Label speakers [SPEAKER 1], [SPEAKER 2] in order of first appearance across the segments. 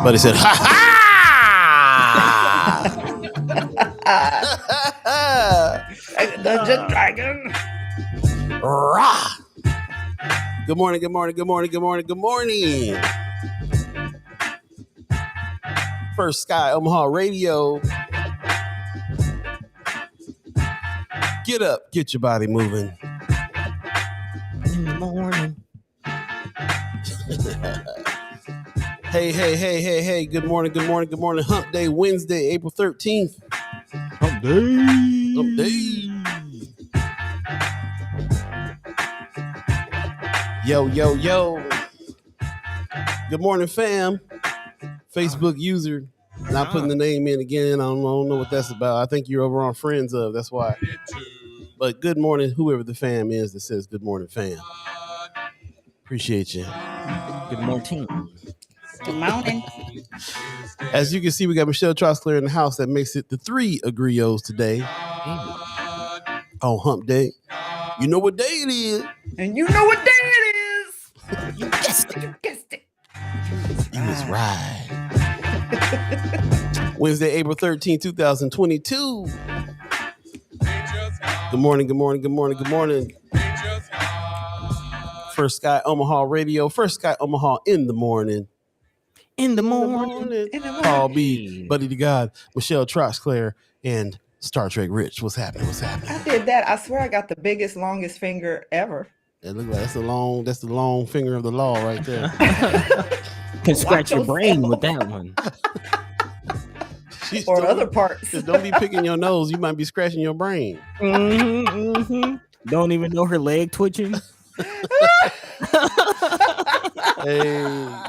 [SPEAKER 1] But he said, ha ha!
[SPEAKER 2] Dungeon Dragon.
[SPEAKER 1] Rah! Good morning, good morning, good morning, good morning, good morning. First Sky Omaha Radio. Get up, get your body moving.
[SPEAKER 3] In the morning.
[SPEAKER 1] Hey. Good morning, good morning, good morning. Hump Day, Wednesday, April 13th.
[SPEAKER 3] Hump day.
[SPEAKER 1] Hump Day. Yo. Good morning, fam. Facebook user. Not putting the name in again. I don't know what that's about. I think you're over on Friends of. That's why. But good morning, whoever the fam is that says good morning, fam. Appreciate you.
[SPEAKER 3] Good morning.
[SPEAKER 2] Good morning.
[SPEAKER 1] As you can see, we got Michelle Trostler in the house. That makes it the 3 Agrios today. On Hump Day. You know what day it is.
[SPEAKER 2] And you know what day it is. You guessed it.
[SPEAKER 1] You was right. Wednesday, April 13th, 2022. Good morning. First Sky Omaha Radio. First Sky Omaha in the morning.
[SPEAKER 3] In the morning.
[SPEAKER 1] Paul Beeee, Buddi3 Da Gawd, Michelle Trostler, and Star Trek Rich. What's happening?
[SPEAKER 2] I did that. I swear I got the biggest, longest finger ever.
[SPEAKER 1] It looks like that's the long finger of the law right there.
[SPEAKER 3] Can scratch your brain with that one.
[SPEAKER 2] Or other parts.
[SPEAKER 1] Just don't be picking your nose. You might be scratching your brain.
[SPEAKER 3] Don't even know her leg twitching.
[SPEAKER 1] Hey,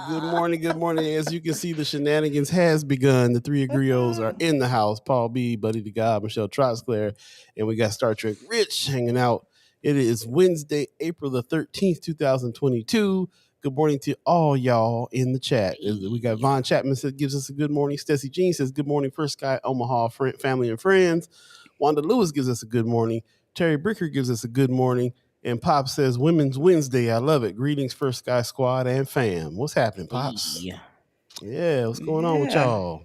[SPEAKER 1] good morning. As you can see, the shenanigans has begun. The 3 Agrios are in the house. Paul Beeee, Buddi3 Da Gawd, Michelle Trostler, and we got Star Trek Rich hanging out. It is Wednesday, April the 13th, 2022. Good morning to all y'all in the chat. We got Von Chapman that gives us a good morning. Stacey Jean says good morning. First Sky Omaha family and friends. Wanda Lewis gives us a good morning. Terry Bricker gives us a good morning. And Pop says Women's Wednesday. I love it. Greetings, First Sky Squad and fam. What's happening, Pops? Yeah, what's going on with y'all?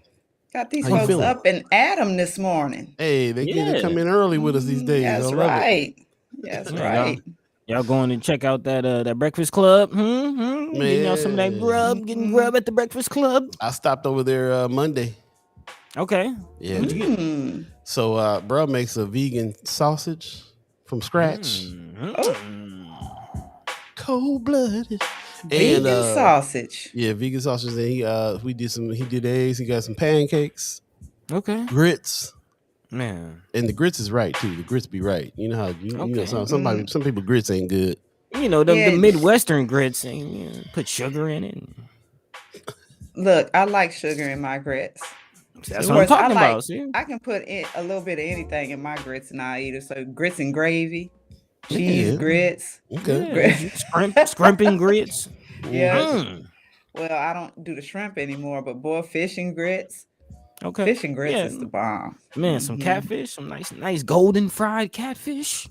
[SPEAKER 2] Got these folks up in Adam this morning.
[SPEAKER 1] Hey, they come in early with us these days.
[SPEAKER 2] That's right. That's right.
[SPEAKER 3] Y'all going to check out that Breakfast Club? Getting out some of that grub, getting grub at the Breakfast Club.
[SPEAKER 1] I stopped over there Monday.
[SPEAKER 3] Okay.
[SPEAKER 1] Yeah. So, bro makes a vegan sausage from scratch. Cold-blooded.
[SPEAKER 2] Vegan sausage.
[SPEAKER 1] Yeah, vegan sausage. And he did eggs. He got some pancakes.
[SPEAKER 3] Okay.
[SPEAKER 1] Grits.
[SPEAKER 3] Man.
[SPEAKER 1] And the grits is right too. The grits be right. You know how you know some people grits ain't good.
[SPEAKER 3] You know, the Midwestern grits put sugar in it.
[SPEAKER 2] Look, I like sugar in my grits.
[SPEAKER 3] That's what I'm talking about. See?
[SPEAKER 2] I can put a little bit of anything in my grits and I eat it. So grits and gravy, cheese grits.
[SPEAKER 1] Okay.
[SPEAKER 3] Scrimping grits.
[SPEAKER 2] Yeah. Well, I don't do the shrimp anymore, but boy, fish and grits.
[SPEAKER 3] Okay.
[SPEAKER 2] Fish and grits is the bomb.
[SPEAKER 3] Man, some catfish, some nice golden fried catfish.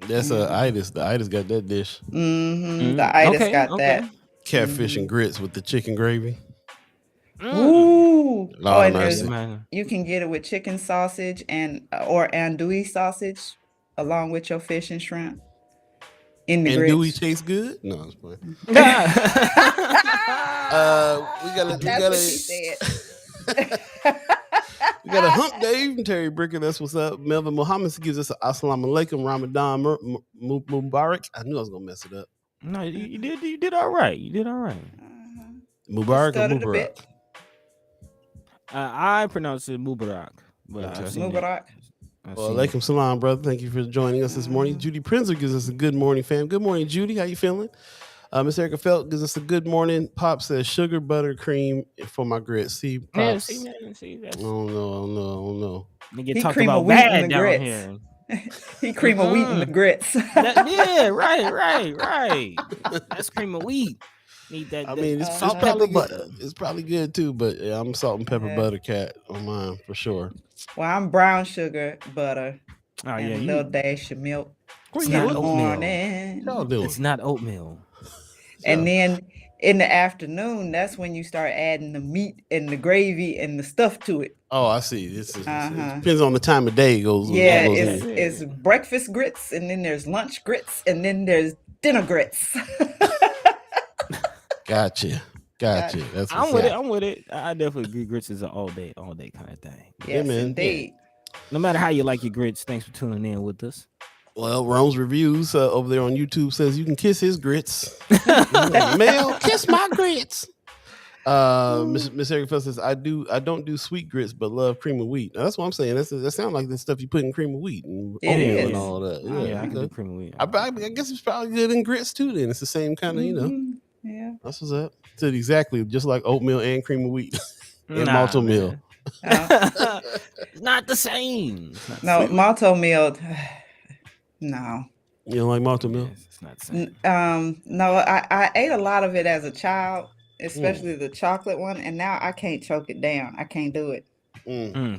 [SPEAKER 1] That's Itis. The Itis got that dish.
[SPEAKER 2] The Itis got that.
[SPEAKER 1] Catfish and grits with the chicken gravy.
[SPEAKER 2] Ooh.
[SPEAKER 1] And
[SPEAKER 2] you can get it with chicken sausage or andouille sausage along with your fish and shrimp. In the grits.
[SPEAKER 1] Andouille tastes good? No, I'm just playing. We got a hump day from Terry Bricker. That's what's up. Melvin Muhammad gives us an assalamu alaikum Ramadan Mubarak. I knew I was gonna mess it up.
[SPEAKER 3] No, you did all right. You did all right.
[SPEAKER 1] Mubarak or Mubarak?
[SPEAKER 3] I pronounce it Mubarak.
[SPEAKER 2] Mubarak.
[SPEAKER 1] Well, alaikum salam, brother. Thank you for joining us this morning. Judy Prinzer gives us a good morning, fam. Good morning, Judy. How you feeling? Miss Erica Felt gives us a good morning. Pop says sugar, butter, cream for my grits. See, Pops.
[SPEAKER 3] See, that's...
[SPEAKER 1] I don't know.
[SPEAKER 3] Nigga talk about bad down here.
[SPEAKER 2] He cream of wheat in the grits.
[SPEAKER 3] Right. That's cream of wheat. Need that.
[SPEAKER 1] I mean, it's
[SPEAKER 3] salt,
[SPEAKER 1] probably
[SPEAKER 3] pepper, butter.
[SPEAKER 1] It's probably good too, but yeah, I'm salt and pepper butter cat on mine for sure.
[SPEAKER 2] Well, I'm brown sugar butter.
[SPEAKER 3] Oh
[SPEAKER 2] and
[SPEAKER 3] yeah,
[SPEAKER 2] a little dash of milk.
[SPEAKER 3] It's not
[SPEAKER 2] oatmeal.
[SPEAKER 1] Y'all doing?
[SPEAKER 3] It's not oatmeal.
[SPEAKER 2] And then in the afternoon, that's when you start adding the meat and the gravy and the stuff to it.
[SPEAKER 1] Oh, I see. This is, it
[SPEAKER 2] Uh-huh.
[SPEAKER 1] depends on the time of day. Goes
[SPEAKER 2] Yeah,
[SPEAKER 1] goes
[SPEAKER 3] That's
[SPEAKER 1] in.
[SPEAKER 2] it's
[SPEAKER 3] it.
[SPEAKER 2] breakfast grits, and then there's lunch grits, and then there's dinner grits.
[SPEAKER 1] Gotcha. That's
[SPEAKER 3] I'm
[SPEAKER 1] what's
[SPEAKER 3] with it.
[SPEAKER 1] up.
[SPEAKER 3] I'm with it. I definitely agree. Grits is an all day kind of thing.
[SPEAKER 1] Yeah,
[SPEAKER 2] Yes,
[SPEAKER 1] man.
[SPEAKER 2] indeed.
[SPEAKER 3] No matter how you like your grits, thanks for tuning in with us.
[SPEAKER 1] Well, Rome's Reviews over there on YouTube says you can kiss his grits. Mel, kiss my grits. Miss Erica Phil says I don't do sweet grits, but love cream of wheat. Now, that's what I'm saying. That sounds like the stuff you put in cream of wheat and
[SPEAKER 2] It
[SPEAKER 1] oatmeal and
[SPEAKER 2] is.
[SPEAKER 1] all that.
[SPEAKER 3] Yeah, I can do
[SPEAKER 1] okay.
[SPEAKER 3] cream of wheat.
[SPEAKER 1] I guess it's probably good in grits too. Then it's the same kind of,
[SPEAKER 2] Mhm. Yeah.
[SPEAKER 1] That's what's up. So exactly just like oatmeal and cream of wheat and
[SPEAKER 3] Nah,
[SPEAKER 1] malto
[SPEAKER 3] man.
[SPEAKER 1] meal.
[SPEAKER 3] It's not the same. It's not the
[SPEAKER 2] No,
[SPEAKER 3] same.
[SPEAKER 2] malto meal. No.
[SPEAKER 1] You don't like malto meal?
[SPEAKER 3] Yes, it's not the same.
[SPEAKER 2] No, I ate a lot of it as a child, especially the chocolate one, and now I can't choke it down. I can't do it.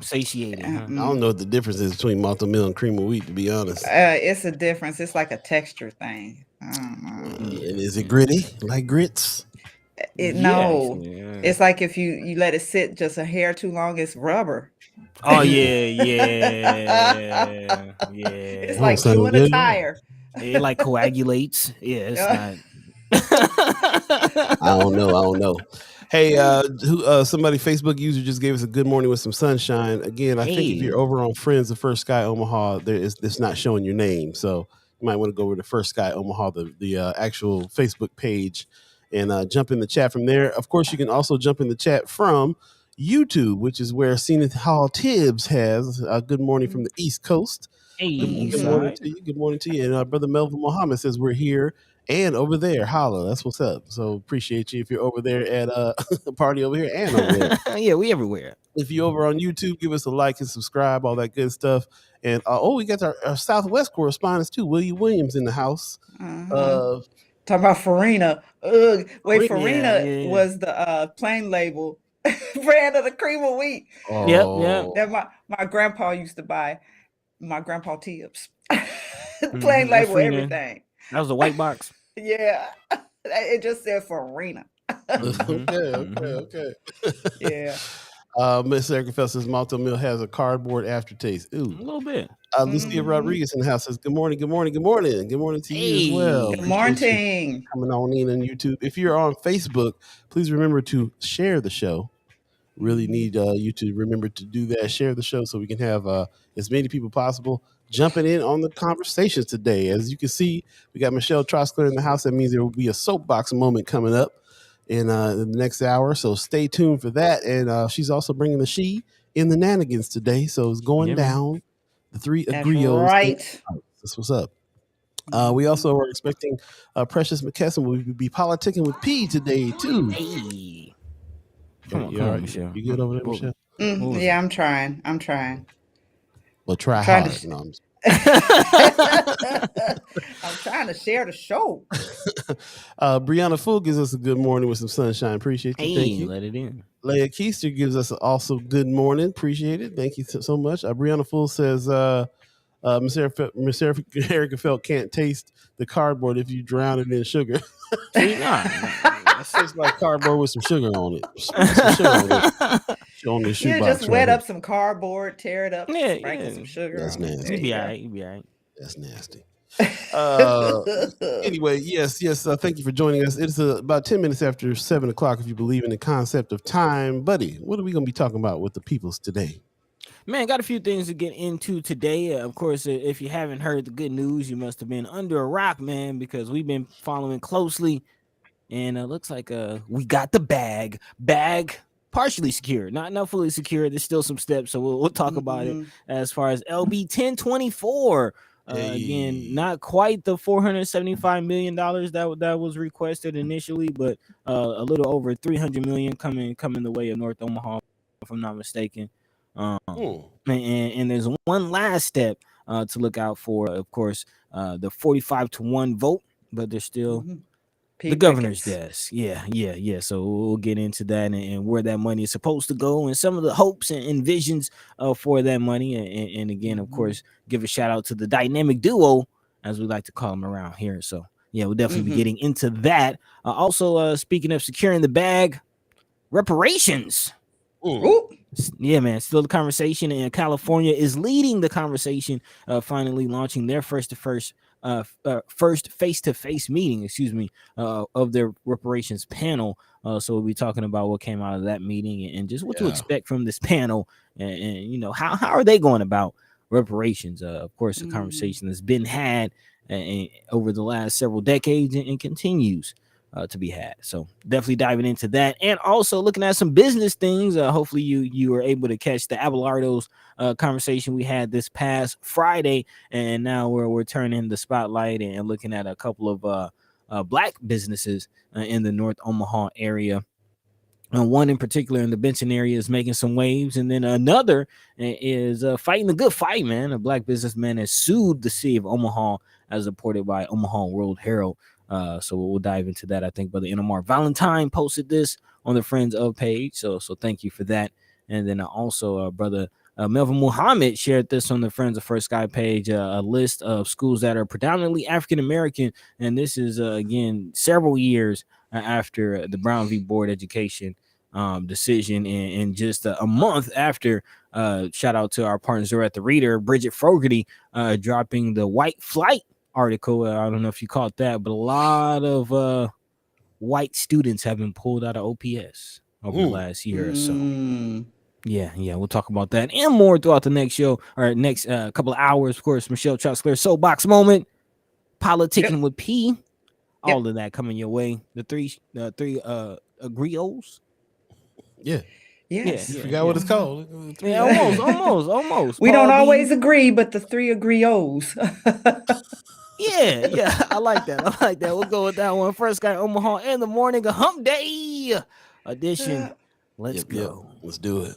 [SPEAKER 3] Satiated. Huh?
[SPEAKER 1] I don't know what the difference is between malto meal and cream of wheat, to be honest.
[SPEAKER 2] It's a difference. It's like a texture thing. I don't know.
[SPEAKER 1] And is it gritty like grits?
[SPEAKER 2] No,
[SPEAKER 3] Yeah.
[SPEAKER 2] it's like if you let it sit just a hair too long, it's rubber.
[SPEAKER 3] Oh yeah.
[SPEAKER 2] It's
[SPEAKER 1] Oh,
[SPEAKER 2] like
[SPEAKER 1] sound
[SPEAKER 2] chewing a
[SPEAKER 1] good.
[SPEAKER 2] tire.
[SPEAKER 3] It like coagulates. Yeah, it's not.
[SPEAKER 1] I don't know. Hey, somebody Facebook user just gave us a good morning with some sunshine. Again, I think if you're over on Friends of First Sky Omaha, it's not showing your name, so you might want to go over to First Sky Omaha, the actual Facebook page, and jump in the chat from there. Of course, you can also jump in the chat from YouTube, which is where Cena Hall Tibbs has a good morning from the East Coast.
[SPEAKER 3] Hey,
[SPEAKER 1] Good morning to you. Good morning to you. And brother Melvin Muhammad says we're here and over there. Holla, that's what's up. So appreciate you if you're over there at a party over here and over there.
[SPEAKER 3] Yeah, we everywhere.
[SPEAKER 1] If you're over on YouTube, give us a like and subscribe, all that good stuff. And we got our Southwest correspondents too. William Williams in the house.
[SPEAKER 2] Talking about Farina. Ugh. Wait, Farina
[SPEAKER 3] yeah.
[SPEAKER 2] was the plain label brand of the cream of wheat.
[SPEAKER 3] Yep.
[SPEAKER 2] That my grandpa used to buy. My grandpa Tibbs. Plain label
[SPEAKER 3] Farina.
[SPEAKER 2] everything.
[SPEAKER 3] That was a white box.
[SPEAKER 2] Yeah. It just said Farina.
[SPEAKER 1] Okay.
[SPEAKER 2] Yeah.
[SPEAKER 1] Miss Erica Fell says malto meal has a cardboard aftertaste. Ooh.
[SPEAKER 3] A little bit.
[SPEAKER 1] Lucia Rodriguez in the house says, good morning to you as well.
[SPEAKER 2] Good morning.
[SPEAKER 1] Coming on in on YouTube. If you're on Facebook, please remember to share the show. Really need you to remember to do that. Share the show so we can have as many people possible jumping in on the conversations today. As you can see, we got Michelle Troskler in the house. That means there will be a soapbox moment coming up in the next hour. So stay tuned for that. And she's also bringing the she in the nanigans today. So it's going down. The three agreeos.
[SPEAKER 2] Right.
[SPEAKER 1] That's what's up. We also are expecting Precious McKesson will be politicking with P today too.
[SPEAKER 3] Hey.
[SPEAKER 1] Come on, Michelle. You good over there, Michelle?
[SPEAKER 2] Yeah, I'm trying.
[SPEAKER 1] Well, try
[SPEAKER 2] Trying
[SPEAKER 1] hard.
[SPEAKER 2] to I'm trying to share the show.
[SPEAKER 1] Brianna Fool gives us a good morning with some sunshine. Appreciate you. Thank you.
[SPEAKER 3] Let it in.
[SPEAKER 1] Leah Keister gives us also good morning. Appreciate it. Thank you so much. Brianna Fool says Miss Erica Felt can't taste the cardboard if you drown it in sugar. It tastes like cardboard with some sugar on it. On the
[SPEAKER 2] Just wet up some cardboard, tear it up, sprinkle some sugar.
[SPEAKER 1] That's nasty.
[SPEAKER 3] You'll be all right.
[SPEAKER 1] That's nasty. Anyway, yes. Thank you for joining us. It's about 10 minutes after 7 o'clock. If you believe in the concept of time, buddy, what are we going to be talking about with the peoples today?
[SPEAKER 3] Man, got a few things to get into today. Of course, if you haven't heard the good news, you must have been under a rock, man, because we've been following closely, and it looks like we got the bag partially secured, not fully secured. There's still some steps, so we'll talk about it. As far as LB 1024, again, not quite the $475 million that was requested initially, but a little over $300 million coming the way of North Omaha, if I'm not mistaken. And there's one last step to look out for, of course, the 45-1 vote, but there's still the governor's desk. Yeah. So we'll get into that and where that money is supposed to go and some of the hopes and visions for that money. And again, of course, give a shout out to the dynamic duo, as we like to call them around here. So we'll definitely be getting into that. Also, speaking of securing the bag, reparations.
[SPEAKER 2] Ooh.
[SPEAKER 3] Yeah, man. Still the conversation, and California is leading the conversation. Finally launching their first face-to-face meeting, of their reparations panel. So we'll be talking about what came out of that meeting and just what to expect from this panel, and how are they going about reparations. Of course, a conversation that's been had over the last several decades and continues to be had. So definitely diving into that, and also looking at some business things. Hopefully you were able to catch the Abelardo's conversation we had this past Friday, and now we're turning the spotlight and looking at a couple of black businesses in the North Omaha area. One in particular in the Benson area is making some waves, and then another is fighting the good fight, man. A black businessman has sued the city of Omaha, as reported by Omaha World Herald. So we'll dive into that. I think Brother Inamar Valentine posted this on the Friends of page, so thank you for that. And then also Brother Melvin Muhammad shared this on the Friends of First Sky page, a list of schools that are predominantly African American, and this is again several years after the Brown v. Board Education decision, and just a month after. Shout out to our partners who are at the Reader, Bridget Fogarty, dropping the White Flight article. I don't know if you caught that, but a lot of white students have been pulled out of OPS over the last year or so. Yeah, we'll talk about that and more throughout the next show, or next couple of hours. Of course, Michelle Troxler Soapbox Moment, Politicin with P, all of that coming your way. The three griots.
[SPEAKER 1] Yeah.
[SPEAKER 2] Yes.
[SPEAKER 1] You forgot what it's called.
[SPEAKER 3] Yeah, almost.
[SPEAKER 2] We don't always agree, but the three agreeos.
[SPEAKER 3] Yeah, I like that. We'll go with that one. First Sky Omaha in the morning, a hump day edition. Let's go.
[SPEAKER 1] Let's do it.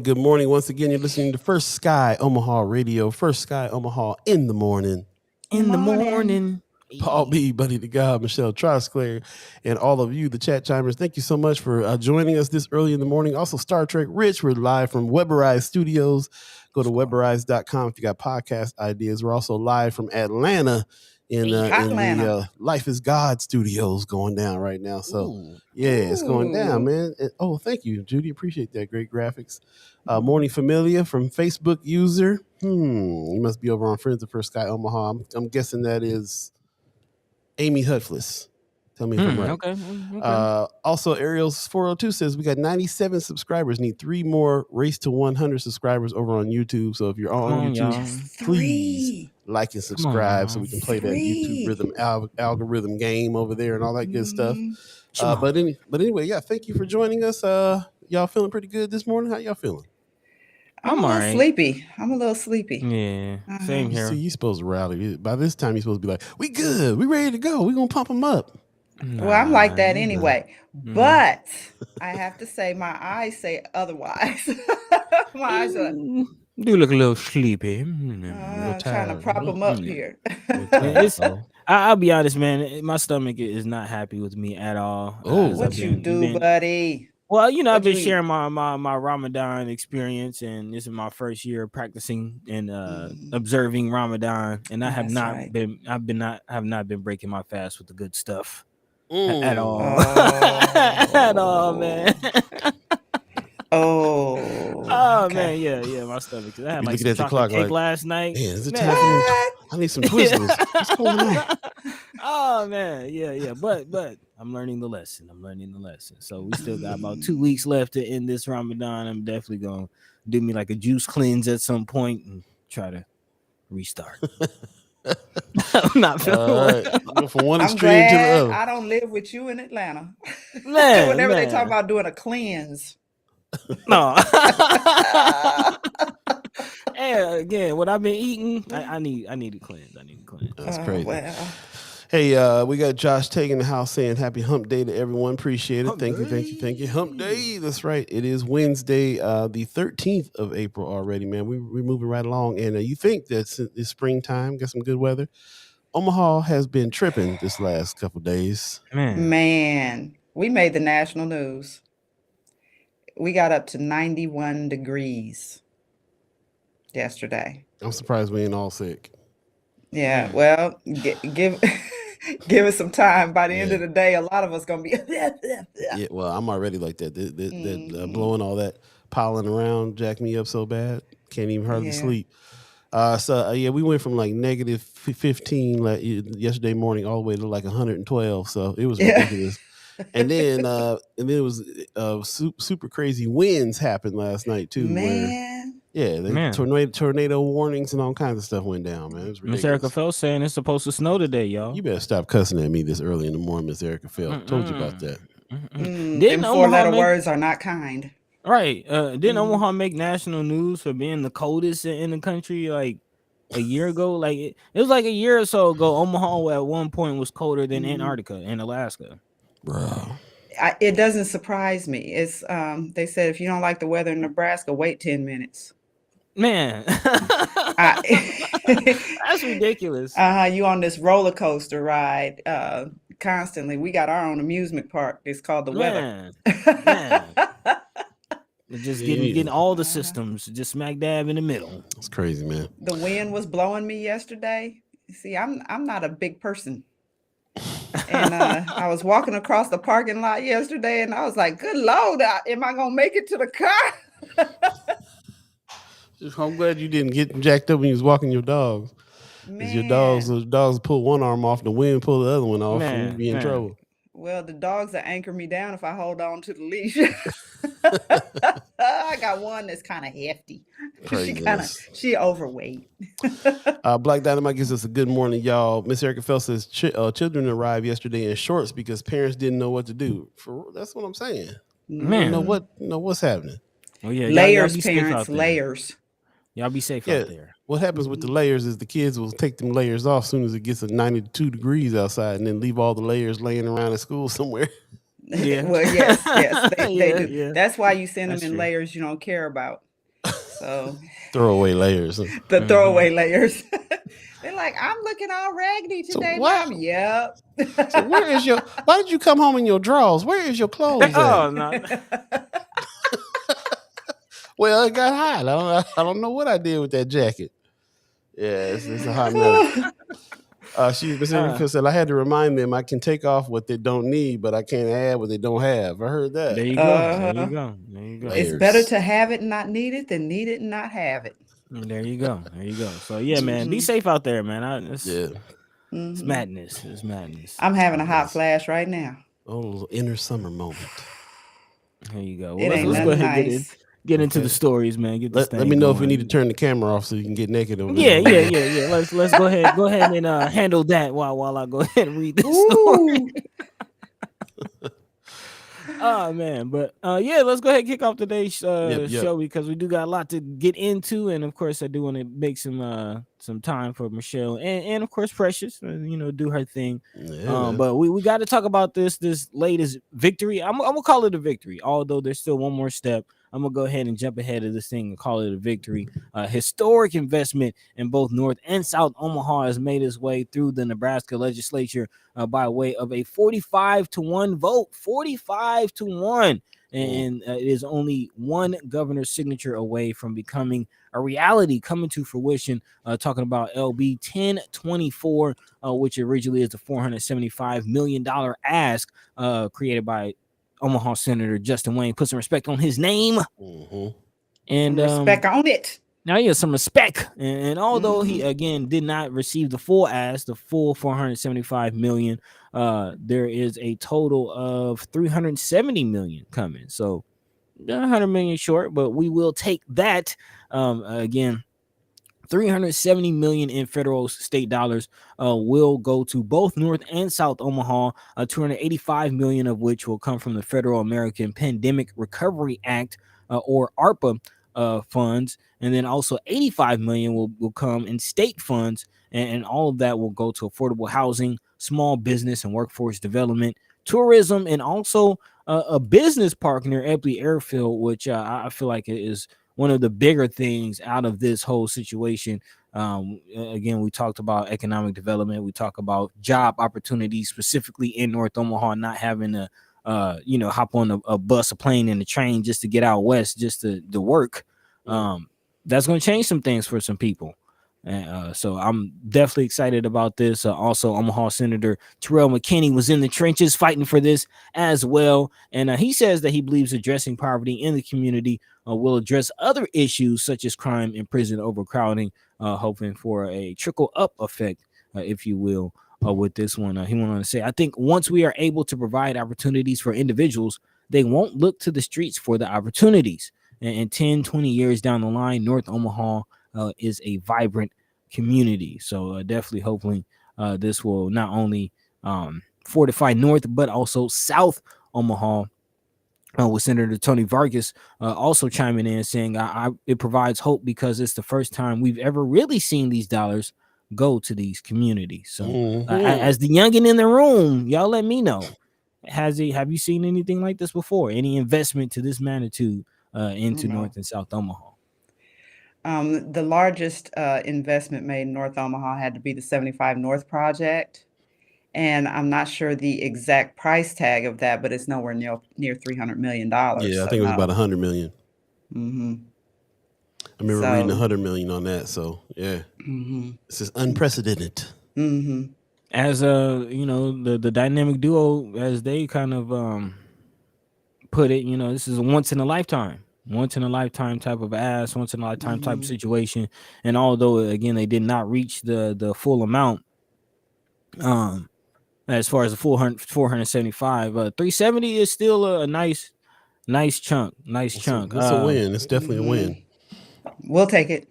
[SPEAKER 1] Good morning. Once again, you're listening to First Sky Omaha Radio. First Sky Omaha in the morning.
[SPEAKER 3] In the morning.
[SPEAKER 1] Paul Beeee, Buddi3 Da Gawd, Michelle Troxler, and all of you, the chat chimers. Thank you so much for joining us this early in the morning. Also, Star Trek Rich, we're live from Weberized Studios. Go to weberized.com if you got podcast ideas. We're also live from Atlanta in the Life is God studios going down right now. So, it's going down, man. Thank you, Judy. Appreciate that. Great graphics. Morning Familia from Facebook user. You must be over on Friends of First Sky Omaha. I'm guessing that is Amy Hutfless. Tell me if I'm right.
[SPEAKER 3] Okay.
[SPEAKER 1] Also, Ariel's 402 says we got 97 subscribers. Need 3 more race to 100 subscribers over on YouTube. So if you're on YouTube, please like and subscribe so we can play that YouTube rhythm algorithm game over there and all that good stuff. But anyway, thank you for joining us. Y'all feeling pretty good this morning? How y'all feeling?
[SPEAKER 2] I'm a little sleepy.
[SPEAKER 3] Yeah, same here.
[SPEAKER 1] See, you're supposed to rally. By this time, you're supposed to be like, we good. We ready to go. We going to pump them up.
[SPEAKER 2] Well, I'm like that anyway. But I have to say, my eyes say otherwise. My eyes are
[SPEAKER 3] do look a little sleepy.
[SPEAKER 2] Trying to prop them up here.
[SPEAKER 3] I'll be honest, man. My stomach is not happy with me at all.
[SPEAKER 2] What you do, buddy?
[SPEAKER 3] Well, I've been sharing my Ramadan experience, and this is my first year practicing and observing Ramadan, and I have not been breaking my fast with the good stuff at all. At all, man. Man, yeah, my stomach. I had like some chocolate cake last night.
[SPEAKER 1] Man, is it time for me? I need some Twizzlers. What's going on?
[SPEAKER 3] Oh man, yeah. But I'm learning the lesson. So we still got about 2 weeks left to end this Ramadan. I'm definitely gonna do me like a juice cleanse at some point and try to restart. I'm not feeling
[SPEAKER 1] All
[SPEAKER 3] well.
[SPEAKER 1] right. Go from one
[SPEAKER 2] I'm
[SPEAKER 1] extreme to the
[SPEAKER 2] glad
[SPEAKER 1] other.
[SPEAKER 2] I don't live with you in Atlanta.
[SPEAKER 3] Man,
[SPEAKER 2] Whenever they talk
[SPEAKER 3] man.
[SPEAKER 2] about doing a cleanse.
[SPEAKER 3] No. And again, what I've been eating, I need to cleanse. I need to cleanse.
[SPEAKER 1] That's crazy.
[SPEAKER 2] Well.
[SPEAKER 1] Hey, we got Josh taking the house saying happy hump day to everyone. Appreciate it.
[SPEAKER 3] Hump
[SPEAKER 1] Thank you. Hump day. That's right. It is Wednesday, the 13th of April already, man. We're moving right along. And you think that it's springtime, got some good weather. Omaha has been tripping this last couple days.
[SPEAKER 2] Man, we made the national news. We got up to 91 degrees yesterday.
[SPEAKER 1] I'm surprised we ain't all sick.
[SPEAKER 2] Yeah, well, give give us some time. By the end of the day, a lot of us gonna be.
[SPEAKER 1] Yeah, well, I'm already like that. Blowing all that pollen around jacked me up so bad. Can't even hardly sleep. We went from like negative 15 like yesterday morning all the way to like 112. So it was ridiculous. And then it was super crazy winds happened last night too.
[SPEAKER 2] Man.
[SPEAKER 1] Tornado warnings and all kinds of stuff went down, man. It was ridiculous.
[SPEAKER 3] Miss Erica Fell saying it's supposed to snow today, y'all.
[SPEAKER 1] You better stop cussing at me this early in the morning, Miss Erica Fell. Told you about that.
[SPEAKER 2] Them four-letter words are not kind.
[SPEAKER 3] Right. Didn't Omaha make national news for being the coldest in the country like a year ago? Like it was like a year or so ago. Omaha at one point was colder than Antarctica and Alaska.
[SPEAKER 1] Bro.
[SPEAKER 2] It doesn't surprise me. It's they said if you don't like the weather in Nebraska, wait 10 minutes.
[SPEAKER 3] Man. That's ridiculous.
[SPEAKER 2] You on this roller coaster ride constantly. We got our own amusement park. It's called the weather.
[SPEAKER 3] Man. Just getting all the systems just smack dab in the middle.
[SPEAKER 1] It's crazy, man.
[SPEAKER 2] The wind was blowing me yesterday. See, I'm not a big person. And I was walking across the parking lot yesterday and I was like, good Lord, am I gonna make it to the car?
[SPEAKER 1] I'm glad you didn't get jacked up when you was walking your dogs. Because your dogs pull one arm off, the wind pull the other one off, and you'd be in trouble.
[SPEAKER 2] Well, the dogs will anchor me down if I hold on to the leash. I got one that's kind of hefty. She overweight.
[SPEAKER 1] Black Dynamite gives us a good morning, y'all. Miss Erica Fell says children arrived yesterday in shorts because parents didn't know what to do. That's what I'm saying.
[SPEAKER 3] Man,
[SPEAKER 1] what's happening?
[SPEAKER 3] Oh yeah,
[SPEAKER 2] layers, parents, layers.
[SPEAKER 3] Y'all be safe out there.
[SPEAKER 1] What happens with the layers is the kids will take them layers off as soon as it gets at 92 degrees outside and then leave all the layers laying around at school somewhere.
[SPEAKER 2] Yeah. Well, yes, they do. Yeah. That's why you send them in layers you don't care about. So
[SPEAKER 1] throwaway layers.
[SPEAKER 2] The throwaway layers. They're like, I'm looking all raggedy today, Mom. Yep.
[SPEAKER 1] So why did you come home in your drawers? Where is your clothes at?
[SPEAKER 3] Oh, no.
[SPEAKER 1] Well, it got hot. I don't know what I did with that jacket. Yeah, it's a hot minute. She said, I had to remind them I can take off what they don't need, but I can't add what they don't have. I heard that.
[SPEAKER 3] There you go. There you go.
[SPEAKER 2] It's better to have it and not need it than need it and not have it.
[SPEAKER 3] There you go. So yeah, man, be safe out there, man. It's madness. It's madness.
[SPEAKER 2] I'm having a hot flash right now.
[SPEAKER 1] Oh, a little inner summer moment.
[SPEAKER 3] There you go.
[SPEAKER 2] Well, let's go ahead
[SPEAKER 3] and get into the stories, man.
[SPEAKER 1] Let me know if we need to turn the camera off so you can get naked over
[SPEAKER 3] there. Yeah. Let's go ahead and handle that while I go ahead and read this story. Oh man, but let's go ahead and kick off today's show because we do got a lot to get into, and of course I do want to make some time for Michelle and of course Precious, do her thing. But we got to talk about this latest victory. I'm gonna call it a victory, although there's still one more step. I'm gonna go ahead and jump ahead of this thing and call it a victory. Historic investment in both North and South Omaha has made its way through the Nebraska legislature by way of a 45-1 vote. 45-1, and it is only one governor's signature away from becoming a reality, coming to fruition. Talking about LB 1024, which originally is the $475 million ask created by Omaha Senator Justin Wayne. Put some respect on his name. And
[SPEAKER 2] respect on it.
[SPEAKER 3] Now he has some respect. And although he again did not receive the full ask, the full $475 million, there is a total of $370 million coming. So $100 million short, but we will take that. Again, $370 million in federal state dollars will go to both North and South Omaha. $285 million of which will come from the Federal American Pandemic Recovery Act, or ARPA funds, and then also $85 million will come in state funds, and all of that will go to affordable housing, small business and workforce development, tourism, and also a business park near Epley Airfield, which I feel like is one of the bigger things out of this whole situation. Again, we talked about economic development. We talk about job opportunities, specifically in North Omaha, not having to, hop on a bus, a plane, and a train just to get out west, just to work. That's going to change some things for some people. So I'm definitely excited about this. Also, Omaha Senator Terrell McKinney was in the trenches fighting for this as well. And he says that he believes addressing poverty in the community will address other issues such as crime and prison overcrowding, hoping for a trickle up effect, if you will, with this one. He went on to say, I think once we are able to provide opportunities for individuals, they won't look to the streets for the opportunities. And 10, 20 years down the line, North Omaha is a vibrant community. So definitely hoping this will not only fortify North, but also South Omaha, with Senator Tony Vargas also chiming in saying it provides hope because it's the first time we've ever really seen these dollars go to these communities. So as the youngin in the room, y'all let me know. Have you seen anything like this before? Any investment to this magnitude into North and South Omaha?
[SPEAKER 2] The largest investment made in North Omaha had to be the 75 North project. And I'm not sure the exact price tag of that, but it's nowhere near $300 million.
[SPEAKER 1] Yeah, I think it was about $100 million.
[SPEAKER 2] Mm-hmm.
[SPEAKER 1] I remember reading $100 million on that. So yeah, this is unprecedented.
[SPEAKER 2] Mm-hmm.
[SPEAKER 3] As the dynamic duo, as they kind of put it, this is a once in a lifetime type of ass, once in a lifetime type of situation. And although again they did not reach the full amount, as far as the full 475, 370 is still a nice chunk. It's
[SPEAKER 1] a win. It's definitely a win.
[SPEAKER 2] We'll take it.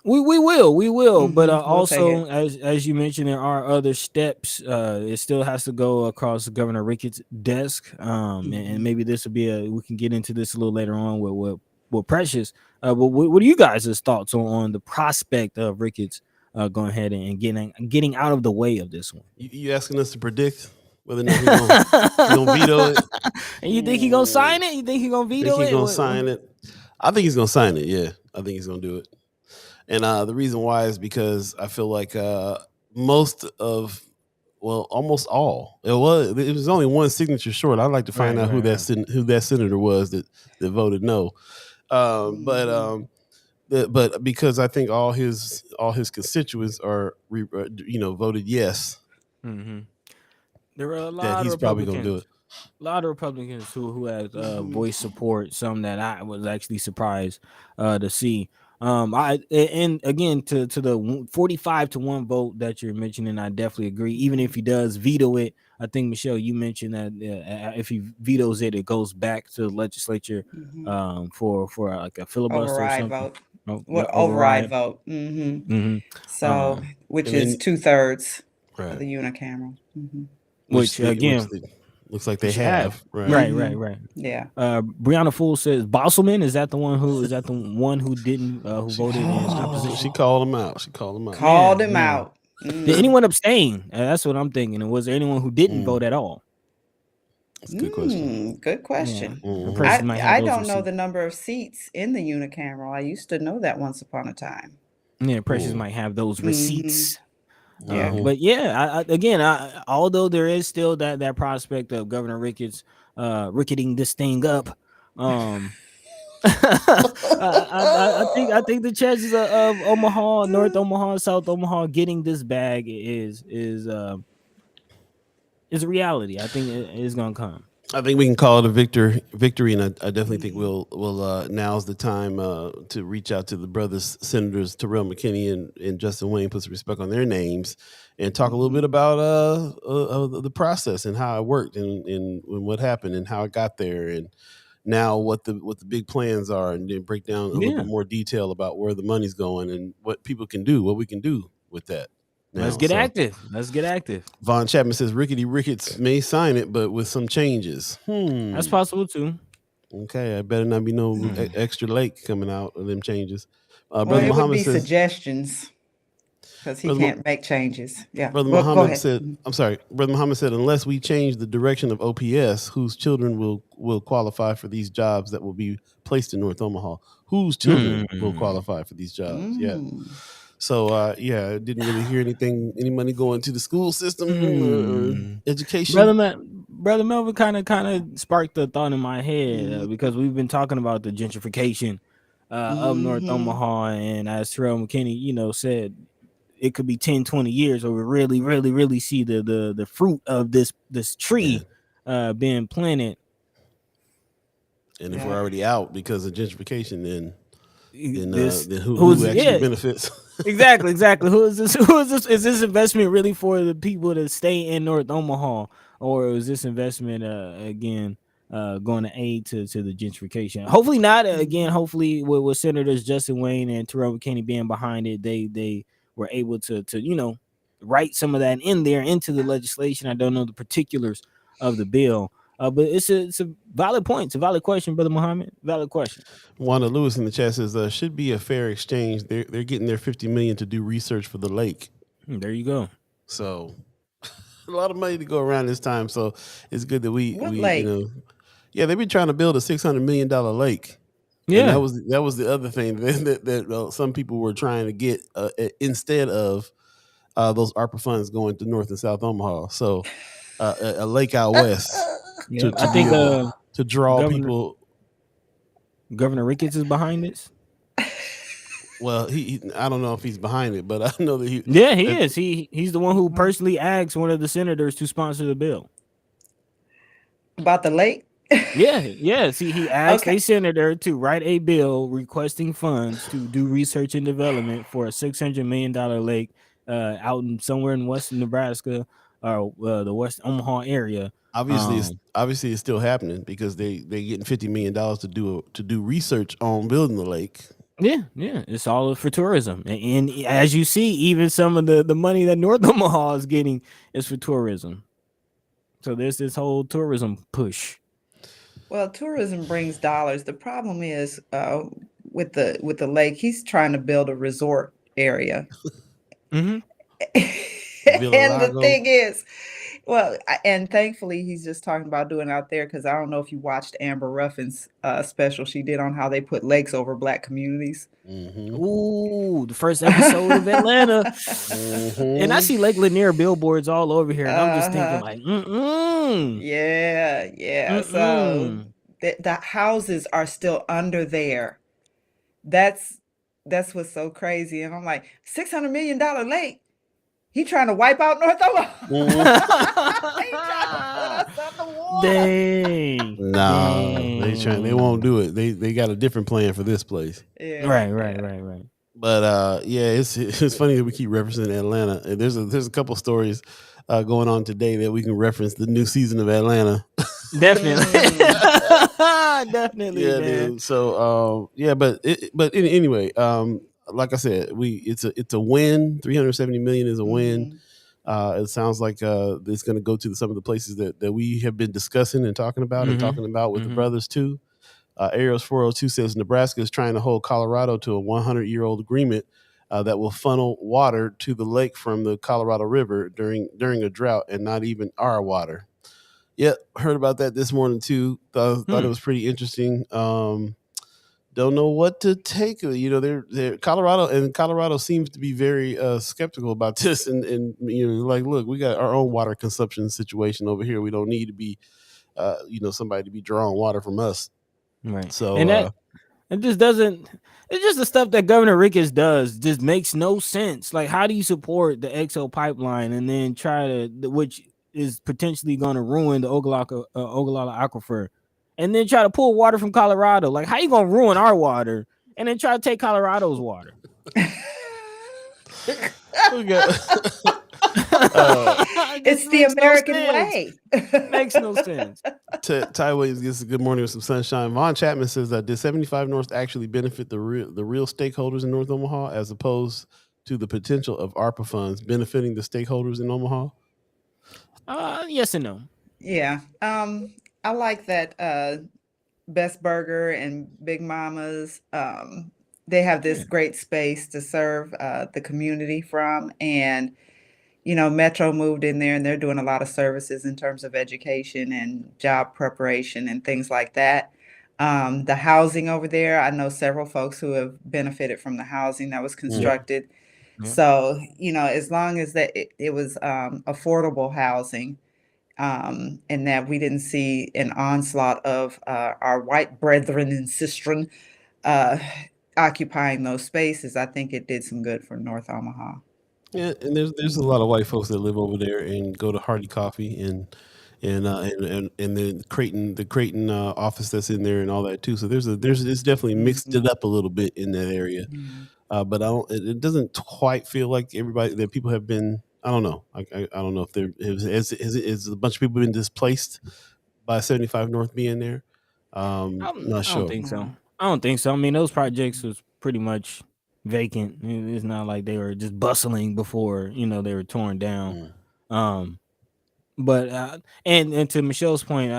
[SPEAKER 3] We will. But also, as you mentioned, there are other steps. It still has to go across Governor Ricketts' desk. And maybe this will be we can get into this a little later on with Precious. But what are you guys' thoughts on the prospect of Ricketts going ahead and getting out of the way of this one?
[SPEAKER 1] You asking us to predict whether or not he's gonna veto it?
[SPEAKER 3] And you think he's gonna sign it? You think he's gonna veto it?
[SPEAKER 1] He's gonna sign it? I think he's gonna sign it. Yeah, I think he's gonna do it. And the reason why is because I feel like almost all. It was only one signature short. I'd like to find out who that senator was that voted no. But because I think all his constituents are voted yes.
[SPEAKER 3] Mm-hmm. There are a lot
[SPEAKER 1] that he's
[SPEAKER 3] of
[SPEAKER 1] probably going to do it.
[SPEAKER 3] A lot of Republicans who had voice support. Some that I was actually surprised to see. And again to the 45-1 vote that you're mentioning, I definitely agree. Even if he does veto it, I think Michelle, you mentioned that if he vetoes it, it goes back to the legislature for like a filibuster
[SPEAKER 2] override
[SPEAKER 3] or something.
[SPEAKER 2] Vote. Override vote. So which is 2/3 of the unicameral.
[SPEAKER 3] Which again.
[SPEAKER 1] Looks like they have.
[SPEAKER 3] Right.
[SPEAKER 2] Yeah.
[SPEAKER 3] Brianna Fool says Bosselman is that the one who didn't who voted in opposition?
[SPEAKER 1] She called him out.
[SPEAKER 2] Called him out.
[SPEAKER 3] Did anyone abstain? That's what I'm thinking. And was there anyone who didn't vote at all?
[SPEAKER 1] That's a good question.
[SPEAKER 2] Good question.
[SPEAKER 3] Yeah.
[SPEAKER 2] I don't know the number of seats in the unicameral. I used to know that once upon a time.
[SPEAKER 3] Yeah, Precious might have those receipts.
[SPEAKER 2] Yeah,
[SPEAKER 3] but yeah, I although there is still that prospect of Governor Ricketts ricketing this thing up, I think the chances of Omaha, North Omaha, South Omaha getting this bag is a reality. I think it is gonna come.
[SPEAKER 1] I think we can call it a victory, and I definitely think we'll now's the time to reach out to the brothers, Senators Terrell McKinney and Justin Wayne, put some respect on their names, and talk a little bit about the process and how it worked and what happened and how it got there, and now what the big plans are, and then break down a little
[SPEAKER 3] Yeah.
[SPEAKER 1] bit more detail about where the money's going and what people can do, what we can do with that.
[SPEAKER 3] Let's
[SPEAKER 1] Now,
[SPEAKER 3] get
[SPEAKER 1] so
[SPEAKER 3] active. Let's get active.
[SPEAKER 1] Von Chapman says Rickety Ricketts may sign it, but with some changes.
[SPEAKER 3] That's possible too.
[SPEAKER 1] Okay, I better not be no extra lake coming out of them changes.
[SPEAKER 2] Well,
[SPEAKER 1] Brother
[SPEAKER 2] it would
[SPEAKER 1] Muhammad
[SPEAKER 2] be
[SPEAKER 1] says
[SPEAKER 2] suggestions because he
[SPEAKER 1] Brother
[SPEAKER 2] can't make changes. Yeah.
[SPEAKER 1] Brother
[SPEAKER 2] Well, go
[SPEAKER 1] Muhammad
[SPEAKER 2] ahead.
[SPEAKER 1] said, I'm sorry, Brother Muhammad said, unless we change the direction of OPS, whose children will qualify for these jobs that will be placed in North Omaha? Whose children will qualify for these jobs? Yeah. So, yeah, I didn't really hear any money going to the school system or education.
[SPEAKER 3] Brother Melvin kind of sparked the thought in my head because we've been talking about the gentrification of North Omaha, and as Terrell McKinney, said, it could be 10, 20 years where we really, really, really see the fruit of this tree being planted.
[SPEAKER 1] And if we're already out because of gentrification, then who
[SPEAKER 3] who's
[SPEAKER 1] actually benefits?
[SPEAKER 3] Exactly. Who is this? Is this investment really for the people to stay in North Omaha, or is this investment again going to aid to the gentrification? Hopefully not. Again, hopefully with Senators Justin Wayne and Terrell McKinney being behind it, they were able to write some of that in there into the legislation. I don't know the particulars of the bill. But it's a valid point. It's a valid question, Brother Muhammad. Valid question.
[SPEAKER 1] Wanda Lewis in the chat says, should be a fair exchange. They're getting their $50 million to do research for the lake.
[SPEAKER 3] There you go.
[SPEAKER 1] So a lot of money to go around this time. So it's good that we
[SPEAKER 2] lake?
[SPEAKER 1] They've been trying to build a $600 million lake.
[SPEAKER 3] Yeah,
[SPEAKER 1] and that was the other thing that some people were trying to get instead of those ARPA funds going to North and South Omaha. So a lake out west.
[SPEAKER 3] Yeah, I think
[SPEAKER 1] to draw people.
[SPEAKER 3] Governor Ricketts is behind this.
[SPEAKER 1] Well, I don't know if he's behind it, but I know that he
[SPEAKER 3] is. He's the one who personally asked one of the senators to sponsor the bill.
[SPEAKER 2] About the lake?
[SPEAKER 3] Yeah. See, he asked a senator to write a bill requesting funds to do research and development for a $600 million lake out in somewhere in western Nebraska or the West Omaha area.
[SPEAKER 1] Obviously, it's still happening because they getting $50 million to do research on building the lake.
[SPEAKER 3] Yeah, it's all for tourism, and as you see, even some of the money that North Omaha is getting is for tourism. So there's this whole tourism push.
[SPEAKER 2] Well, tourism brings dollars. The problem is with the lake, he's trying to build a resort area.
[SPEAKER 3] Mm-hmm.
[SPEAKER 2] And the thing is, and thankfully he's just talking about doing out there because I don't know if you watched Amber Ruffin's special she did on how they put lakes over Black communities.
[SPEAKER 1] Mm-hmm.
[SPEAKER 3] Ooh, the first episode of Atlanta. Mm-hmm. And I see Lake Lanier billboards all over here, and I'm just thinking like,
[SPEAKER 2] yeah.
[SPEAKER 3] Mm-mm.
[SPEAKER 2] So the houses are still under there. That's what's so crazy. And I'm like, $600 million lake. He trying to wipe out North Omaha. He trying to put us underwater.
[SPEAKER 3] Dang.
[SPEAKER 1] No, they won't do it. They got a different plan for this place.
[SPEAKER 2] Yeah.
[SPEAKER 1] Right. But it's funny that we keep referencing Atlanta. And there's a couple stories going on today that we can reference the new season of Atlanta.
[SPEAKER 3] Definitely. Definitely.
[SPEAKER 1] Yeah,
[SPEAKER 3] man.
[SPEAKER 1] dude. So anyway, like I said, it's a win. 370 million is a win. It sounds like it's going to go to some of the places that we have been discussing and talking about with the brothers too. Arios 402 says Nebraska is trying to hold Colorado to a 100-year-old agreement that will funnel water to the lake from the Colorado River during a drought and not even our water. Yep, heard about that this morning too. Thought it was pretty interesting. Don't know what to take of it. They're Colorado seems to be very skeptical about this and like, look, we got our own water consumption situation over here. We don't need to be somebody to be drawing water from us.
[SPEAKER 3] Right.
[SPEAKER 1] So
[SPEAKER 3] and that it just doesn't. It's just the stuff that Governor Ricketts does just makes no sense. Like, how do you support the XO pipeline and then which is potentially going to ruin the Ogallala aquifer, and then try to pull water from Colorado? Like, how you gonna ruin our water and then try to take Colorado's water?
[SPEAKER 2] It's
[SPEAKER 3] This
[SPEAKER 2] the
[SPEAKER 3] makes no
[SPEAKER 2] American
[SPEAKER 3] sense.
[SPEAKER 2] way.
[SPEAKER 3] Makes no sense.
[SPEAKER 1] Ty Williams gets a good morning with some sunshine. Vaughn Chapman says that did 75 North actually benefit the real stakeholders in North Omaha as opposed to the potential of ARPA funds benefiting the stakeholders in Omaha?
[SPEAKER 3] Yes and no.
[SPEAKER 2] Yeah. I like that Best Burger and Big Mama's. They have this
[SPEAKER 3] Yeah.
[SPEAKER 2] great space to serve the community from. And, Metro moved in there and they're doing a lot of services in terms of education and job preparation and things like that. The housing over there, I know several folks who have benefited from the housing that was
[SPEAKER 1] Mm.
[SPEAKER 2] constructed.
[SPEAKER 3] Yeah.
[SPEAKER 2] So, as long as that it was affordable housing, and that we didn't see an onslaught of our white brethren and sistren uh, occupying those spaces, I think it did some good for North Omaha.
[SPEAKER 1] Yeah, and there's a lot of white folks that live over there and go to Hardy Coffee and the Creighton office that's in there and all that too. So it's definitely mixed it up a little bit in that area.
[SPEAKER 2] Mhm.
[SPEAKER 1] But I don't. It doesn't quite feel like everybody that people have been. I don't know. I don't know if there is a bunch of people been displaced by 75 North being there. Not
[SPEAKER 3] I don't
[SPEAKER 1] sure.
[SPEAKER 3] think so.
[SPEAKER 2] No.
[SPEAKER 3] I don't think so. I mean, those projects was pretty much vacant. It's not like they were just bustling before, they were torn down.
[SPEAKER 1] Mm.
[SPEAKER 3] Um, but and to Michelle's point,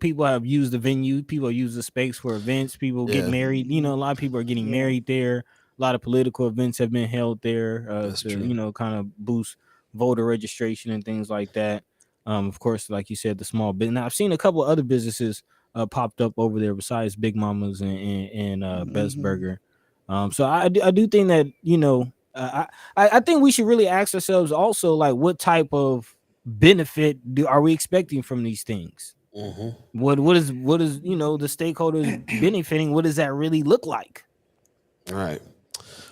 [SPEAKER 3] people have used the venue, people use the space for events, people get
[SPEAKER 1] Yeah,
[SPEAKER 3] married. A lot of people are getting
[SPEAKER 2] Yeah.
[SPEAKER 3] married there. A lot of political events have been held there
[SPEAKER 1] that's
[SPEAKER 3] to
[SPEAKER 1] true.
[SPEAKER 3] kind of boost voter registration and things like that. Of course, like you said, the small business. Now, I've seen a couple of other businesses popped up over there besides Big Mama's and Best
[SPEAKER 2] Mhm.
[SPEAKER 3] Burger. So I do think that I think we should really ask ourselves also, like, what type of benefit are we expecting from these things?
[SPEAKER 1] Hmm.
[SPEAKER 3] What is the stakeholders benefiting? What does that really look like?
[SPEAKER 1] All right.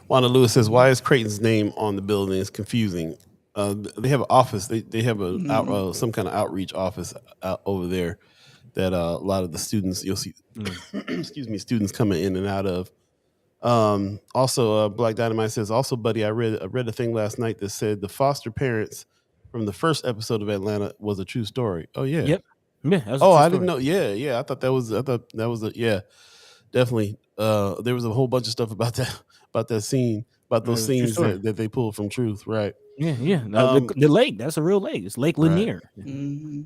[SPEAKER 1] Wanda Lewis says, "Why is Creighton's name on the building? It's confusing. They have an office. They have some kind of outreach office over there that a lot of the students you'll see. Excuse me, students coming in and out of. Also, Black Dynamite says, also, buddy, I read a thing last night that said the foster parents from the first episode of Atlanta was a true story. Oh yeah.
[SPEAKER 3] Yep. Yeah, that's a
[SPEAKER 1] Oh,
[SPEAKER 3] true
[SPEAKER 1] I
[SPEAKER 3] story.
[SPEAKER 1] didn't know. Yeah. I thought that was definitely. There was a whole bunch of stuff about that scene, about those
[SPEAKER 3] That's a true
[SPEAKER 1] scenes
[SPEAKER 3] story.
[SPEAKER 1] that they pulled from Truth, right?
[SPEAKER 3] Yeah.
[SPEAKER 1] Um,
[SPEAKER 3] The lake, that's a real lake. It's Lake
[SPEAKER 1] right.
[SPEAKER 3] Lanier.
[SPEAKER 2] Mhm.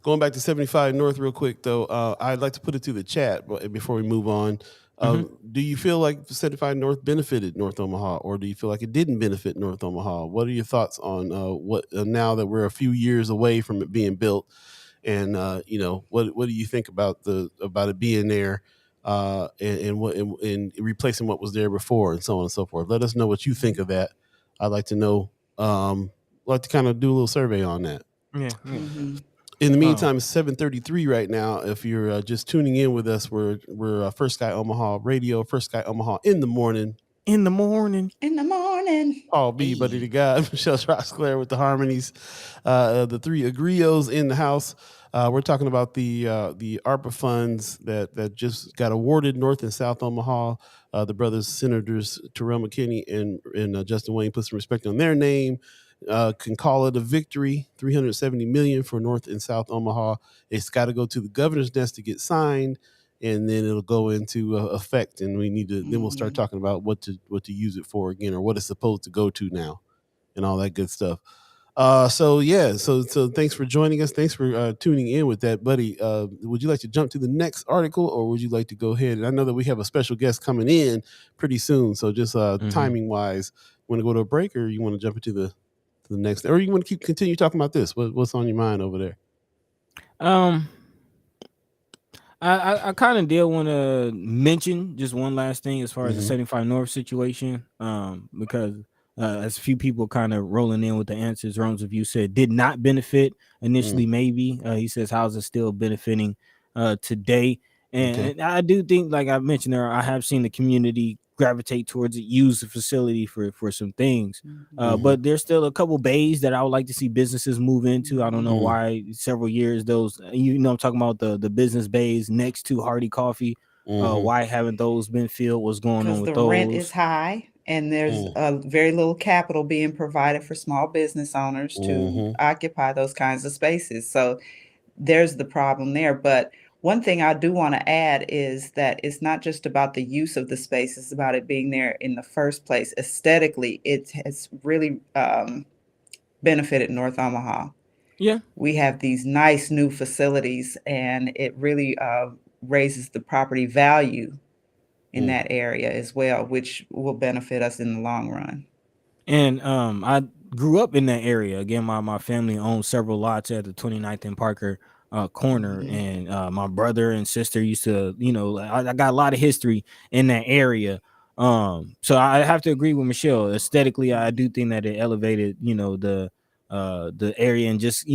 [SPEAKER 1] Going back to 75 North real quick, though, I'd like to put it to the chat before we move on.
[SPEAKER 3] Mhm.
[SPEAKER 1] Do you feel like 75 North benefited North Omaha, or do you feel like it didn't benefit North Omaha? What are your thoughts on what now that we're a few years away from it being built? And what do you think about it being there, and replacing what was there before, and so on and so forth? Let us know what you think of that. I'd like to know. Like to kind of do a little survey on that.
[SPEAKER 3] Yeah.
[SPEAKER 2] Mhm.
[SPEAKER 1] In the meantime, it's 7:33 right now. If you're just tuning in with us, we're First Sky Omaha Radio, First Sky Omaha in the morning.
[SPEAKER 3] In the morning.
[SPEAKER 2] In the morning.
[SPEAKER 1] Paul B, Buddi3 Da Gawd, Michelle Troxclair with the harmonies, the three agriots in the house. We're talking about the ARPA funds that just got awarded North and South Omaha. The brothers Senators Terrell McKinney and Justin Wayne put some respect on their name. Can call it a victory. $370 million for North and South Omaha. It's got to go to the governor's desk to get signed, and then it'll go into effect. And we need to then we'll start
[SPEAKER 2] Mhm.
[SPEAKER 1] talking about what to use it for again, or what it's supposed to go to now, and all that good stuff. So thanks for joining us. Thanks for tuning in with that, buddy. Would you like to jump to the next article, or would you like to go ahead? And I know that we have a special guest coming in pretty soon, so just timing wise, want to go to a break, or you want to jump into the next, or you want to continue talking about this? What's on your mind over there?
[SPEAKER 3] I kind of did want to mention just one last thing as far as the
[SPEAKER 1] Mhm.
[SPEAKER 3] 75 North situation, because as a few people kind of rolling in with the answers, Rome's of you said did not benefit initially. Maybe he says how's it still benefiting today,
[SPEAKER 1] Okay.
[SPEAKER 3] and I do think, like I mentioned there, I have seen the community gravitate towards it, use the facility for some things.
[SPEAKER 2] Mhm.
[SPEAKER 3] But there's still a couple bays that I would like to see businesses move into. I don't know
[SPEAKER 1] Mhm.
[SPEAKER 3] why several years those, I'm talking about the business bays next to Hardy Coffee.
[SPEAKER 1] Mhm.
[SPEAKER 3] Why haven't those been filled? What's going on
[SPEAKER 2] Because
[SPEAKER 3] with
[SPEAKER 2] the rent
[SPEAKER 3] those?
[SPEAKER 2] is high and there's very little capital being provided for small business owners to occupy those kinds of spaces. So there's the problem there. But one thing I do want to add is that it's not just about the use of the space, it's about it being there in the first place. Aesthetically, it has really benefited North Omaha.
[SPEAKER 3] Yeah.
[SPEAKER 2] We have these nice new facilities, and it really raises the property value in that area as well, which will benefit us in the long run.
[SPEAKER 3] And I grew up in that area. Again, my family owns several lots at the 29th and Parker corner, and my brother and sister used to, I got a lot of history in that area. So I have to agree with Michelle. Aesthetically, I do think that it elevated, the area, and just,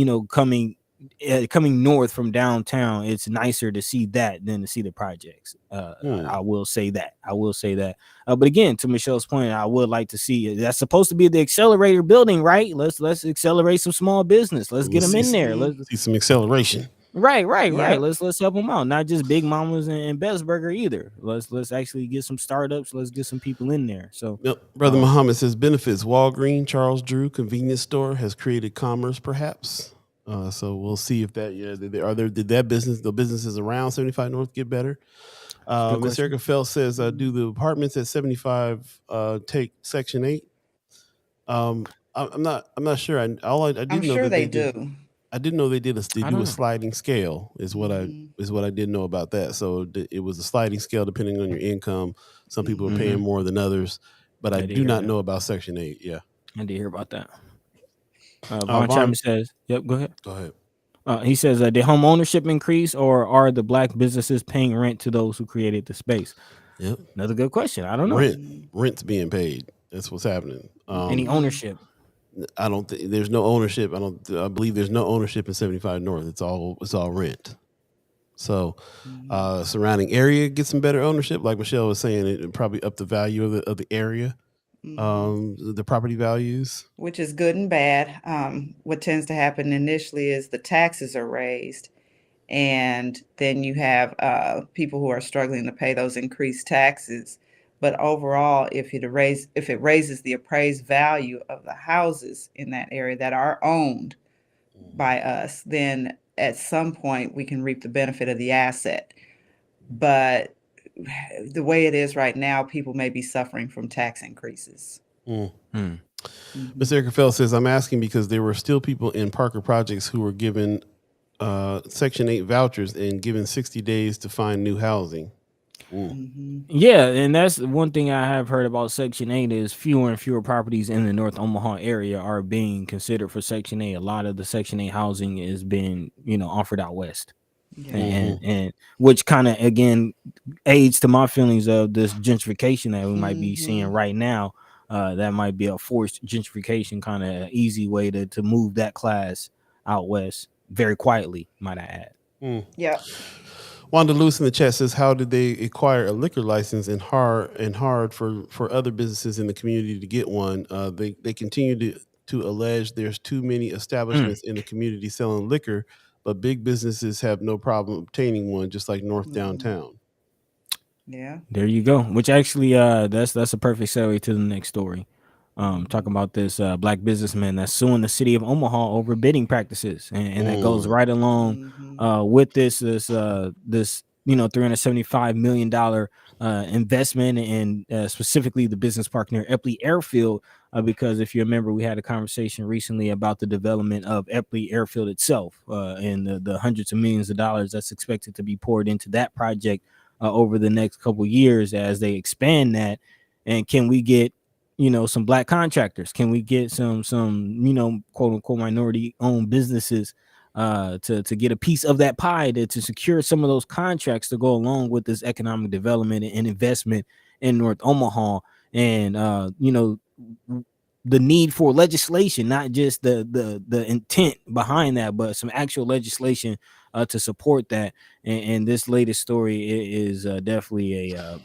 [SPEAKER 3] coming north from downtown, it's nicer to see that than to see the projects. I will say that. But again, to Michelle's point, I would like to see that's supposed to be the accelerator building, right? Let's accelerate some small business. Let's get them in there. Let's
[SPEAKER 1] see some acceleration.
[SPEAKER 3] Right. Let's help them out. Not just Big Mamas and Bestburger either. Let's actually get some startups. Let's get some people in there. So,
[SPEAKER 1] Brother Muhammad says benefits. Walgreens, Charles Drew convenience store has created commerce, perhaps. So we'll see if that did that business, the businesses around 75 North get better. Miss Erica Felt says, do the apartments at 75 take Section 8? I'm not sure. I did know that they do. I didn't know they do a sliding scale is what I did know about that. So it was a sliding scale depending on your income. Some people are paying more than others, but I do not know about Section 8. Yeah,
[SPEAKER 3] I did hear about that. Von Chapman says, "Yep, go ahead."
[SPEAKER 1] Go ahead.
[SPEAKER 3] He says, "Did home ownership increase, or are the black businesses paying rent to those who created the space?"
[SPEAKER 1] Yep,
[SPEAKER 3] another good question. I don't know.
[SPEAKER 1] Rent's being paid. That's what's happening.
[SPEAKER 3] Any ownership?
[SPEAKER 1] I don't think there's no ownership. I believe there's no ownership in 75 North. It's all rent. So surrounding area gets some better ownership. Like Michelle was saying, it probably up the value of the area. The property values,
[SPEAKER 2] which is good and bad. What tends to happen initially is the taxes are raised, and then you have people who are struggling to pay those increased taxes. But overall, if it raises the appraised value of the houses in that area that are owned by us, then at some point we can reap the benefit of the asset. But the way it is right now, people may be suffering from tax increases.
[SPEAKER 1] Ms. Erica Fell says, I'm asking because there were still people in Parker Projects who were given Section 8 vouchers and given 60 days to find new housing.
[SPEAKER 3] Yeah, and that's one thing I have heard about Section 8 is fewer and fewer properties in the North Omaha area are being considered for Section 8. A lot of the Section 8 housing is being, offered out west. And which kind of again aids to my feelings of this gentrification that we might be seeing right now. That might be a forced gentrification, kind of easy way to move that class out west very quietly, might I add.
[SPEAKER 2] Yeah.
[SPEAKER 1] Wanda Lewis in the chat says, how did they acquire a liquor license and hard for other businesses in the community to get one? They continue to allege there's too many establishments in the community selling liquor, but big businesses have no problem obtaining one, just like North Downtown.
[SPEAKER 2] Yeah.
[SPEAKER 3] There you go. Which actually, that's a perfect segue to the next story. Talking about this black businessman that's suing the city of Omaha over bidding practices, and that goes right along with this $375 million investment, and specifically the business park near Epley Airfield. Because if you remember, we had a conversation recently about the development of Epley Airfield itself, and the hundreds of millions of dollars that's expected to be poured into that project over the next couple years as they expand that. And can we get some black contractors? Can we get some quote unquote minority owned businesses to get a piece of that pie to secure some of those contracts to go along with this economic development and investment in North Omaha? And the need for legislation, not just the intent behind that, but some actual legislation to support that. And this latest story is definitely a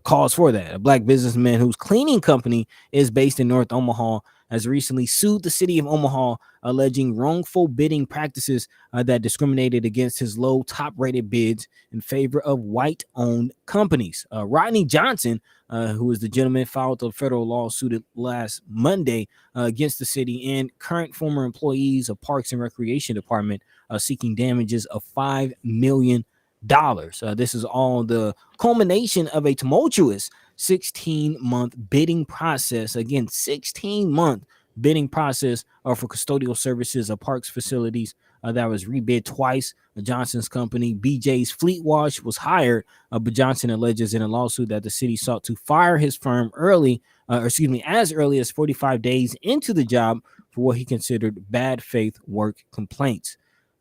[SPEAKER 3] cause for that. A black businessman whose cleaning company is based in North Omaha has recently sued the city of Omaha, alleging wrongful bidding practices that discriminated against his low top-rated bids in favor of white-owned companies. Rodney Johnson, who is the gentleman, filed a federal lawsuit last Monday against the city and current former employees of Parks and Recreation Department, seeking damages of $5 million. This is all the culmination of a tumultuous 16-month bidding process. Again, 16-month bidding process for custodial services of parks facilities that was rebid twice. Johnson's company, BJ's Fleet Wash, was hired, but Johnson alleges in a lawsuit that the city sought to fire his firm as early as 45 days into the job for what he considered bad faith work complaints.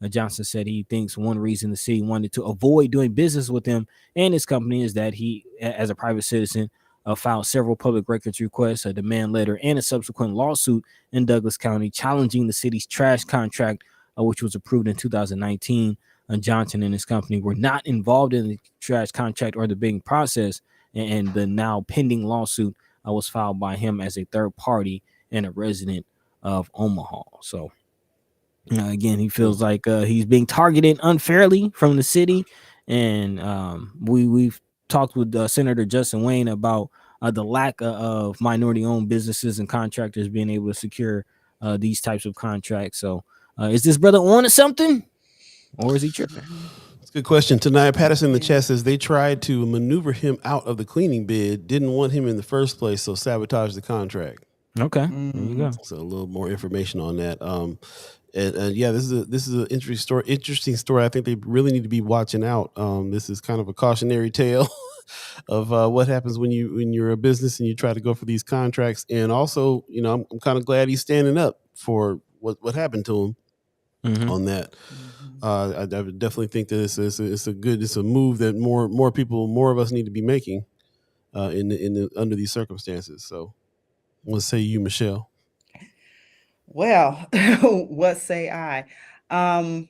[SPEAKER 3] Johnson said he thinks one reason the city wanted to avoid doing business with him and his company is that he, as a private citizen, filed several public records requests, a demand letter, and a subsequent lawsuit in Douglas County challenging the city's trash contract, which was approved in 2019. Johnson and his company were not involved in the trash contract or the bidding process, and the now pending lawsuit was filed by him as a third party and a resident of Omaha. So again, he feels like he's being targeted unfairly from the city, and we've talked with Senator Justin Wayne about the lack of minority-owned businesses and contractors being able to secure these types of contracts. So, is this brother on to something, or is he tripping?
[SPEAKER 1] That's a good question. Tonight, Patterson in the chat says they tried to maneuver him out of the cleaning bid, didn't want him in the first place, so sabotaged the contract.
[SPEAKER 3] Okay, there you go.
[SPEAKER 1] So a little more information on that. And yeah, this is an interesting story. I think they really need to be watching out. This is kind of a cautionary tale of what happens when you're a business and you try to go for these contracts. And also, I'm kind of glad he's standing up for what happened to him on that. I definitely think that it's a move that more of us need to be making under these circumstances. So, what say you, Michelle?
[SPEAKER 2] Well, what say I? And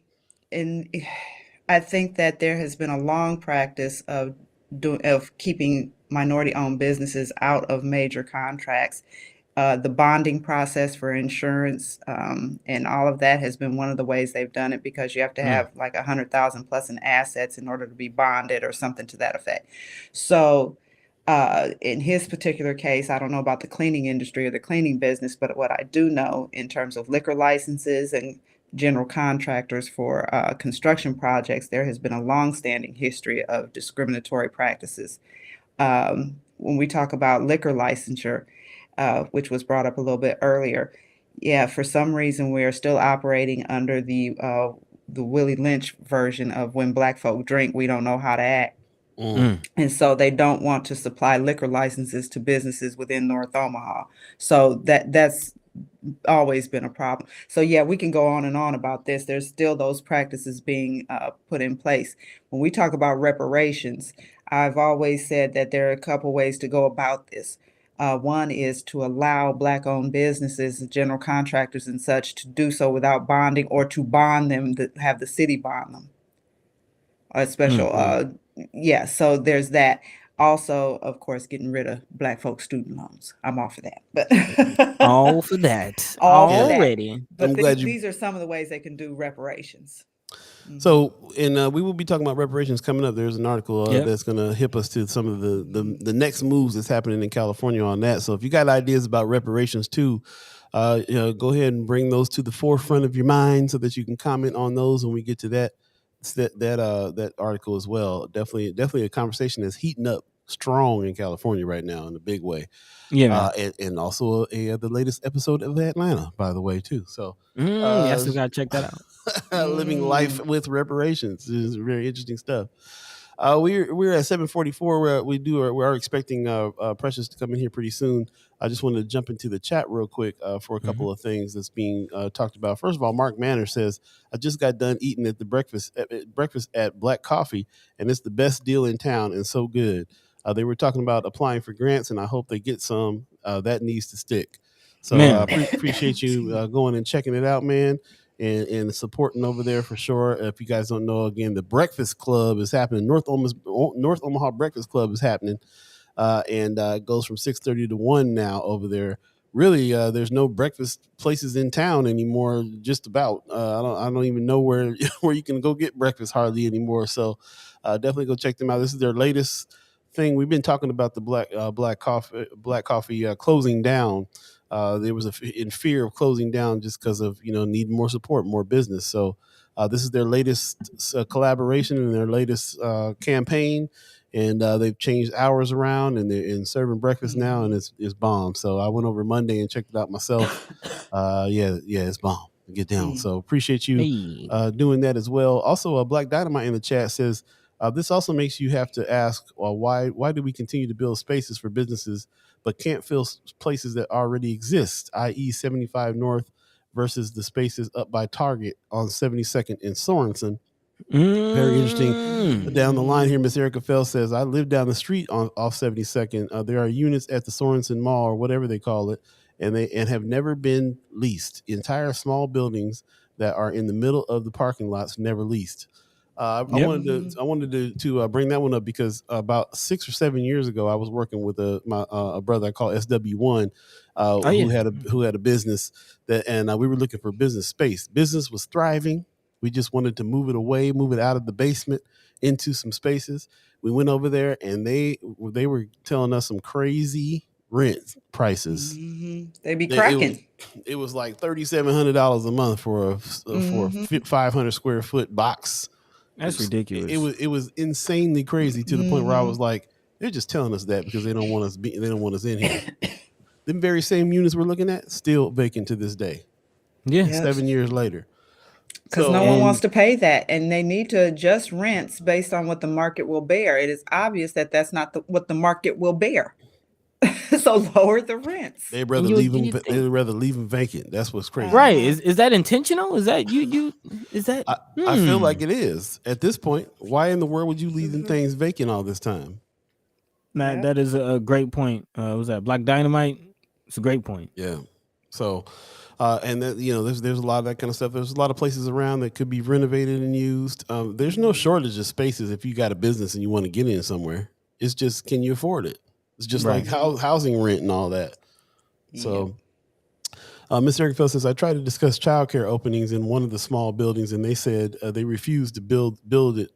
[SPEAKER 2] I think that there has been a long practice of keeping minority-owned businesses out of major contracts. The bonding process for insurance and all of that has been one of the ways they've done it, because you have to have like 100,000 plus in assets in order to be bonded or something to that effect. So in his particular case, I don't know about the cleaning industry or the cleaning business, but what I do know in terms of liquor licenses and general contractors for construction projects, there has been a long-standing history of discriminatory practices. When we talk about liquor licensure, which was brought up a little bit earlier, yeah, for some reason we are still operating under the Willie Lynch version of when black folk drink, we don't know how to act. And so they don't want to supply liquor licenses to businesses within North Omaha. So that's always been a problem. So yeah, we can go on and on about this. There's still those practices being put in place. When we talk about reparations, I've always said that there are a couple ways to go about this. One is to allow Black-owned businesses, general contractors and such, to do so without bonding, or to bond them, to have the city bond them. A special, yeah, so there's that. Also, of course, getting rid of Black folk student loans. I'm all for that. But
[SPEAKER 3] all for that.
[SPEAKER 2] All for
[SPEAKER 3] already.
[SPEAKER 2] that. But
[SPEAKER 1] I'm glad
[SPEAKER 2] these are some of the ways they can do reparations.
[SPEAKER 1] So, and we will be talking about reparations coming up. There's an article that's going to hip us to some of the next moves that's happening in California on that. So, if you got ideas about reparations too, go ahead and bring those to the forefront of your mind so that you can comment on those when we get to that article as well. Definitely a conversation that's heating up strong in California right now in a big way.
[SPEAKER 3] Yeah,
[SPEAKER 1] and also the latest episode of Atlanta, by the way, too. So,
[SPEAKER 3] I still gotta check that out.
[SPEAKER 1] Living life with reparations is very interesting stuff. We're at 7:44. We are expecting Precious to come in here pretty soon. I just wanted to jump into the chat real quick for a couple of things that's being talked about. First of all, Mark Manor says, I just got done eating at the breakfast at Black Coffee, and it's the best deal in town and so good. They were talking about applying for grants, and I hope they get some. That needs to stick. So appreciate you going and checking it out, man. And supporting over there for sure. If you guys don't know, again, the Breakfast Club is happening. North Omaha Breakfast Club is happening, and it goes from 6:30 to 1 now over there really, there's no breakfast places in town anymore. Just about, I don't even know where where you can go get breakfast hardly anymore. So, definitely go check them out. This is their latest thing. We've been talking about the black coffee closing down. There was in fear of closing down just because of needing more support, more business. So, this is their latest collaboration and their latest campaign. And they've changed hours around, and they're serving breakfast now, and it's bomb. So I went over Monday and checked it out myself. Yeah, it's bomb. Get down. So appreciate you doing that as well. Also, Black Dynamite in the chat says this also makes you have to ask, well, why do we continue to build spaces for businesses but can't fill places that already exist, i.e., 75 North versus the spaces up by Target on 72nd in Sorensen. Very interesting. Down the line here, Miss Erica Fell says, I live down the street off 72nd. There are units at the Sorensen Mall or whatever they call it, and have never been leased. Entire small buildings that are in the middle of the parking lots never leased. I wanted to bring that one up because about 6 or 7 years ago, I was working with a brother I call SW1, who had a business and we were looking for business space. Business was thriving. We just wanted to move it out of the basement into some spaces. We went over there, and they were telling us some crazy rent prices.
[SPEAKER 2] They be cracking.
[SPEAKER 1] It was like $3,700 a month for a 500 square foot box.
[SPEAKER 3] That's ridiculous.
[SPEAKER 1] It was insanely crazy to the point where I was like, they're just telling us that because they don't want us in here. Them very same units we're looking at still vacant to this day.
[SPEAKER 3] Yeah,
[SPEAKER 1] 7 years later.
[SPEAKER 2] Because no one wants to pay that, and they need to adjust rents based on what the market will bear. It is obvious that that's not what the market will bear. So lower the rents.
[SPEAKER 1] They'd rather leave them vacant. That's what's crazy.
[SPEAKER 3] Right? Is that intentional? Is that you? Is that?
[SPEAKER 1] I feel like it is at this point. Why in the world would you leave them things vacant all this time?
[SPEAKER 3] That is a great point. Was that Black Dynamite? It's a great point.
[SPEAKER 1] Yeah. So. And that, there's a lot of that kind of stuff. There's a lot of places around that could be renovated and used. There's no shortage of spaces if you got a business and you want to get in somewhere. It's just, can you afford it? It's just like housing rent and all that. So, Mr. Eric Phil says, I tried to discuss childcare openings in one of the small buildings, and they said they refused to build to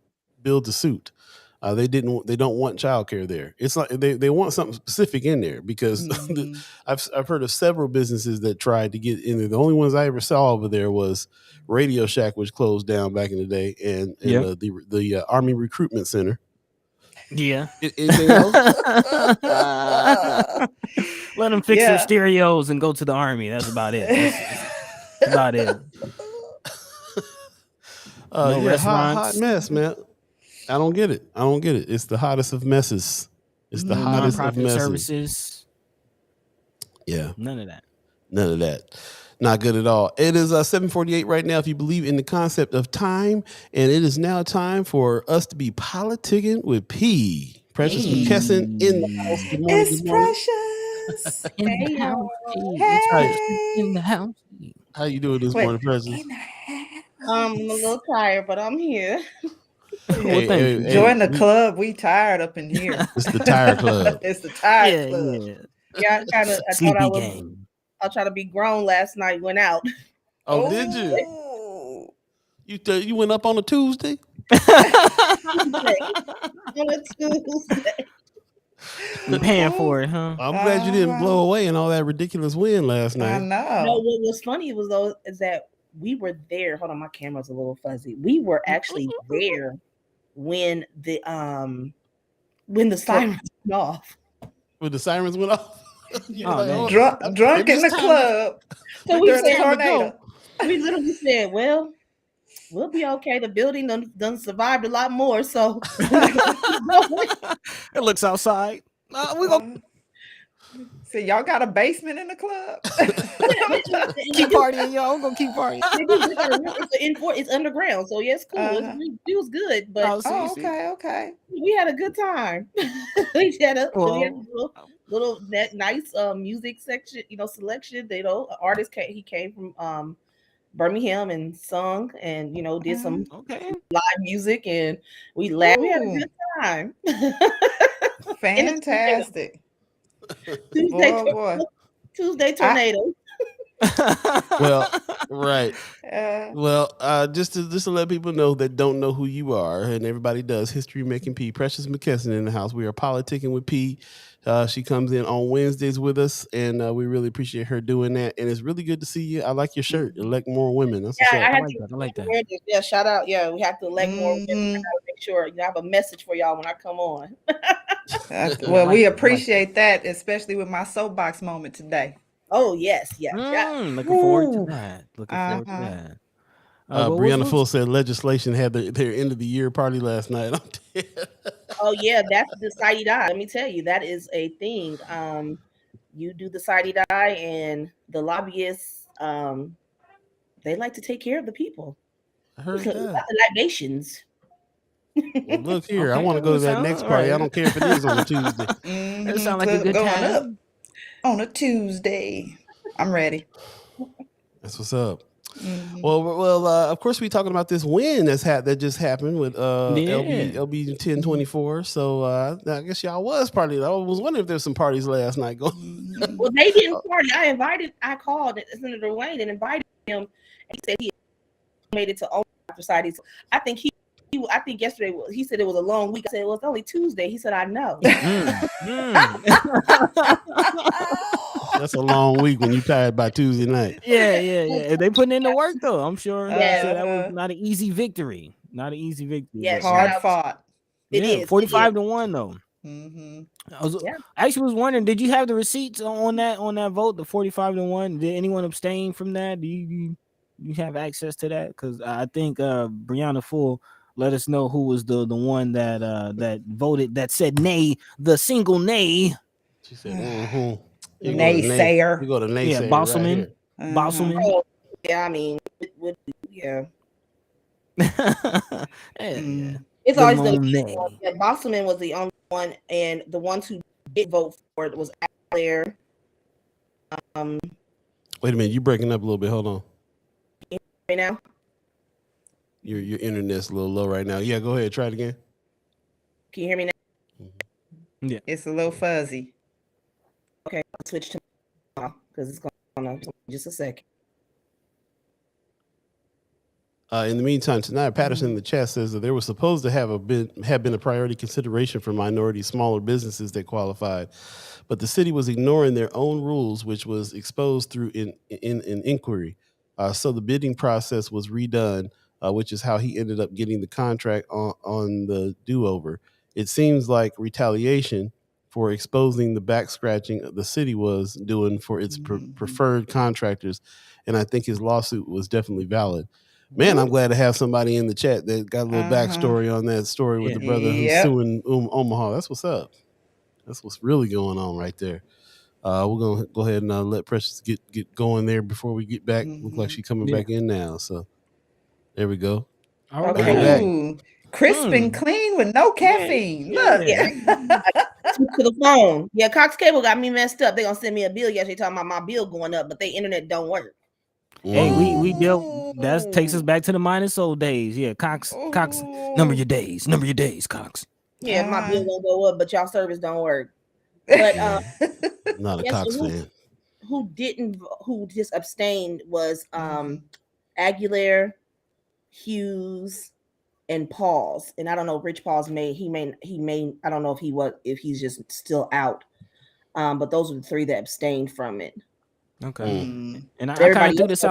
[SPEAKER 1] suit. They don't want childcare there. It's like they want something specific in there because I've heard of several businesses that tried to get in there. The only ones I ever saw over there was Radio Shack, which closed down back in the day, and the Army Recruitment Center.
[SPEAKER 3] Yeah.
[SPEAKER 1] Anything else?
[SPEAKER 3] Let them fix their stereos and go to the Army. That's about it. That's about it.
[SPEAKER 1] Hot mess, man. I don't get it. It's the hottest of messes. It's the hottest of messes.
[SPEAKER 3] Services.
[SPEAKER 1] Yeah.
[SPEAKER 3] None of that.
[SPEAKER 1] Not good at all. It is 7:48 right now. If you believe in the concept of time, and it is now time for us to be politicking with P. Precious McKesson in the house. Good morning,
[SPEAKER 2] it's Precious.
[SPEAKER 3] In the house.
[SPEAKER 1] How you doing this morning, Precious?
[SPEAKER 4] I'm a little tired, but I'm here.
[SPEAKER 2] Join the club. We tired up in here.
[SPEAKER 1] It's the tired club.
[SPEAKER 2] It's the tired club.
[SPEAKER 4] Yeah, I thought I'll try to be grown last night. Went out.
[SPEAKER 1] Oh, did you? You went up on a Tuesday?
[SPEAKER 4] On a Tuesday.
[SPEAKER 3] You're paying for it, huh?
[SPEAKER 1] I'm glad you didn't blow away in all that ridiculous wind last night.
[SPEAKER 2] I know.
[SPEAKER 4] No, what was funny is that we were there. Hold on, my camera's a little fuzzy. We were actually there when the sirens went off.
[SPEAKER 1] When the sirens went off?
[SPEAKER 2] Drunk in the club.
[SPEAKER 4] So we literally said, well, we'll be okay. The building done survived a lot more. So
[SPEAKER 3] it looks outside. We gonna
[SPEAKER 2] see y'all got a basement in the club.
[SPEAKER 3] keep partying, y'all. We're gonna keep partying.
[SPEAKER 4] It's underground, so yes, cool. It was good, but
[SPEAKER 2] okay.
[SPEAKER 4] We had a good time. we had a little nice music section, selection. Artist he came from Birmingham and sung and did some live music, and we laughed. We had a good time.
[SPEAKER 2] Fantastic.
[SPEAKER 4] Tuesday tornado.
[SPEAKER 1] Well, right.
[SPEAKER 2] Uh,
[SPEAKER 1] Well, just to let people know that don't know who you are, and everybody does. History making P. Precious McKesson in the house. We are politicking with P. She comes in on Wednesdays with us, and we really appreciate her doing that. And it's really good to see you. I like your shirt. Elect more women. That's what's
[SPEAKER 4] Yeah,
[SPEAKER 1] up.
[SPEAKER 4] I had
[SPEAKER 3] like
[SPEAKER 4] to
[SPEAKER 3] that. I like that.
[SPEAKER 4] wear this. Yeah, shout out. Yeah, we have to elect more women. I
[SPEAKER 2] mhm.
[SPEAKER 4] gotta make sure I have a message for y'all when I come on.
[SPEAKER 2] Well,
[SPEAKER 3] like
[SPEAKER 2] we
[SPEAKER 3] that. I like
[SPEAKER 2] appreciate that, especially with my soapbox moment today.
[SPEAKER 4] Oh yes, yes. Yeah.
[SPEAKER 3] Looking forward to
[SPEAKER 2] Woo.
[SPEAKER 3] that. Looking forward to
[SPEAKER 2] Uh-huh.
[SPEAKER 3] that. Well,
[SPEAKER 1] Brianna
[SPEAKER 3] what's
[SPEAKER 1] Full said legislation had their end of the year party last night. I'm dead.
[SPEAKER 4] Oh yeah, that's the side die. Let me tell you, that is a thing. You do the side die, and the lobbyists, they like to take care of the people.
[SPEAKER 1] I heard
[SPEAKER 4] Because
[SPEAKER 1] that.
[SPEAKER 4] the libations.
[SPEAKER 1] Well, look here. I
[SPEAKER 3] okay?
[SPEAKER 1] want to go to that
[SPEAKER 3] Sound
[SPEAKER 1] next
[SPEAKER 3] all
[SPEAKER 1] party. I
[SPEAKER 3] right.
[SPEAKER 1] don't care if it is on a Tuesday.
[SPEAKER 3] That sound like a good
[SPEAKER 2] Going
[SPEAKER 3] time.
[SPEAKER 2] up on a Tuesday. I'm ready.
[SPEAKER 1] That's what's up.
[SPEAKER 2] Mhm.
[SPEAKER 1] Well. Of course, we talking about this win that just happened with LB 1024. So I guess y'all was partying. I was wondering if there's some parties last night going.
[SPEAKER 2] Mhm.
[SPEAKER 4] Well, they didn't party. I called Senator Wayne and invited him. And he said he made it to Omaha after Saturday. So I think I think yesterday he said it was a long week. I said, well, it's only Tuesday. He said, I know.
[SPEAKER 1] That's a long week when you tired by Tuesday night.
[SPEAKER 3] Yeah. They putting in the work though. I'm sure.
[SPEAKER 4] Yeah.
[SPEAKER 3] So that was not an easy victory. Not an easy victory.
[SPEAKER 4] Yes,
[SPEAKER 3] but,
[SPEAKER 2] Hard fought.
[SPEAKER 4] It
[SPEAKER 3] yeah,
[SPEAKER 4] is.
[SPEAKER 3] 45-1 though.
[SPEAKER 2] Mm-hmm.
[SPEAKER 3] I actually was wondering, did you have the receipts on that vote, the 45-1? Did anyone abstain from that? Do you have access to that? Because I think Brianna Full let us know who was the one that that voted, that said nay, the single nay.
[SPEAKER 1] She said, "Mm-hmm."
[SPEAKER 2] Naysayer.
[SPEAKER 1] You go to naysayer
[SPEAKER 3] Yeah,
[SPEAKER 1] right
[SPEAKER 3] Bosselman.
[SPEAKER 1] here.
[SPEAKER 3] Bosselman.
[SPEAKER 4] Oh, yeah, I mean, yeah.
[SPEAKER 3] Yeah.
[SPEAKER 4] It's
[SPEAKER 3] The
[SPEAKER 4] always going to
[SPEAKER 3] lone
[SPEAKER 4] be
[SPEAKER 3] nay.
[SPEAKER 4] one. Yeah, Bosselman was the only one, and the ones who did vote for it was out there.
[SPEAKER 1] Wait a minute, you breaking up a little bit. Hold on.
[SPEAKER 4] Right now.
[SPEAKER 1] Your internet's a little low right now. Yeah, go ahead. Try it again.
[SPEAKER 4] Can you hear me now?
[SPEAKER 3] Yeah.
[SPEAKER 2] It's a little fuzzy.
[SPEAKER 4] Okay, I'll switch to because it's going to just a second.
[SPEAKER 1] In the meantime, tonight Patterson in the chat says that there was supposed to have been a priority consideration for minority smaller businesses that qualified, but the city was ignoring their own rules, which was exposed through an inquiry. So the bidding process was redone, which is how he ended up getting the contract on the do-over. It seems like retaliation for exposing the back scratching the city was doing for its preferred contractors, and I think his lawsuit was definitely valid. Man, I'm glad to have somebody in the chat that got a little backstory on that story with the brother who's suing Omaha. That's what's up. That's what's really going on right there. We're gonna go ahead and let Precious get going there before we get back. Look like she's coming back in now. So there we go.
[SPEAKER 2] Okay. Ooh, crisp and clean with no caffeine. Look.
[SPEAKER 4] Yeah. To the phone. Yeah, Cox Cable got me messed up. They're gonna send me a bill yesterday talking about my bill going up, but their internet don't work.
[SPEAKER 3] Hey, we dealt. That takes us back to the minus soul days. Yeah, Cox. Number your days, Cox.
[SPEAKER 4] Yeah, my bill won't go up, but y'all service don't work. But
[SPEAKER 1] not a Cox fan.
[SPEAKER 4] Who just abstained was Aguilar, Hughes, and Pauls. And I don't know, Rich Pauls may I don't know if he's just still out. But those are the three that abstained from it.
[SPEAKER 3] Okay. And I kind of threw this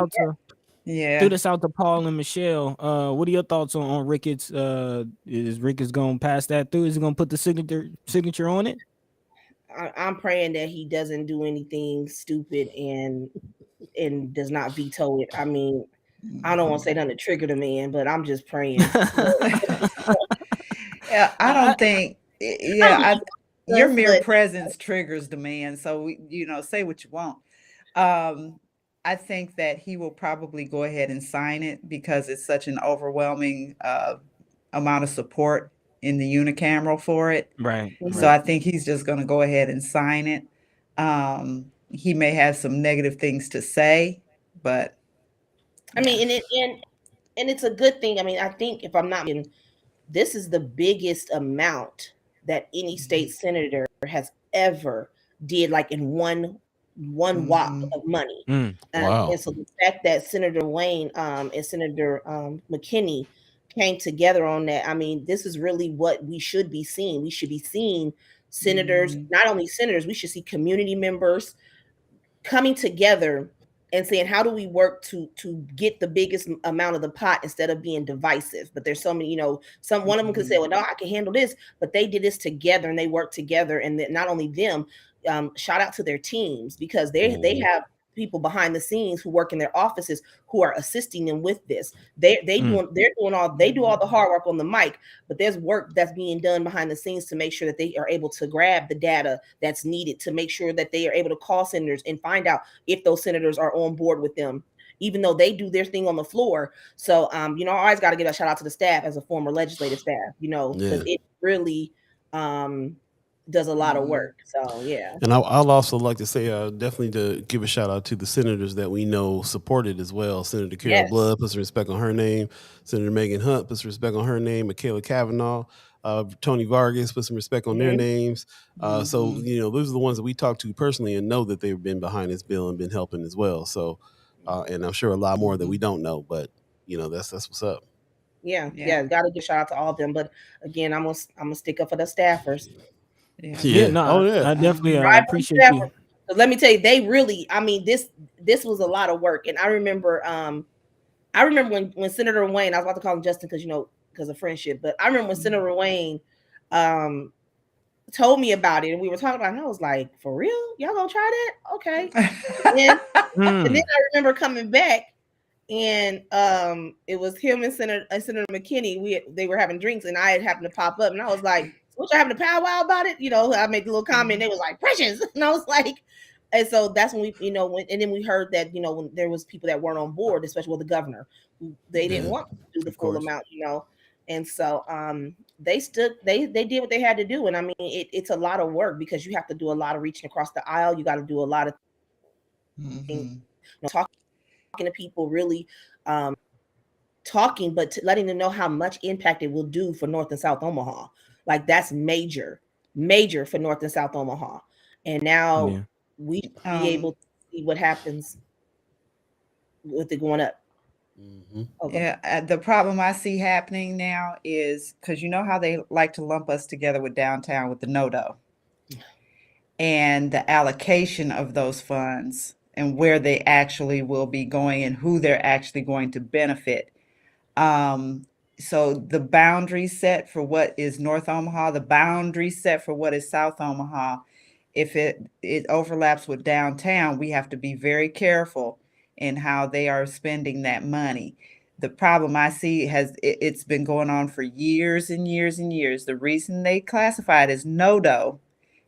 [SPEAKER 3] out to Paul and Michelle. What are your thoughts on Ricketts? Is Ricketts gonna pass that through? Is he gonna put the signature on it?
[SPEAKER 4] I'm praying that he doesn't do anything stupid and does not veto it. I mean, I don't want to say nothing to trigger the man, but I'm just praying.
[SPEAKER 2] Yeah, I don't think. Yeah, your mere presence triggers the man. So say what you want. I think that he will probably go ahead and sign it because it's such an overwhelming amount of support in the unicameral for it.
[SPEAKER 3] Right.
[SPEAKER 2] So I think he's just going to go ahead and sign it. He may have some negative things to say, but
[SPEAKER 4] I mean, and it's a good thing. I mean, I think if I'm not mistaken, this is the biggest amount that any state senator has ever did, like in one one wop of money.
[SPEAKER 1] Wow.
[SPEAKER 4] And so the fact that Senator Wayne and Senator McKinney came together on that, I mean, this is really what we should be seeing. We should be seeing senators, not only senators, we should see community members coming together and saying, how do we work to get the biggest amount of the pot instead of being divisive? But there's so many, you know, one of them could say, well, no, I can handle this, but they did this together and they worked together. And not only them, shout out to their teams, because they have people behind the scenes who work in their offices who are assisting them with this. They do all the hard work on the mic, but there's work that's being done behind the scenes to make sure that they are able to grab the data that's needed to make sure that they are able to call senators and find out if those senators are on board with them, even though they do their thing on the floor. So you know, I always got to give a shout out to the staff as a former legislative staff, you know, because it really does a lot of work. So yeah.
[SPEAKER 1] And I'll also like to say definitely to give a shout out to the senators that we know supported as well. Senator Carol Blood, put some respect on her name. Senator Megan Hunt, put some respect on her name. Michaela Cavanaugh, Tony Vargas, put some respect on their names. So, you know, those are the ones that we talk to personally and know that they've been behind this bill and been helping as well. So, and I'm sure a lot more that we don't know, but you know, that's what's up.
[SPEAKER 4] Yeah. Got to give shout out to all of them. But again, I'm gonna stick up for the staffers.
[SPEAKER 3] I definitely appreciate you.
[SPEAKER 4] So let me tell you, they really, I mean, this was a lot of work. And I remember when Senator Wayne, I was about to call him Justin because, you know, because of friendship, but I remember when Senator Wayne told me about it and we were talking about it, and I was like, for real? Y'all gonna try that? Okay. And then I remember coming back and it was him and Senator McKinney. They were having drinks and I had happened to pop up and I was like, what, y'all having a powwow about it? You know, I made a little comment. They was like, precious. And I was like, and so that's when we, you know, and then we heard that, you know, when there was people that weren't on board, especially with the governor, who they didn't want to do the full amount, you know. And so they did what they had to do. And I mean, it's a lot of work because you have to do a lot of reaching across the aisle. You got to do a lot of things, you know, talking to people, really talking, but letting them know how much impact it will do for North and South Omaha. Like that's major for North and South Omaha. And now we be able to see what happens with it going up.
[SPEAKER 2] Yeah, the problem I see happening now is because you know how they like to lump us together with downtown with the NODO and the allocation of those funds and where they actually will be going and who they're actually going to benefit. So the boundary set for what is North Omaha, the boundary set for what is South Omaha, if it overlaps with downtown, we have to be very careful in how they are spending that money. The problem I see it's been going on for years and years and years. The reason they classify it as NODO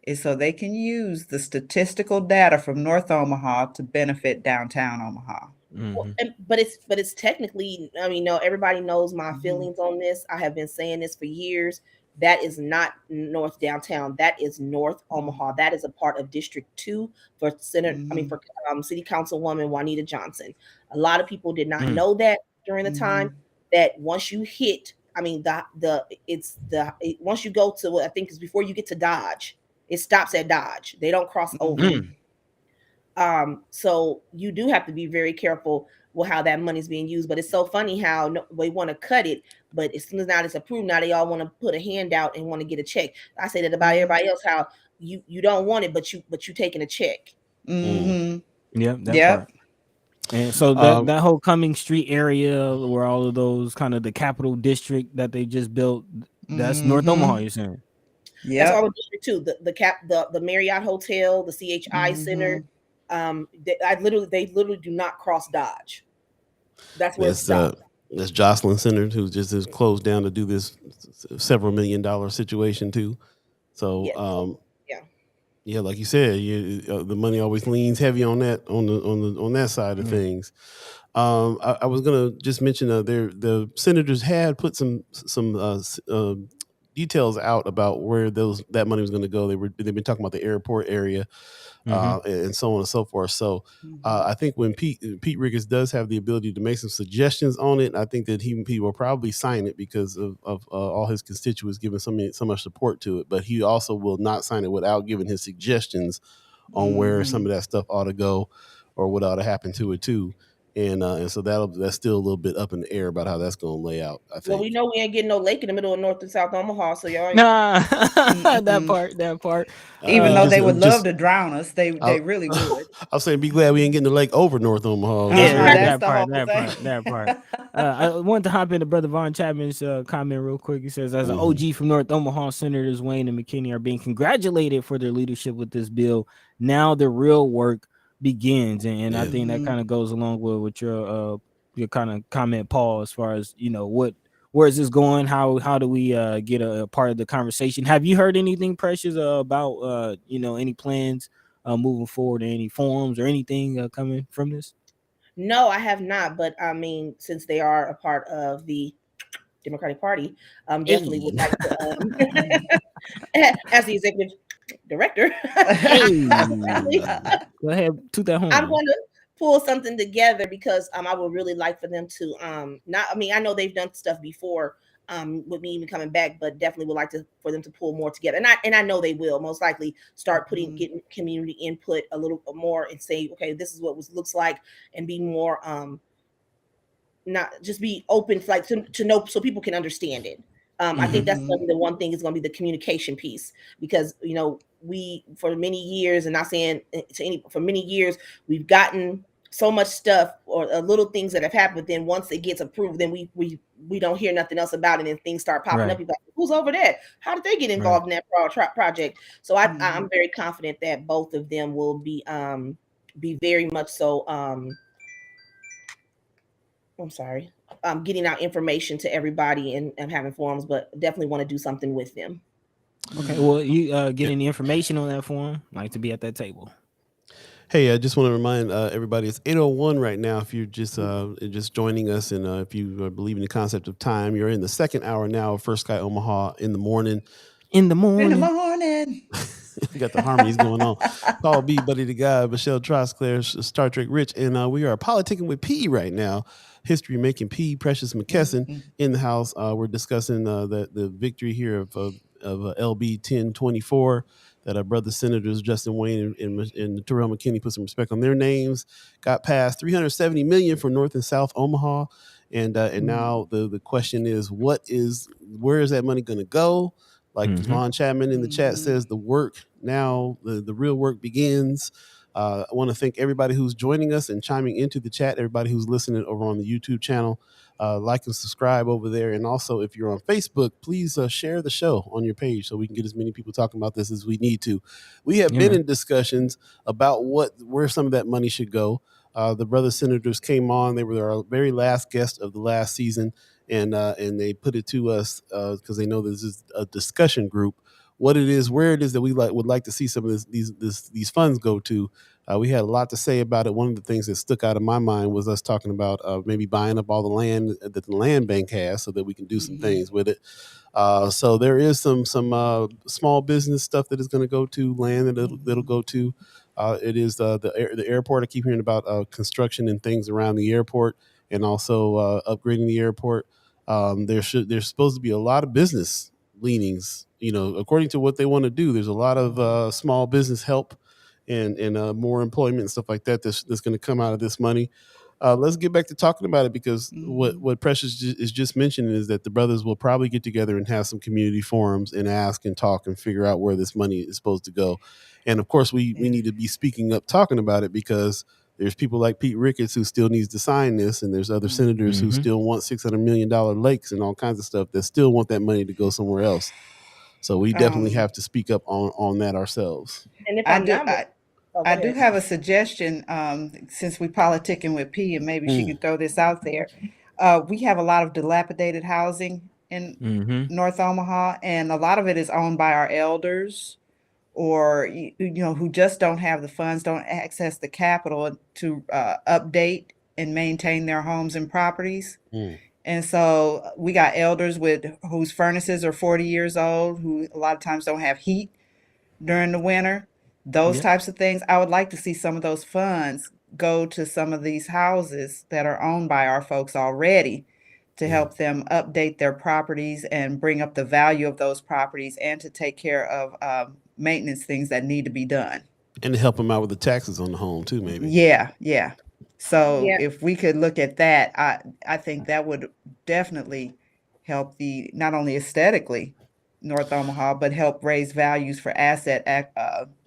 [SPEAKER 2] is so they can use the statistical data from North Omaha to benefit downtown Omaha.
[SPEAKER 4] Well, but it's technically, I mean, no, everybody knows my feelings on this. I have been saying this for years. That is not North Downtown. That is North Omaha. That is a part of District 2 for for City Councilwoman Juanita Johnson. A lot of people did not know that during the time that once you hit, I mean, once you go to what I think is before you get to Dodge, it stops at Dodge. They don't cross over. So you do have to be very careful with how that money is being used. But it's so funny how they want to cut it, but as soon as now it's approved, now they all want to put a hand out and want to get a check. I say that about everybody else, how you don't want it, but you taking a check.
[SPEAKER 3] Yeah, part. And so that whole Cumming Street area where all of those kind of the capital district that they just built, that's North Omaha, you're saying?
[SPEAKER 2] Yeah,
[SPEAKER 4] that's all of District 2. The Marriott Hotel, the CHI Center. They literally do not cross Dodge. That's where it's
[SPEAKER 1] that's Jocelyn Center, who just is closed down to do this several $1 million situation too. So yeah, like you said, the money always leans heavy on that on that side of things. I was gonna just mention the senators had put some details out about where that money was going to go. They've been talking about the airport area. And so on and so forth. So I think when Pete Riggins does have the ability to make some suggestions on it, I think that he will probably sign it because of all his constituents giving so much support to it. But he also will not sign it without giving his suggestions on where some of that stuff ought to go or what ought to happen to it too. And so that's still a little bit up in the air about how that's going to lay out, I think.
[SPEAKER 4] Well, we know we ain't getting no lake in the middle of North and South Omaha, so y'all ain't...
[SPEAKER 3] Nah, that part.
[SPEAKER 2] Even though they would love to drown us, they really would.
[SPEAKER 1] I'm saying, be glad we ain't getting the lake over North Omaha.
[SPEAKER 3] Yeah, that part. I wanted to hop into Brother Von Chapman's comment real quick. He says, as an OG from North Omaha, Senators Wayne and McKinney are being congratulated for their leadership with this bill. Now the real work begins, and I think that kind of goes along with your kind of comment, Paul, as far as where is this going? How do we get a part of the conversation? Have you heard anything, Precious, about any plans moving forward, any forums or anything coming from this?
[SPEAKER 4] No, I have not. But I mean, since they are a part of the Democratic Party, definitely would like to, as the executive director.
[SPEAKER 3] Go ahead, toot that home.
[SPEAKER 4] I'm going to pull something together because I would really like for them to I know they've done stuff before with me even coming back, but definitely would like for them to pull more together. And I know they will most likely start getting community input a little more and say, okay, this is what looks like, and be more not just be open to know so people can understand it. I think that's going to be the one thing is going to be the communication piece, because we for many years, and not saying for many years, we've gotten so much stuff or little things that have happened. Then once it gets approved, then we don't hear nothing else about it, and things start popping up. You're like, who's over there? How did they get involved in that project? So I'm very confident that both of them will be very much so. I'm sorry. Getting out information to everybody and having forums, but definitely want to do something with them.
[SPEAKER 3] Okay, well, you get any information on that forum? Like to be at that table.
[SPEAKER 1] Hey, I just want to remind everybody it's 8:01 right now. If you're just joining us, and if you believe in the concept of time, you're in the second hour now of First Sky Omaha in the morning.
[SPEAKER 2] In the morning.
[SPEAKER 1] We got the harmonies going on. Paul B, Buddi3 Da Gawd, Michelle Trosclair, Star Trek Rich, and we are politicking with P right now. History making P, Precious McKesson in the house. We're discussing the victory here of LB 1024 that our brother senators Justin Wayne and Terrell McKinney put some respect on their names. Got passed $370 million for North and South Omaha, and now the question is, where is that money going to go? Like Von Chapman in the chat says, the work now, the real work begins. I want to thank everybody who's joining us and chiming into the chat, everybody who's listening over on the YouTube channel. Like and subscribe over there. And also, if you're on Facebook, please share the show on your page so we can get as many people talking about this as we need to. We have been in discussions about where some of that money should go. The brother senators came on. They were our very last guest of the last season. And they put it to us because they know this is a discussion group. Where it is that we would like to see some of these funds go to. We had a lot to say about it. One of the things that stuck out of my mind was us talking about maybe buying up all the land that the land bank has so that we can do some things with it. So there is some small business stuff that is going to go to land that'll go to. It is the airport. I keep hearing about construction and things around the airport, and also upgrading the airport. There's supposed to be a lot of business leanings, according to what they want to do. There's a lot of small business help and more employment and stuff like that that's going to come out of this money. Let's get back to talking about it, because what Precious is just mentioning is that the brothers will probably get together and have some community forums and ask and talk and figure out where this money is supposed to go. And of course, we need to be speaking up, talking about it, because there's people like Pete Ricketts who still needs to sign this, and there's other senators who still want $600 million lakes and all kinds of stuff that still want that money to go somewhere else. So we definitely have to speak up on that ourselves.
[SPEAKER 4] And if
[SPEAKER 2] I do have a suggestion, since we politicking with P, and maybe she could throw this out there. We have a lot of dilapidated housing in North Omaha, and a lot of it is owned by our elders, or who just don't have the funds, don't access the capital to update and maintain their homes and properties. And so we got elders whose furnaces are 40 years old, who a lot of times don't have heat during the winter. Those types of things. I would like to see some of those funds go to some of these houses that are owned by our folks already, to help them update their properties and bring up the value of those properties, and to take care of maintenance things that need to be done.
[SPEAKER 1] And to help them out with the taxes on the home too, maybe.
[SPEAKER 2] Yeah, yeah. So
[SPEAKER 4] Yeah.
[SPEAKER 2] if we could look at that, I think that would definitely help the not only aesthetically North Omaha, but help raise values for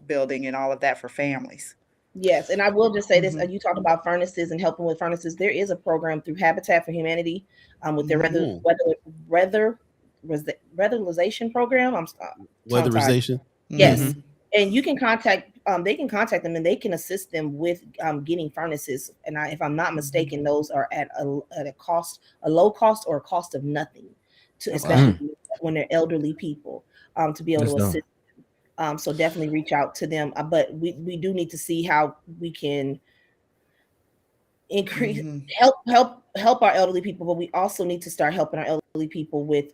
[SPEAKER 2] building and all of that for families.
[SPEAKER 4] Yes, and I will just say this:
[SPEAKER 2] Mhm.
[SPEAKER 4] you talked about furnaces and helping with furnaces. There is a program through Habitat for Humanity, with their weatherization program. I'm tongue tied.
[SPEAKER 1] Weatherization.
[SPEAKER 4] Yes,
[SPEAKER 2] Mhm.
[SPEAKER 4] and you can contact. They can contact them, and they can assist them with getting furnaces. And if I'm not mistaken, those are at a low cost, or a cost of nothing, to
[SPEAKER 2] Oh,
[SPEAKER 4] especially
[SPEAKER 2] wow.
[SPEAKER 4] when they're elderly people, to be able
[SPEAKER 3] That's
[SPEAKER 4] to
[SPEAKER 3] dope.
[SPEAKER 4] assist. So definitely reach out to them. But we do need to see how we can increase
[SPEAKER 2] Mhm.
[SPEAKER 4] help our elderly people, but we also need to start helping our elderly people with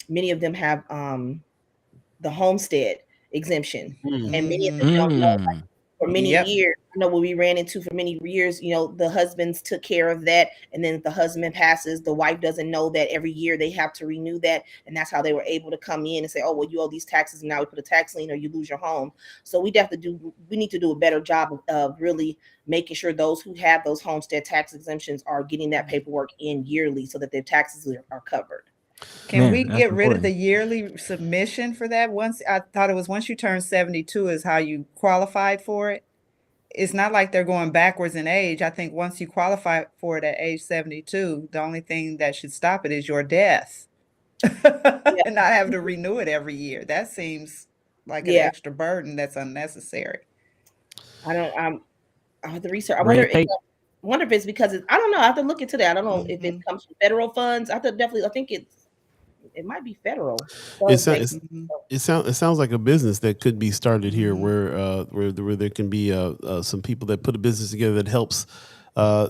[SPEAKER 4] many of them have the homestead exemption, and many of them don't know.
[SPEAKER 3] Mm.
[SPEAKER 4] For many
[SPEAKER 2] Yep.
[SPEAKER 4] years, I know what we ran into for many years, the husbands took care of that. And then if the husband passes, the wife doesn't know that every year they have to renew that. And that's how they were able to come in and say, oh, well, you owe these taxes. And now we put a tax lien or you lose your home. So we need to do a better job of really making sure those who have those homestead tax exemptions are getting that paperwork in yearly so that their taxes are covered.
[SPEAKER 2] Can
[SPEAKER 3] Man,
[SPEAKER 2] we
[SPEAKER 3] that's
[SPEAKER 2] get rid of the
[SPEAKER 3] important.
[SPEAKER 2] yearly submission for that? I thought it was once you turn 72 is how you qualified for it. It's not like they're going backwards in age. I think once you qualify for it at age 72, the only thing that should stop it is your death.
[SPEAKER 4] Yeah.
[SPEAKER 2] And not having to renew it every year. That seems like an
[SPEAKER 4] Yeah.
[SPEAKER 2] extra burden that's unnecessary.
[SPEAKER 4] I have to research.
[SPEAKER 3] Red tape.
[SPEAKER 4] Wonder if it's because I don't know. I have to look into that. I don't know if it
[SPEAKER 2] Mhm.
[SPEAKER 4] comes from federal funds. I think it might be federal.
[SPEAKER 1] It
[SPEAKER 4] Funds
[SPEAKER 1] sounds
[SPEAKER 4] based.
[SPEAKER 2] Mhm.
[SPEAKER 1] it sounds like a business that could be started here,
[SPEAKER 2] Mhm.
[SPEAKER 1] where there can be some people that put a business together that helps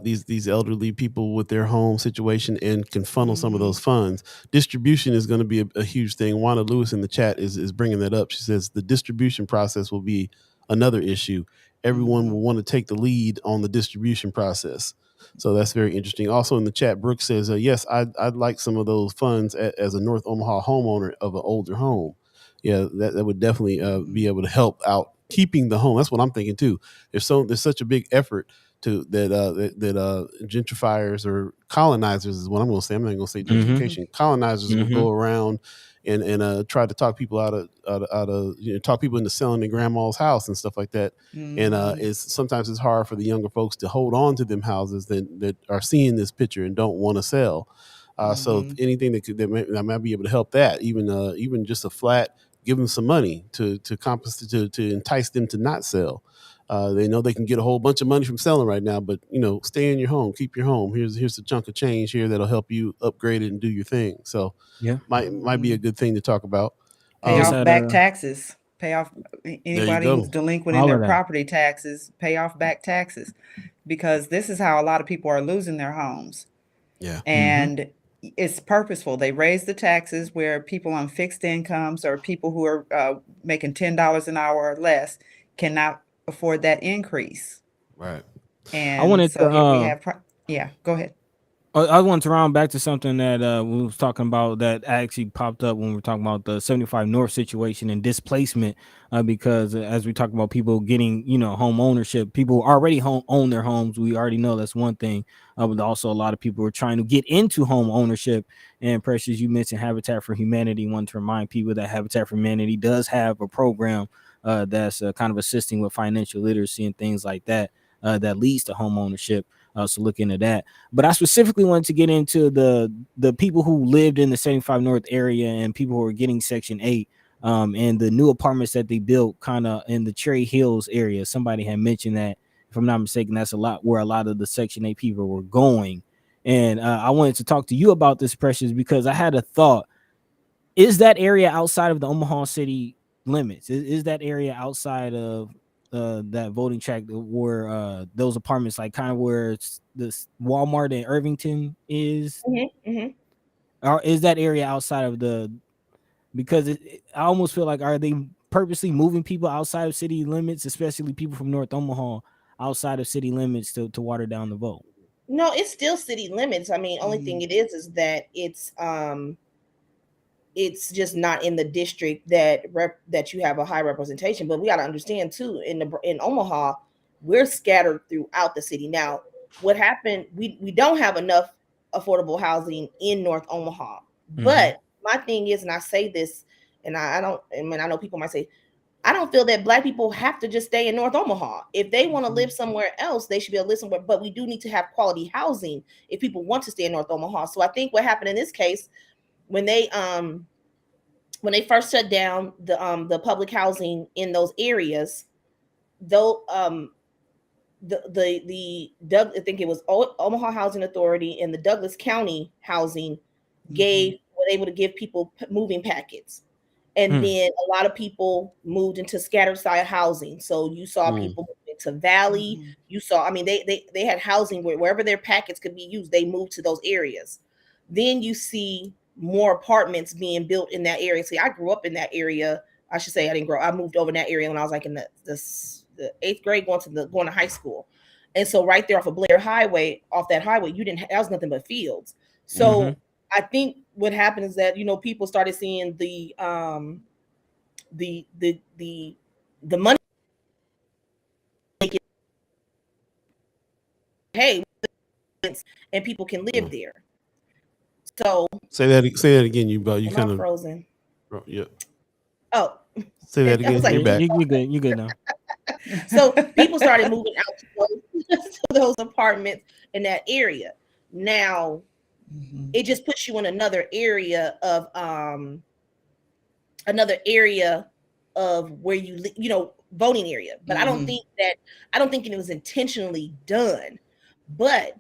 [SPEAKER 1] these elderly people with their home situation and can funnel some of
[SPEAKER 2] Mhm.
[SPEAKER 1] those funds. Distribution is going to be a huge thing. Wanda Lewis in the chat is bringing that up. She says the distribution process will be another issue. Everyone
[SPEAKER 2] Mhm.
[SPEAKER 1] will want to take the lead on the distribution process. So that's very interesting. Also in the chat, Brooke says, yes, I'd like some of those funds as a North Omaha homeowner of an older home. Yeah, that would definitely be
[SPEAKER 2] Mhm.
[SPEAKER 1] able to help out keeping the home. That's what I'm thinking too. There's such a big effort to that gentrifiers or colonizers is what I'm going to say. I'm not going to say
[SPEAKER 3] Mm-hmm.
[SPEAKER 1] gentrification. Colonizers will
[SPEAKER 3] Mm-hmm.
[SPEAKER 1] go around and try to talk people out of talk people into selling their grandma's house and stuff like that. And
[SPEAKER 2] Mhm.
[SPEAKER 1] sometimes it's hard for the younger folks to hold on to them houses that are seeing this picture and don't want to sell. So
[SPEAKER 2] Mhm.
[SPEAKER 1] anything that might be able to help that, even just a flat, give them some money to compensate to entice them to not sell. They know they can get a whole bunch of money from selling right now, but stay in your home, keep your home. Here's a chunk of change here that'll help you upgrade it and do your thing. So
[SPEAKER 3] Yeah.
[SPEAKER 1] might be a
[SPEAKER 2] Mhm.
[SPEAKER 1] good thing to talk about.
[SPEAKER 3] I
[SPEAKER 2] Pay
[SPEAKER 3] just
[SPEAKER 2] off
[SPEAKER 3] had
[SPEAKER 2] back taxes. Pay off
[SPEAKER 1] There you
[SPEAKER 2] anybody who's
[SPEAKER 1] go.
[SPEAKER 2] delinquent in
[SPEAKER 3] all
[SPEAKER 2] their
[SPEAKER 3] of that.
[SPEAKER 2] property taxes, pay off back taxes. Because this is how a lot of people are losing their homes.
[SPEAKER 1] Yeah.
[SPEAKER 3] Mm-hmm.
[SPEAKER 2] And it's purposeful. They raise the taxes where people on fixed incomes or people who are making $10 an hour or less cannot afford that increase.
[SPEAKER 1] Right.
[SPEAKER 3] I
[SPEAKER 2] And
[SPEAKER 3] wanted to
[SPEAKER 2] so here we have, yeah, go ahead.
[SPEAKER 3] I want to round back to something that we was talking about that actually popped up when we were talking about the 75 North situation and displacement, because as we talk about people getting, home ownership, people already own their homes. We already know that's one thing, but also a lot of people are trying to get into home ownership. And Precious, you mentioned Habitat for Humanity. Want to remind people that Habitat for Humanity does have a program that's kind of assisting with financial literacy and things like that that leads to home ownership. So look into that. But I specifically wanted to get into the people who lived in the 75 North area and people who are getting Section 8 and the new apartments that they built kind of in the Cherry Hills area. Somebody had mentioned that, if I'm not mistaken, that's a lot where a lot of the Section 8 people were going. And I wanted to talk to you about this, Precious, because I had a thought. Is that area outside of the Omaha city limits? Is that area outside of that voting tract where those apartments, like kind of where this Walmart in Irvington is?
[SPEAKER 4] Mm-hmm.
[SPEAKER 3] Or is that area outside of because I almost feel like, are they purposely moving people outside of city limits, especially people from North Omaha, outside of city limits to water down the vote?
[SPEAKER 4] No, it's still city limits. I mean, only thing
[SPEAKER 2] Mhm.
[SPEAKER 4] it is that it's just not in the district that you have a high representation. But we got to understand too, in Omaha, we're scattered throughout the city. Now, what happened? We don't have enough affordable housing in North Omaha. But my thing is, and I say this, and I know people might say, I don't feel that Black people have to just stay in North Omaha. If they want to live somewhere else, they should be able to live somewhere. But we do need to have quality housing if people want to stay in North Omaha. So I think what happened in this case, when they first shut down the public housing in those areas, though the I think it was Omaha Housing Authority and the Douglas County Housing were able to give people moving packets. And then a lot of people moved into scattered site housing. So you saw people moving to Valley. You saw, I mean, they had housing wherever their packets could be used, they moved to those areas. Then you see more apartments being built in that area. See, I grew up in that area. I should say I didn't grow. I moved over in that area when I was like in the 8th grade, going to high school. And so right there off of Blair Highway, that was nothing but fields. So I think what happened is that, people started seeing the money. Hey, and people can live there. So
[SPEAKER 1] say that again. You kind of
[SPEAKER 4] frozen.
[SPEAKER 1] Yeah.
[SPEAKER 4] Oh,
[SPEAKER 1] say that again.
[SPEAKER 3] Like,
[SPEAKER 1] you're back.
[SPEAKER 3] You good now.
[SPEAKER 4] So people started moving out to those apartments in that area. Now, it just puts you in another area of where you voting area. But I don't think it was intentionally done. But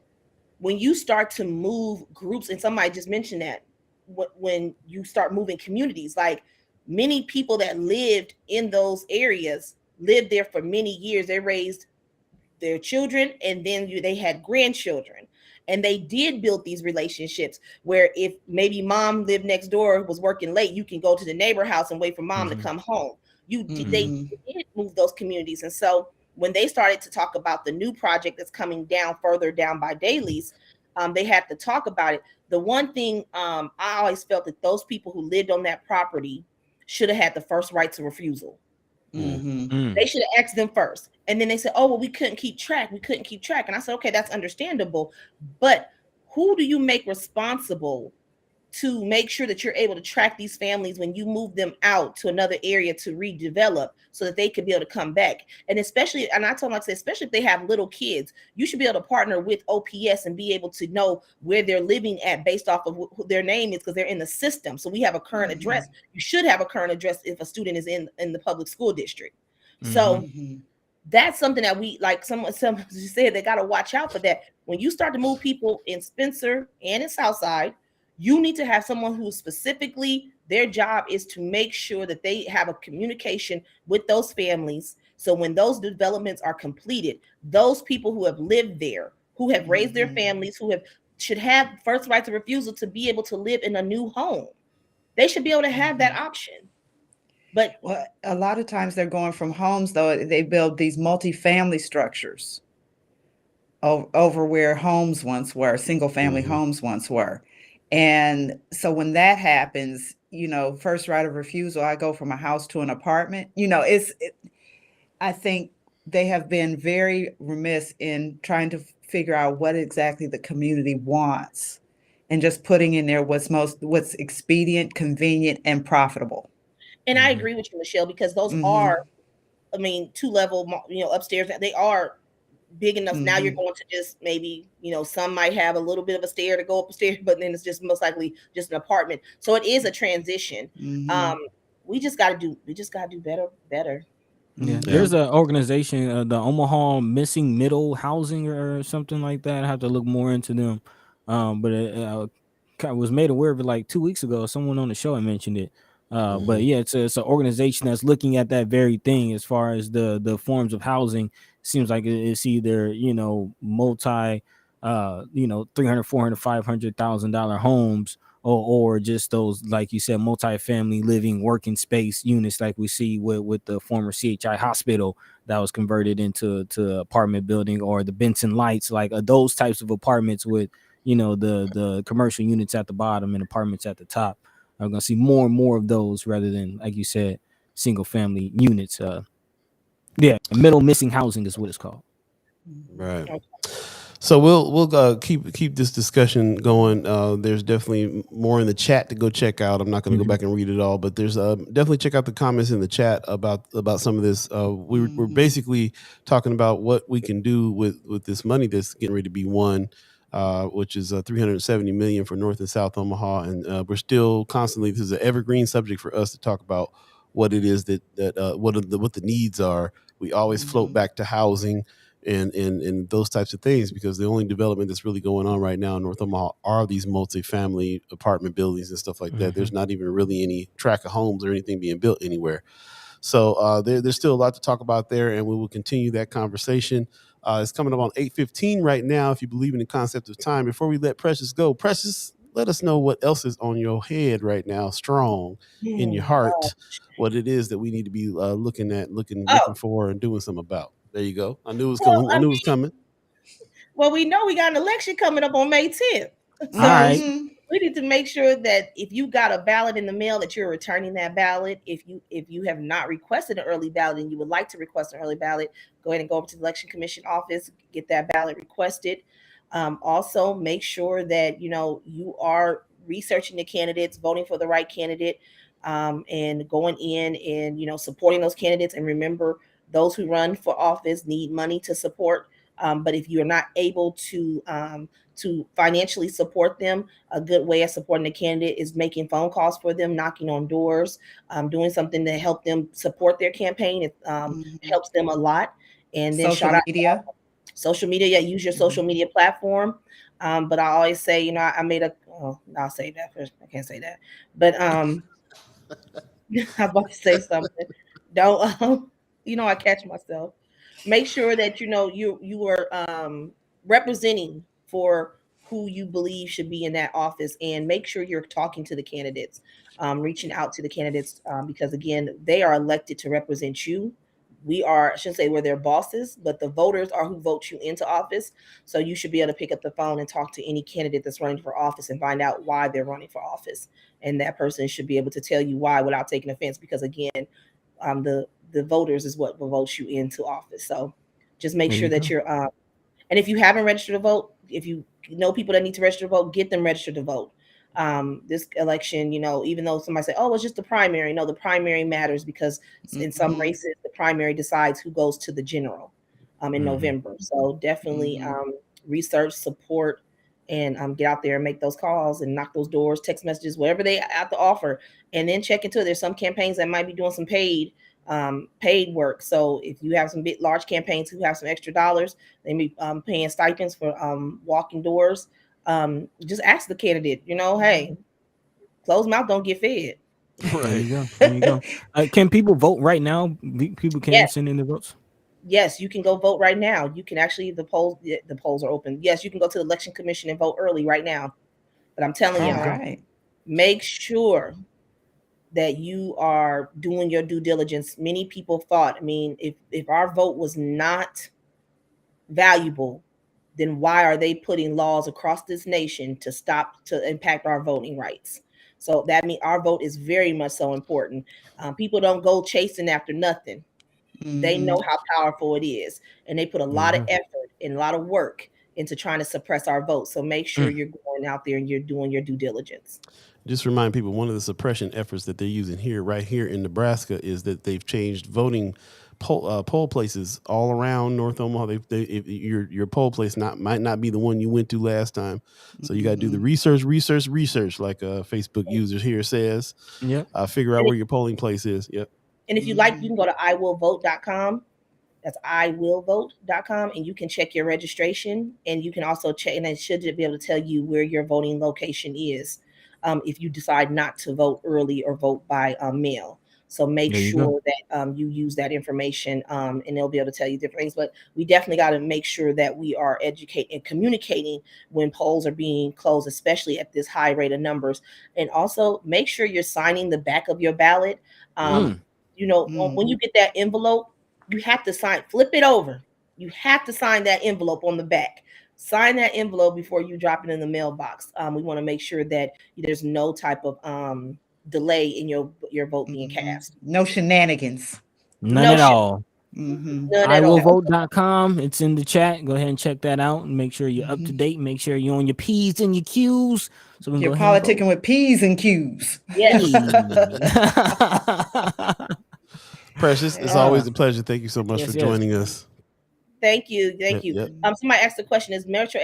[SPEAKER 4] when you start to move groups, and somebody just mentioned that when you start moving communities, like many people that lived in those areas lived there for many years. They raised their children, and then they had grandchildren. And they did build these relationships where if maybe mom lived next door, was working late, you can go to the neighbor house and wait for mom to come home. They did move those communities. And so when they started to talk about the new project that's coming down further down by Daly's, they had to talk about it. The one thing I always felt that those people who lived on that property should have had the first right to refusal. They should have asked them first. And then they said, oh, well, we couldn't keep track. And I said, okay, that's understandable. But who do you make responsible to make sure that you're able to track these families when you move them out to another area to redevelop so that they could be able to come back? And especially, and I told them, I said, especially if they have little kids, you should be able to partner with OPS and be able to know where they're living at based off of who their name is, because they're in the system. So we have a current address. You should have a current address if a student is in the public school district. So that's something that we, like someone said, they got to watch out for that. When you start to move people in Spencer and in Southside, you need to have someone who specifically their job is to make sure that they have a communication with those families. So when those developments are completed, those people who have lived there, who have raised their families, should have first right to refusal to be able to live in a new home. They should be able to have that option. But
[SPEAKER 2] a lot of times they're going from homes, though, they build these multi-family structures over where homes once were, single family homes once were. And so when that happens, first right of refusal, I go from a house to an apartment, I think they have been very remiss in trying to figure out what exactly the community wants and just putting in there what's expedient, convenient, and profitable.
[SPEAKER 4] And I agree with you, Michelle, because those are, 2-level, upstairs, they are big enough. Now you're going to just maybe, some might have a little bit of a stair to go up the stairs, but then it's just most likely just an apartment. So it is a transition. We just got to do better.
[SPEAKER 3] Yeah. There's an organization, the Omaha Missing Middle Housing or something like that. I have to look more into them. But it was made aware of it like 2 weeks ago. Someone on the show had mentioned it. But yeah, it's an organization that's looking at that very thing as far as the forms of housing. Seems like it's either multi $300,000, $400,000, $500,000 homes, or just those, like you said, multi-family living working space units like we see with the former CHI hospital that was converted into apartment building, or the Benson Lights, like those types of apartments with the commercial units at the bottom and apartments at the top. We're gonna see more and more of those rather than, like you said, single family units. Middle missing housing is what it's called.
[SPEAKER 1] Right. So we'll keep this discussion going. There's definitely more in the chat to go check out. I'm not going to go back and read it all, but there's definitely check out the comments in the chat about some of this. We're basically talking about what we can do with this money that's getting ready to be won, which is 370 million for North and South Omaha, and we're still constantly. This is an evergreen subject for us to talk about what it is that what the needs are. We always float back to housing and those types of things, because the only development that's really going on right now in North Omaha are these multifamily apartment buildings and stuff like that. There's not even really any tract of homes or anything being built anywhere. So there's still a lot to talk about there, and we will continue that conversation. It's coming up on 8:15 right now, if you believe in the concept of time. Before we let Precious go, Precious, let us know what else is on your head right now, strong in your heart, what it is that we need to be looking for and doing something about. There you go. I knew it was coming. I knew it was coming.
[SPEAKER 4] Well, we know we got an election coming up on May 10th. So
[SPEAKER 3] All right.
[SPEAKER 4] we need to make sure that if you got a ballot in the mail, that you're returning that ballot. If you have not requested an early ballot and you would like to request an early ballot, go ahead and go over to the Election Commission office, get that ballot requested. Also, make sure that you are researching the candidates, voting for the right candidate, and going in and supporting those candidates. And remember, those who run for office need money to support. But if you're not able to financially support them, a good way of supporting the candidate is making phone calls for them, knocking on doors, doing something to help them support their campaign. It helps them a lot. And then
[SPEAKER 2] social media.
[SPEAKER 4] Social media, yeah, use your social media platform. But I always say, I made I'll say that first. I can't say that. But I was about to say something. Don't I catch myself. Make sure that you are representing for who you believe should be in that office, and make sure you're talking to the candidates, reaching out to the candidates, because again, they are elected to represent you. I shouldn't say we're their bosses, but the voters are who vote you into office. So you should be able to pick up the phone and talk to any candidate that's running for office and find out why they're running for office. And that person should be able to tell you why without taking offense, because again, the voters is what will vote you into office. So just make sure that you're and if you haven't registered to vote, if you know people that need to register to vote, get them registered to vote. This election, even though somebody say, oh, it's just the primary. No, the primary matters, because in some races, the primary decides who goes to the general in November. So definitely research, support, and get out there and make those calls and knock those doors, text messages, whatever they have to offer. And then check into it. There's some campaigns that might be doing some paid work. So if you have some large campaigns who have some extra dollars, they may be paying stipends for walking doors. Just ask the candidate, hey, closed mouth don't get fed.
[SPEAKER 1] Right.
[SPEAKER 3] There you go. Can people vote right now? People can send in their votes.
[SPEAKER 4] Yes, you can go vote right now. You can actually, the polls are open. Yes, you can go to the Election Commission and vote early right now. But I'm telling you, make sure that you are doing your due diligence. Many people thought, if our vote was not valuable, then why are they putting laws across this nation to impact our voting rights? So that means our vote is very much so important. People don't go chasing after nothing. They know how powerful it is, and they put a lot of effort and a lot of work into trying to suppress our vote. So make sure you're going out there and you're doing your due diligence.
[SPEAKER 1] Just remind people, one of the suppression efforts that they're using right here in Nebraska is that they've changed voting poll places all around North Omaha. Your poll place might not be the one you went to last time, so you got to do the research, like a Facebook user here says. Figure out where your polling place is. Yep.
[SPEAKER 4] And if you like, you can go to iwillvote.com. That's iwillvote.com, and you can check your registration, and you can also check, and it should be able to tell you where your voting location is if you decide not to vote early or vote by mail. So make sure that you use that information, and they'll be able to tell you different things. But we definitely got to make sure that we are educating and communicating when polls are being closed, especially at this high rate of numbers. And also make sure you're signing the back of your ballot. When you get that envelope, you have to flip it over. You have to sign that envelope on the back. Sign that envelope before you drop it in the mailbox. We want to make sure that there's no type of delay in your vote being cast.
[SPEAKER 2] No shenanigans.
[SPEAKER 3] None at all.
[SPEAKER 4] None at all.
[SPEAKER 3] IWillVote.com. It's in the chat. Go ahead and check that out and make sure you're up to date. Make sure you're on your P's and your Q's. So we can
[SPEAKER 2] You're
[SPEAKER 3] go ahead
[SPEAKER 2] politicking with P's and Q's.
[SPEAKER 4] Yes.
[SPEAKER 1] Precious, it's always a pleasure. Thank you so much for joining us.
[SPEAKER 4] Thank you. Thank you.
[SPEAKER 1] Yep.
[SPEAKER 4] Somebody asked the question, is Metro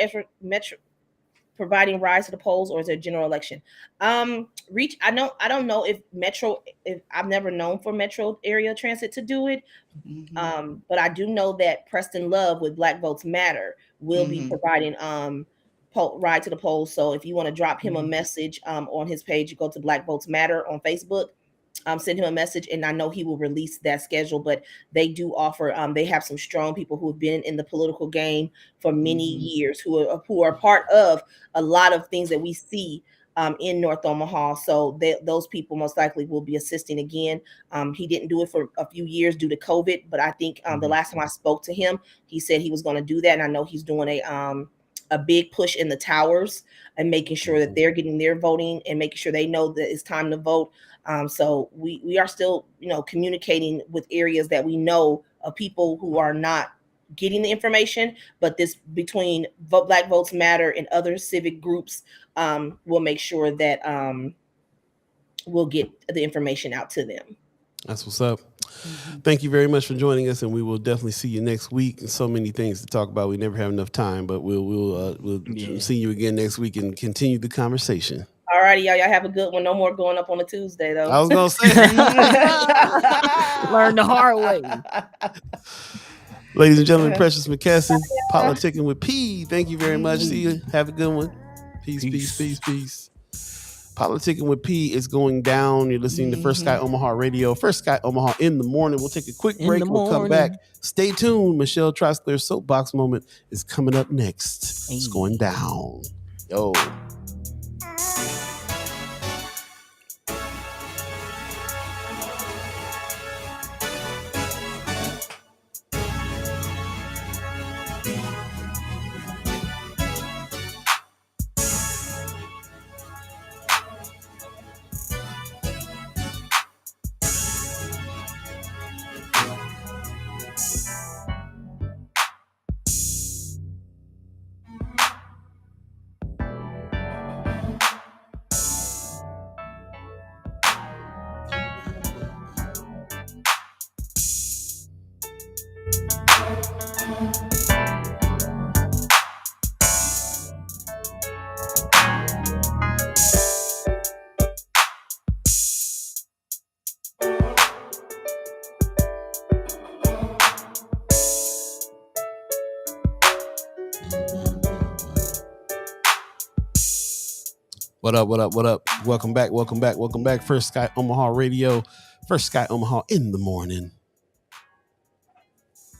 [SPEAKER 4] providing rides to the polls, or is it a general election? I don't know if I've never known for Metro area transit to do it. But I do know that Preston Love with Black Votes Matter will be providing ride to the polls. So if you want to drop him a message on his page, you go to Black Votes Matter on Facebook. Send him a message, and I know he will release that schedule. But they do offer. They have some strong people who have been in the political game for many years, who are part of a lot of things that we see in North Omaha. So those people most likely will be assisting again. He didn't do it for a few years due to COVID, but I think the last time I spoke to him, he said he was going to do that, and I know he's doing a big push in the towers and making sure that they're getting their voting and making sure they know that it's time to vote. So we are still, communicating with areas that we know of people who are not getting the information, but this between Black Votes Matter and other civic groups will make sure that we'll get the information out to them.
[SPEAKER 1] That's what's up. Thank you very much for joining us, and we will definitely see you next week. And so many things to talk about. We never have enough time, but we'll see you again next week and continue the conversation.
[SPEAKER 4] All righty, y'all have a good one. No more going up on a Tuesday, though.
[SPEAKER 1] I was going to say.
[SPEAKER 3] Learn the hard way.
[SPEAKER 1] Ladies and gentlemen, Precious McKesson, Politicin with P. Thank you very much. See you. Have a good one. Peace. Politicin with P is going down. You're listening to First Sky Omaha Radio. First Sky Omaha in the morning. We'll take a quick break. We'll come back. Stay tuned. Michelle Trosclair's Soapbox Moment is coming up next. It's going down. Yo. What up? Welcome back. First Sky Omaha Radio. First Sky Omaha in the morning.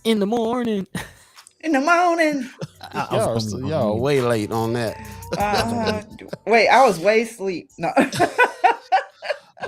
[SPEAKER 1] Y'all way late on that.
[SPEAKER 2] Wait, I was way asleep. No.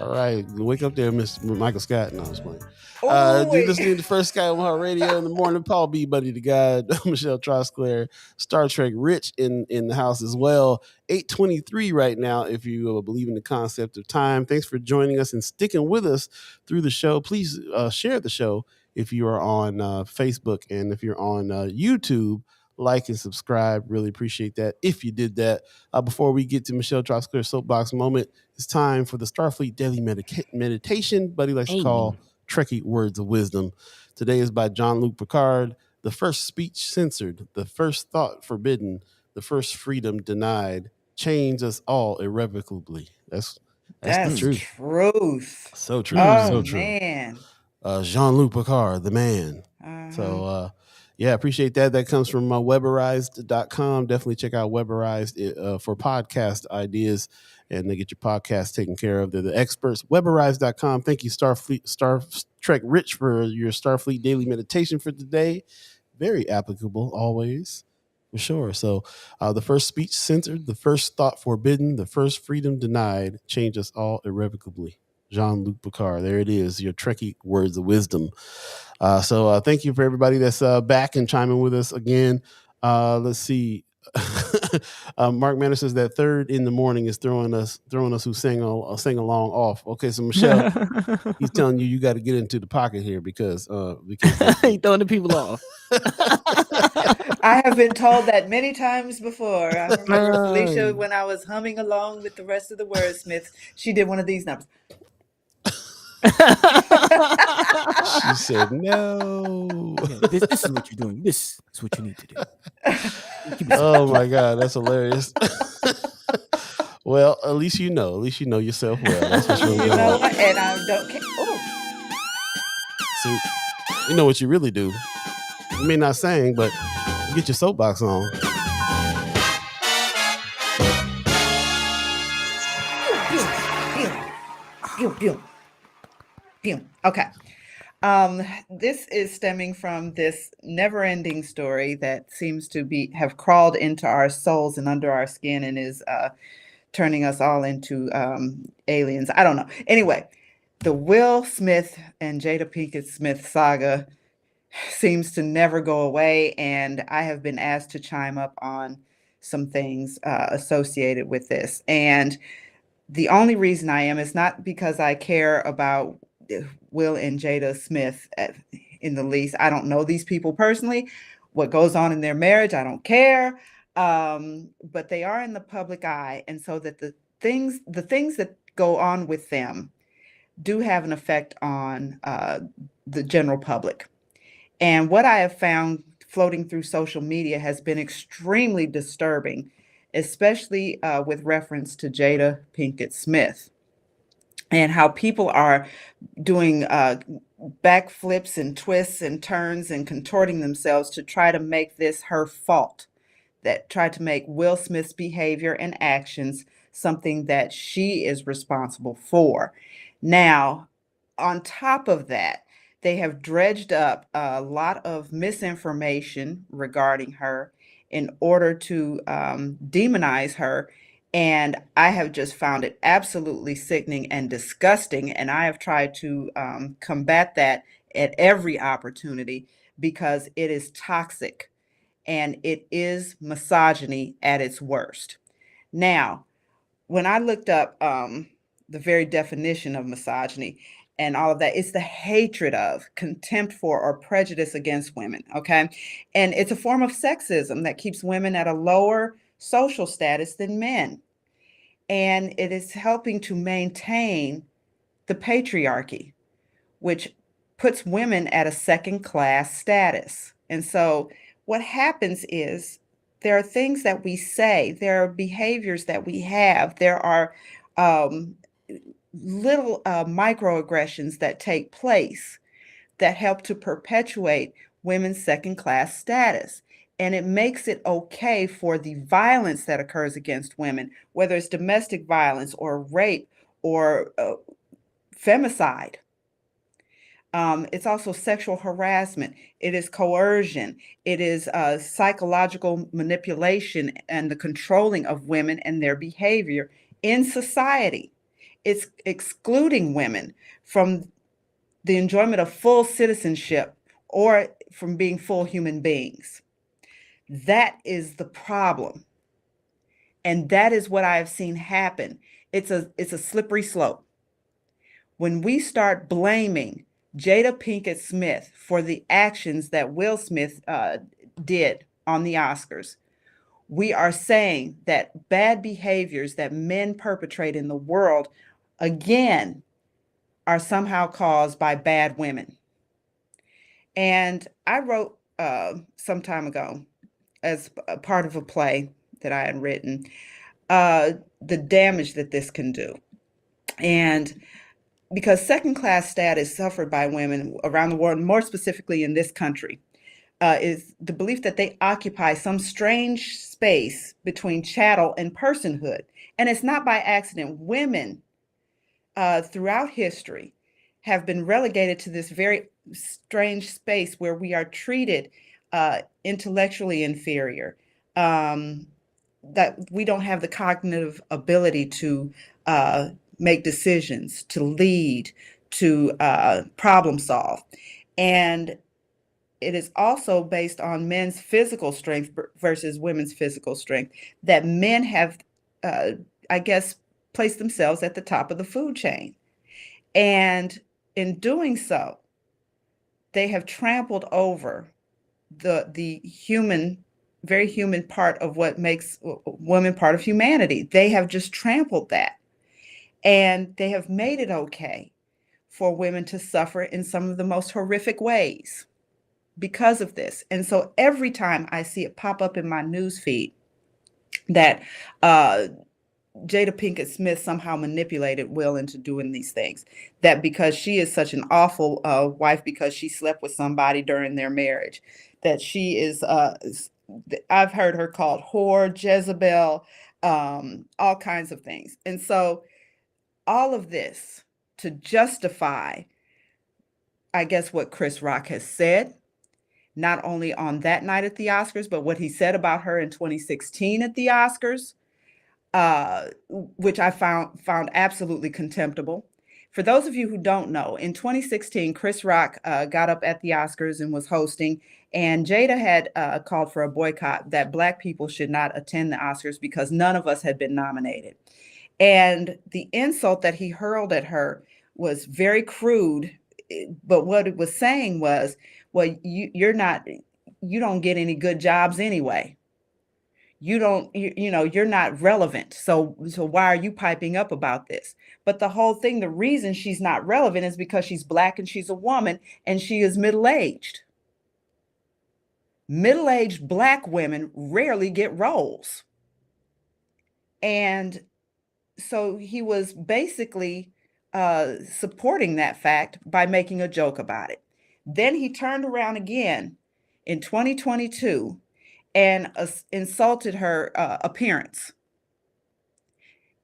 [SPEAKER 1] All right. Wake up there, Mr. Michael Scott. No, I was playing. You're listening to First Sky Omaha Radio in the morning. Paul Beeee, Buddi3 Da Gawd, Michelle Trosclair, Star Trek Rich in the house as well. 8:23 right now, if you believe in the concept of time. Thanks for joining us and sticking with us through the show. Please share the show if you are on Facebook, and if you're on YouTube, like and subscribe. Really appreciate that if you did that. Before we get to Michelle Trosclair's Soapbox Moment, it's time for the Starfleet Daily Meditation. Buddy likes to call Trekkie Words of Wisdom. Today is by Jean-Luc Picard. The first speech censored, the first thought forbidden, the first freedom denied, change us all irrevocably. That's the truth. So true. So true.
[SPEAKER 2] Man.
[SPEAKER 1] Jean-Luc Picard, the man. So appreciate that. That comes from Weberized.com. Definitely check out Weberized for podcast ideas, and they get your podcast taken care of. They're the experts. Weberized.com. Thank you, Star Trek Rich, for your Starfleet Daily Meditation for today. Very applicable always, for sure. So the first speech censored, the first thought forbidden, the first freedom denied, change us all irrevocably. Jean-Luc Picard. There it is, your Trekkie Words of Wisdom. So thank you for everybody that's back and chiming with us again. Let's see. Mark Manor says that third in the morning is throwing us who sing along off. Okay, so Michelle, he's telling you got to get into the pocket here because
[SPEAKER 3] he throwing the people off.
[SPEAKER 2] I have been told that many times before. I remember Felicia, when I was humming along with the rest of the wordsmiths, she did one of these numbers.
[SPEAKER 1] She said, "No,
[SPEAKER 3] this is what you're doing. This is what you need to do."
[SPEAKER 1] Oh my God, that's hilarious. Well, at least you know yourself well. That's what's really
[SPEAKER 2] You
[SPEAKER 1] going
[SPEAKER 2] know
[SPEAKER 1] on.
[SPEAKER 2] what? And I don't care. Oh,
[SPEAKER 1] So, you know what you really do. You may not sing, but get your soapbox on.
[SPEAKER 2] Okay. This is stemming from this never-ending story that seems to have crawled into our souls and under our skin and is turning us all into aliens. I don't know. Anyway, the Will Smith and Jada Pinkett Smith saga seems to never go away, and I have been asked to chime up on some things associated with this. And the only reason I am is not because I care about Will and Jada Smith in the least. I don't know these people personally. What goes on in their marriage, I don't care. But they are in the public eye, and so that the things that go on with them do have an effect on the general public. And what I have found floating through social media has been extremely disturbing, especially with reference to Jada Pinkett Smith and how people are doing backflips and twists and turns and contorting themselves to try to make this her fault, that tried to make Will Smith's behavior and actions something that she is responsible for. Now, on top of that, they have dredged up a lot of misinformation regarding her in order to demonize her. And I have just found it absolutely sickening and disgusting. And I have tried to combat that at every opportunity because it is toxic and it is misogyny at its worst. Now, when I looked up the very definition of misogyny and all of that, it's the hatred of, contempt for, or prejudice against women, okay? And it's a form of sexism that keeps women at a lower social status than men. And it is helping to maintain the patriarchy, which puts women at a second-class status. And so what happens is there are things that we say, there are behaviors that we have, there are little microaggressions that take place that help to perpetuate women's second-class status. And it makes it okay for the violence that occurs against women, whether it's domestic violence or rape or femicide. It's also sexual harassment. It is coercion. It is psychological manipulation and the controlling of women and their behavior in society. It's excluding women from the enjoyment of full citizenship or from being full human beings. That is the problem. And that is what I have seen happen. It's a slippery slope. When we start blaming Jada Pinkett Smith for the actions that Will Smith did on the Oscars, we are saying that bad behaviors that men perpetrate in the world, again, are somehow caused by bad women. And I wrote some time ago, as a part of a play that I had written, the damage that this can do. And because second-class status suffered by women around the world, more specifically in this country, is the belief that they occupy some strange space between chattel and personhood. And it's not by accident. Women throughout history have been relegated to this very strange space where we are treated intellectually inferior, that we don't have the cognitive ability to make decisions, to lead, to problem solve. And it is also based on men's physical strength versus women's physical strength, that men have, I guess, placed themselves at the top of the food chain. And in doing so, they have trampled over the human, very human part of what makes women part of humanity. They have just trampled that. And they have made it okay for women to suffer in some of the most horrific ways because of this. And so every time I see it pop up in my news feed that Jada Pinkett Smith somehow manipulated Will into doing these things, that because she is such an awful wife because she slept with somebody during their marriage, that she is, I've heard her called whore, Jezebel, all kinds of things. And so all of this to justify, I guess, what Chris Rock has said, not only on that night at the Oscars, but what he said about her in 2016 at the Oscars, which I found absolutely contemptible. For those of you who don't know, in 2016, Chris Rock got up at the Oscars and was hosting, and Jada had called for a boycott, that Black people should not attend the Oscars because none of us had been nominated. And the insult that he hurled at her was very crude, but what it was saying was, well, you don't get any good jobs anyway. You're not relevant. So why are you piping up about this? But the whole thing, the reason she's not relevant is because she's Black and she's a woman and she is middle-aged. Middle-aged Black women rarely get roles. And so he was basically supporting that fact by making a joke about it. Then he turned around again in 2022 and insulted her appearance.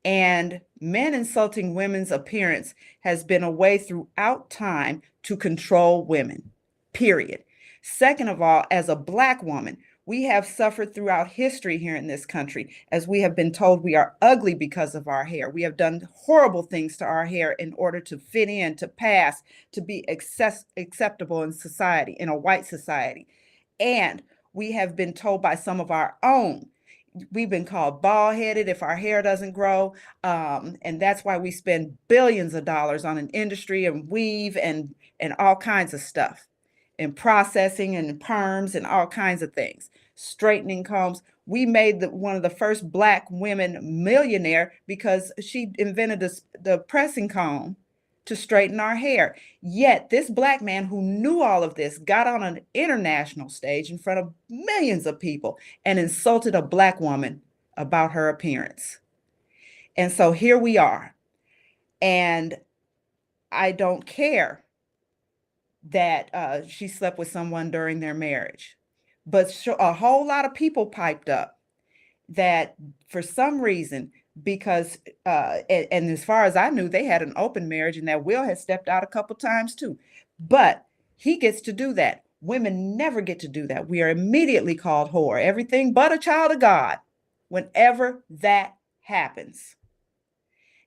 [SPEAKER 2] And men insulting women's appearance has been a way throughout time to control women, period. Second of all, as a Black woman, we have suffered throughout history here in this country, as we have been told we are ugly because of our hair. We have done horrible things to our hair in order to fit in, to pass, to be acceptable in society, in a white society. And we have been told by some of our own, we've been called bald-headed if our hair doesn't grow. And that's why we spend billions of dollars on an industry and weave and all kinds of stuff, and processing and perms and all kinds of things, straightening combs. We made one of the first Black women millionaire because she invented the pressing comb to straighten our hair. Yet this Black man who knew all of this got on an international stage in front of millions of people and insulted a Black woman about her appearance. And so here we are. And I don't care that she slept with someone during their marriage, but a whole lot of people piped up that for some reason, because and as far as I knew, they had an open marriage and that Will had stepped out a couple times too, but he gets to do that. Women never get to do that. We are immediately called whore, everything but a child of God, whenever that happens.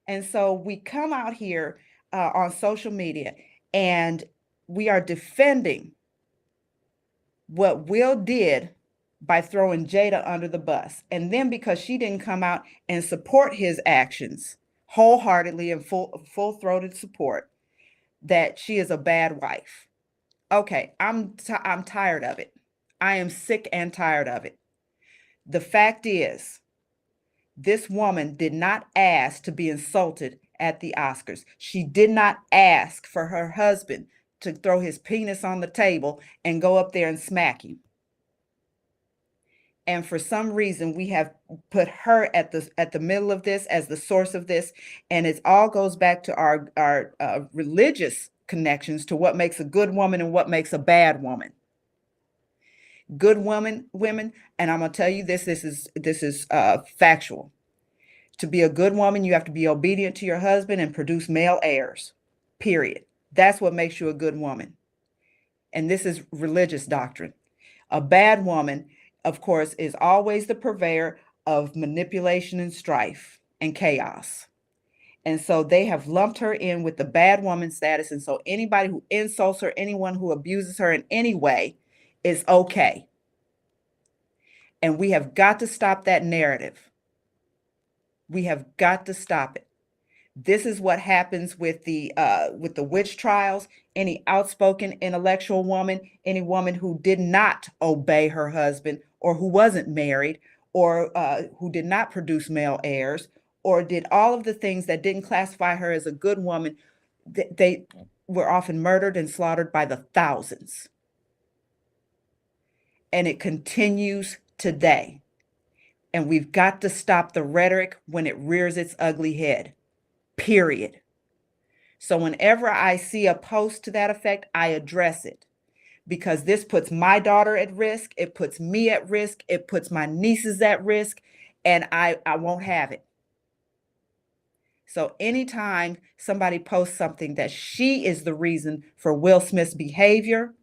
[SPEAKER 2] And so we come out here on social media and we are defending what Will did by throwing Jada under the bus. And then because she didn't come out and support his actions wholeheartedly and full-throated support, that she is a bad wife. Okay, I'm tired of it. I am sick and tired of it. The fact is, this woman did not ask to be insulted at the Oscars. She did not ask for her husband to throw his penis on the table and go up there and smack him. And for some reason, we have put her at the middle of this, as the source of this. And it all goes back to our religious connections to what makes a good woman and what makes a bad woman. Good women, and I'm gonna tell you this is factual. To be a good woman, you have to be obedient to your husband and produce male heirs, period. That's what makes you a good woman. And this is religious doctrine. A bad woman, of course, is always the purveyor of manipulation and strife and chaos. And so they have lumped her in with the bad woman status. And so anybody who insults her, anyone who abuses her in any way, is okay. And we have got to stop that narrative. We have got to stop it. This is what happens with the witch trials. Any outspoken intellectual woman, any woman who did not obey her husband, or who wasn't married, or who did not produce male heirs, or did all of the things that didn't classify her as a good woman, they were often murdered and slaughtered by the thousands. And it continues today. And we've got to stop the rhetoric when it rears its ugly head. Period. So whenever I see a post to that effect, I address it, because this puts my daughter at risk. It puts me at risk. It puts my nieces at risk, and I won't have it. So anytime somebody posts something that she is the reason for Will Smith's behavior,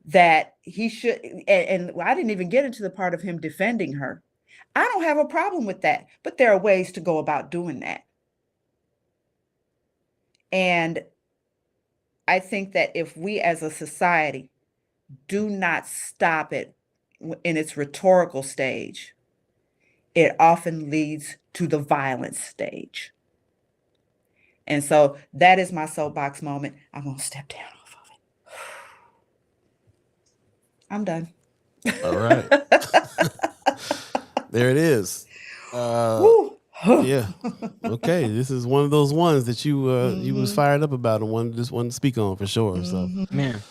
[SPEAKER 2] that he should, and I didn't even get into the part of him defending her. I don't have a problem with that, but there are ways to go about doing that. And I think that if we as a society do not stop it in its rhetorical stage, it often leads to the violence stage. And so that is my soapbox moment. I'm going to step down off of it. I'm done.
[SPEAKER 1] All right. There it is. Yeah. Okay. This is one of those ones that you you was fired up about and wanted to speak on for sure. So
[SPEAKER 3] Man,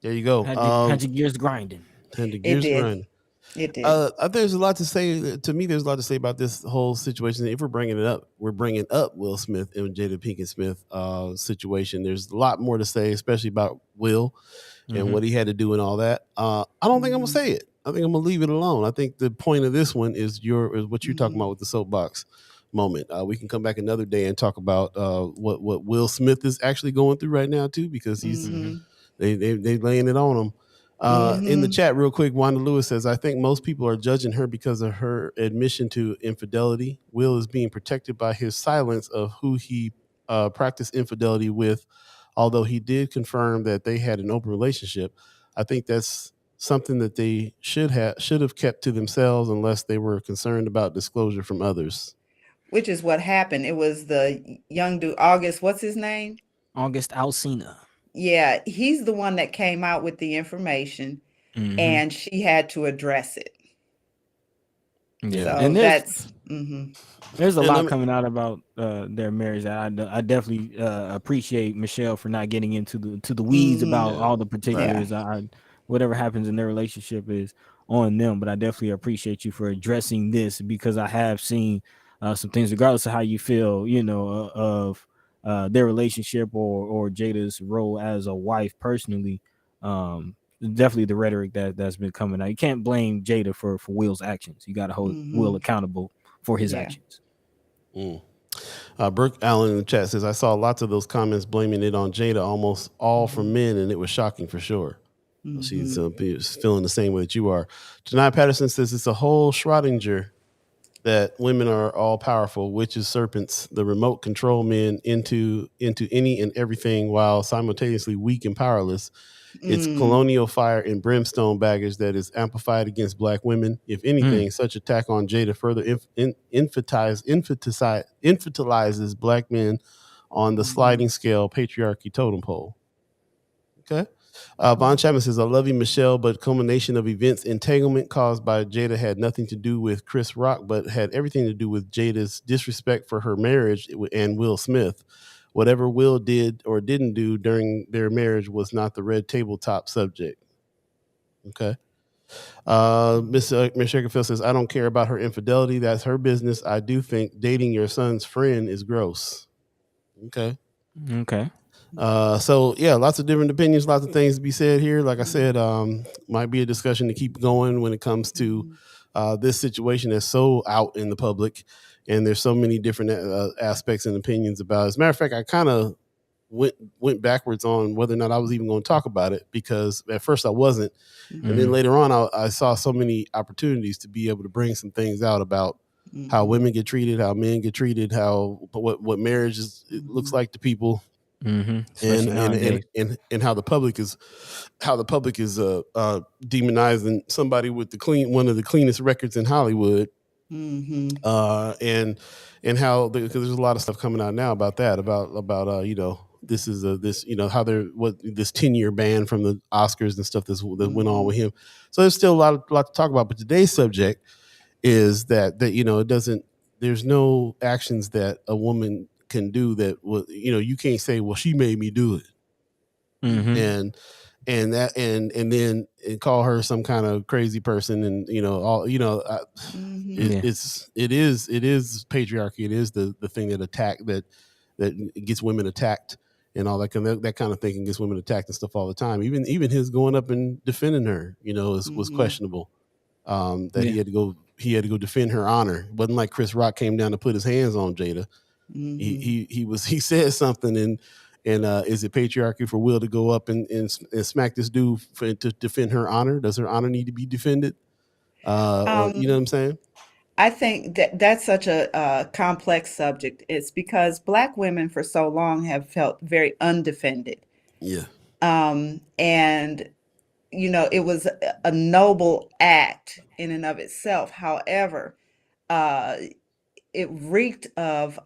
[SPEAKER 1] there you go.
[SPEAKER 3] had your gears grinding.
[SPEAKER 1] It did. There's a lot to say. To me, there's a lot to say about this whole situation. If we're bringing it up, we're bringing up Will Smith and Jada Pinkett Smith situation. There's a lot more to say, especially about Will and what he had to do and all that. I don't think I'm gonna say it. I think I'm gonna leave it alone. I think the point of this one is what you're talking about with the soapbox moment. We can come back another day and talk about what Will Smith is actually going through right now too, because he's they laying it on him. In the chat real quick, Wanda Lewis says, I think most people are judging her because of her admission to infidelity. Will is being protected by his silence of who he practiced infidelity with, although he did confirm that they had an open relationship. I think that's something that they should have kept to themselves unless they were concerned about disclosure from others.
[SPEAKER 2] Which is what happened. It was the young dude, August, what's his name?
[SPEAKER 3] August Alsina.
[SPEAKER 2] Yeah, he's the one that came out with the information, and she had to address it.
[SPEAKER 3] Yeah,
[SPEAKER 2] so
[SPEAKER 3] and there's a
[SPEAKER 2] and
[SPEAKER 3] lot coming out about their marriage that I definitely appreciate Michelle for not getting into the weeds about all the particulars. Whatever happens in their relationship is on them, but I definitely appreciate you for addressing this, because I have seen some things, regardless of how you feel, of their relationship or Jada's role as a wife personally. Definitely the rhetoric that's been coming out. You can't blame Jada for Will's actions. You got to hold Will accountable for his actions.
[SPEAKER 1] Brooke Allen in the chat says, I saw lots of those comments blaming it on Jada, almost all from men, and it was shocking for sure. She's feeling the same way that you are. Janai Patterson says it's a whole Schrodinger that women are all powerful, witches, serpents, the remote control men into any and everything, while simultaneously weak and powerless. It's colonial fire and brimstone baggage that is amplified against black women. If anything, such attack on Jada further infantilizes black men on the sliding scale patriarchy totem pole. Okay. Von Chapman says, I love you, Michelle, but culmination of events, entanglement caused by Jada had nothing to do with Chris Rock, but had everything to do with Jada's disrespect for her marriage and Will Smith. Whatever Will did or didn't do during their marriage was not the red tabletop subject. Okay. Miss Shakerfield says, I don't care about her infidelity. That's her business. I do think dating your son's friend is gross. Okay. So yeah, lots of different opinions, lots of things to be said here. Like I said, might be a discussion to keep going when it comes to this situation that's so out in the public, and there's so many different aspects and opinions about it. As a matter of fact, I kind of went backwards on whether or not I was even going to talk about it, because at first I wasn't, and then later on I saw so many opportunities to be able to bring some things out about how women get treated, how men get treated, how what marriage looks like to people.
[SPEAKER 3] Especially nowadays.
[SPEAKER 1] And how the public is demonizing somebody with one of the cleanest records in Hollywood.
[SPEAKER 2] Mm-hmm.
[SPEAKER 1] And how because there's a lot of stuff coming out now about that about this is how they're this 10-year ban from the Oscars and stuff that went on with him. So there's still a lot to talk about. But today's subject is that it doesn't. There's no actions that a woman can do that you can't say, well, she made me do it, and then call her some kind of crazy person, and it is patriarchy. It is the thing that gets women attacked and all that kind of thinking gets women attacked and stuff all the time. Even his going up and defending her, was questionable. He had to go defend her honor. It wasn't like Chris Rock came down to put his hands on Jada. He said something, and is it patriarchy for Will to go up and smack this dude to defend her honor? Does her honor need to be defended? You know what I'm saying?
[SPEAKER 2] I think that's such a complex subject. It's because Black women for so long have felt very undefended.
[SPEAKER 1] Yeah.
[SPEAKER 2] And it was a noble act in and of itself. However, it reeked of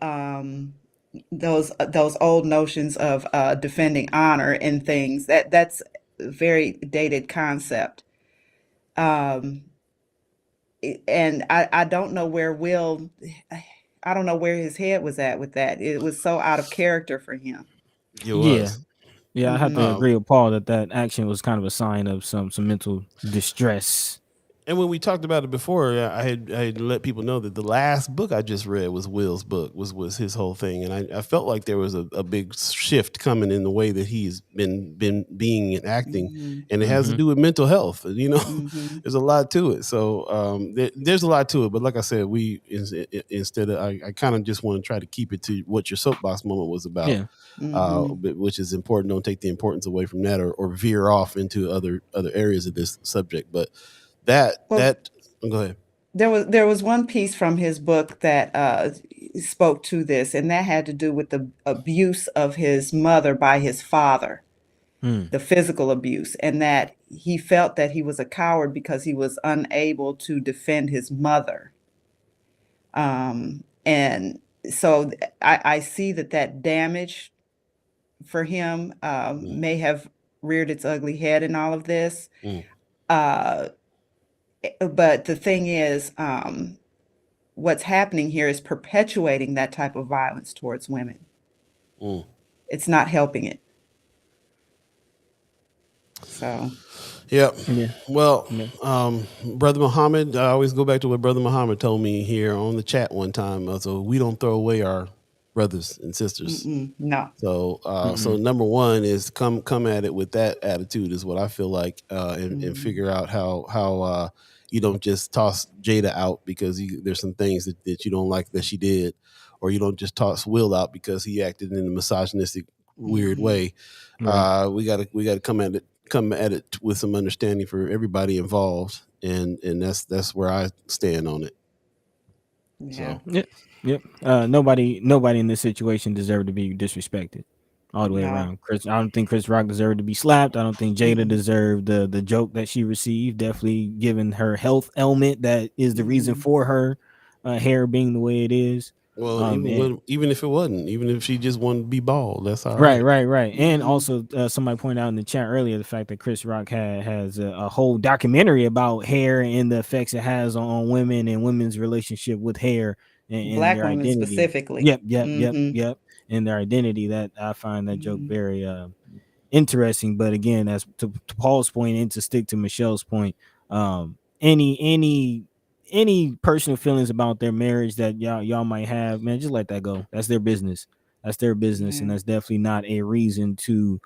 [SPEAKER 2] those old notions of defending honor and things. That's a very dated concept. And I don't know where I don't know where his head was at with that. It was so out of character for him.
[SPEAKER 1] It was.
[SPEAKER 3] Yeah, I have to agree with Paul that action was kind of a sign of some mental distress.
[SPEAKER 1] And when we talked about it before, I had let people know that the last book I just read was Will's book, was his whole thing, and I felt like there was a big shift coming in the way that he's been being and acting, and it has to do with mental health. There's a lot to it. So there's a lot to it. But like I said, I kind of just want to try to keep it to what your soapbox moment was about.
[SPEAKER 3] Yeah.
[SPEAKER 1] Which is important. Don't take the importance away from that or veer off into other areas of this subject. But go ahead.
[SPEAKER 2] There was one piece from his book that spoke to this, and that had to do with the abuse of his mother by his father, the physical abuse, and that he felt that he was a coward because he was unable to defend his mother. And so I see that damage for him may have reared its ugly head in all of this. But the thing is, what's happening here is perpetuating that type of violence towards women. It's not helping it. So.
[SPEAKER 1] Yep. Yeah. Well, Brother Muhammad, I always go back to what Brother Muhammad told me here on the chat one time. So we don't throw away our brothers and sisters.
[SPEAKER 2] No.
[SPEAKER 1] So so number one is come at it with that attitude is what I feel like, and figure out how you don't just toss Jada out because there's some things that you don't like that she did, or you don't just toss Will out because he acted in a misogynistic weird way. Right. We gotta come at it with some understanding for everybody involved, and that's where I stand on it.
[SPEAKER 2] Yeah.
[SPEAKER 1] So.
[SPEAKER 3] Yep. Nobody in this situation deserved to be disrespected all the way around. I don't think Chris Rock deserved to be slapped. I don't think Jada deserved the joke that she received. Definitely given her health ailment that is the reason for her hair being the way it is.
[SPEAKER 1] Well, even if it wasn't, even if she just wanted to be bald, that's all right.
[SPEAKER 3] Right. And also, somebody pointed out in the chat earlier the fact that Chris Rock has a whole documentary about hair and the effects it has on women and women's relationship with hair and
[SPEAKER 2] Black
[SPEAKER 3] their
[SPEAKER 2] women
[SPEAKER 3] identity.
[SPEAKER 2] Specifically.
[SPEAKER 3] Yep. And their identity. That I find that joke very interesting. But again, as to Paul's point and to stick to Michelle's point, any personal feelings about their marriage that y'all might have, man, just let that go. That's their business. And that's definitely not a reason to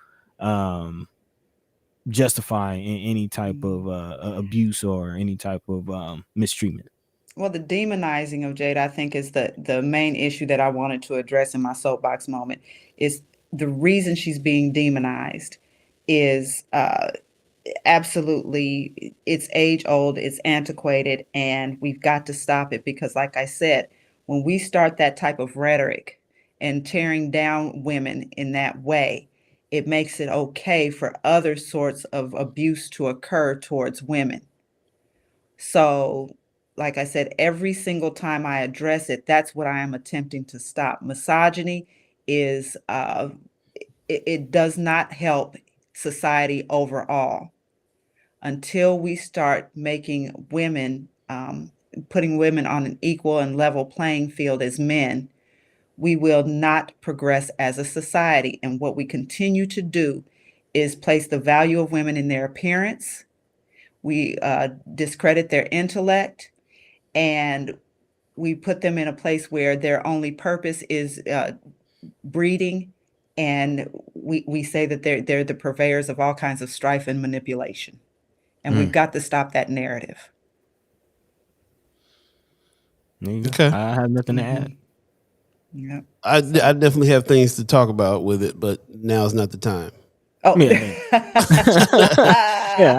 [SPEAKER 3] justify any type of abuse or any type of mistreatment.
[SPEAKER 2] Well, the demonizing of Jada, I think, is the main issue that I wanted to address in my soapbox moment. Is the reason she's being demonized is absolutely, it's age old, it's antiquated, and we've got to stop it because, like I said, when we start that type of rhetoric and tearing down women in that way, it makes it okay for other sorts of abuse to occur towards women. So, like I said, every single time I address it, that's what I am attempting to stop. Misogyny is, it does not help society overall until we start making women, putting women on an equal and level playing field as men. We will not progress as a society. And what we continue to do is place the value of women in their appearance. We discredit their intellect, and we put them in a place where their only purpose is breeding. And we say that they're the purveyors of all kinds of strife and manipulation. And we've got to stop that narrative.
[SPEAKER 3] Okay. I have nothing to add.
[SPEAKER 2] Yeah.
[SPEAKER 1] I definitely have things to talk about with it, but now is not the time.
[SPEAKER 2] Oh,
[SPEAKER 3] yeah.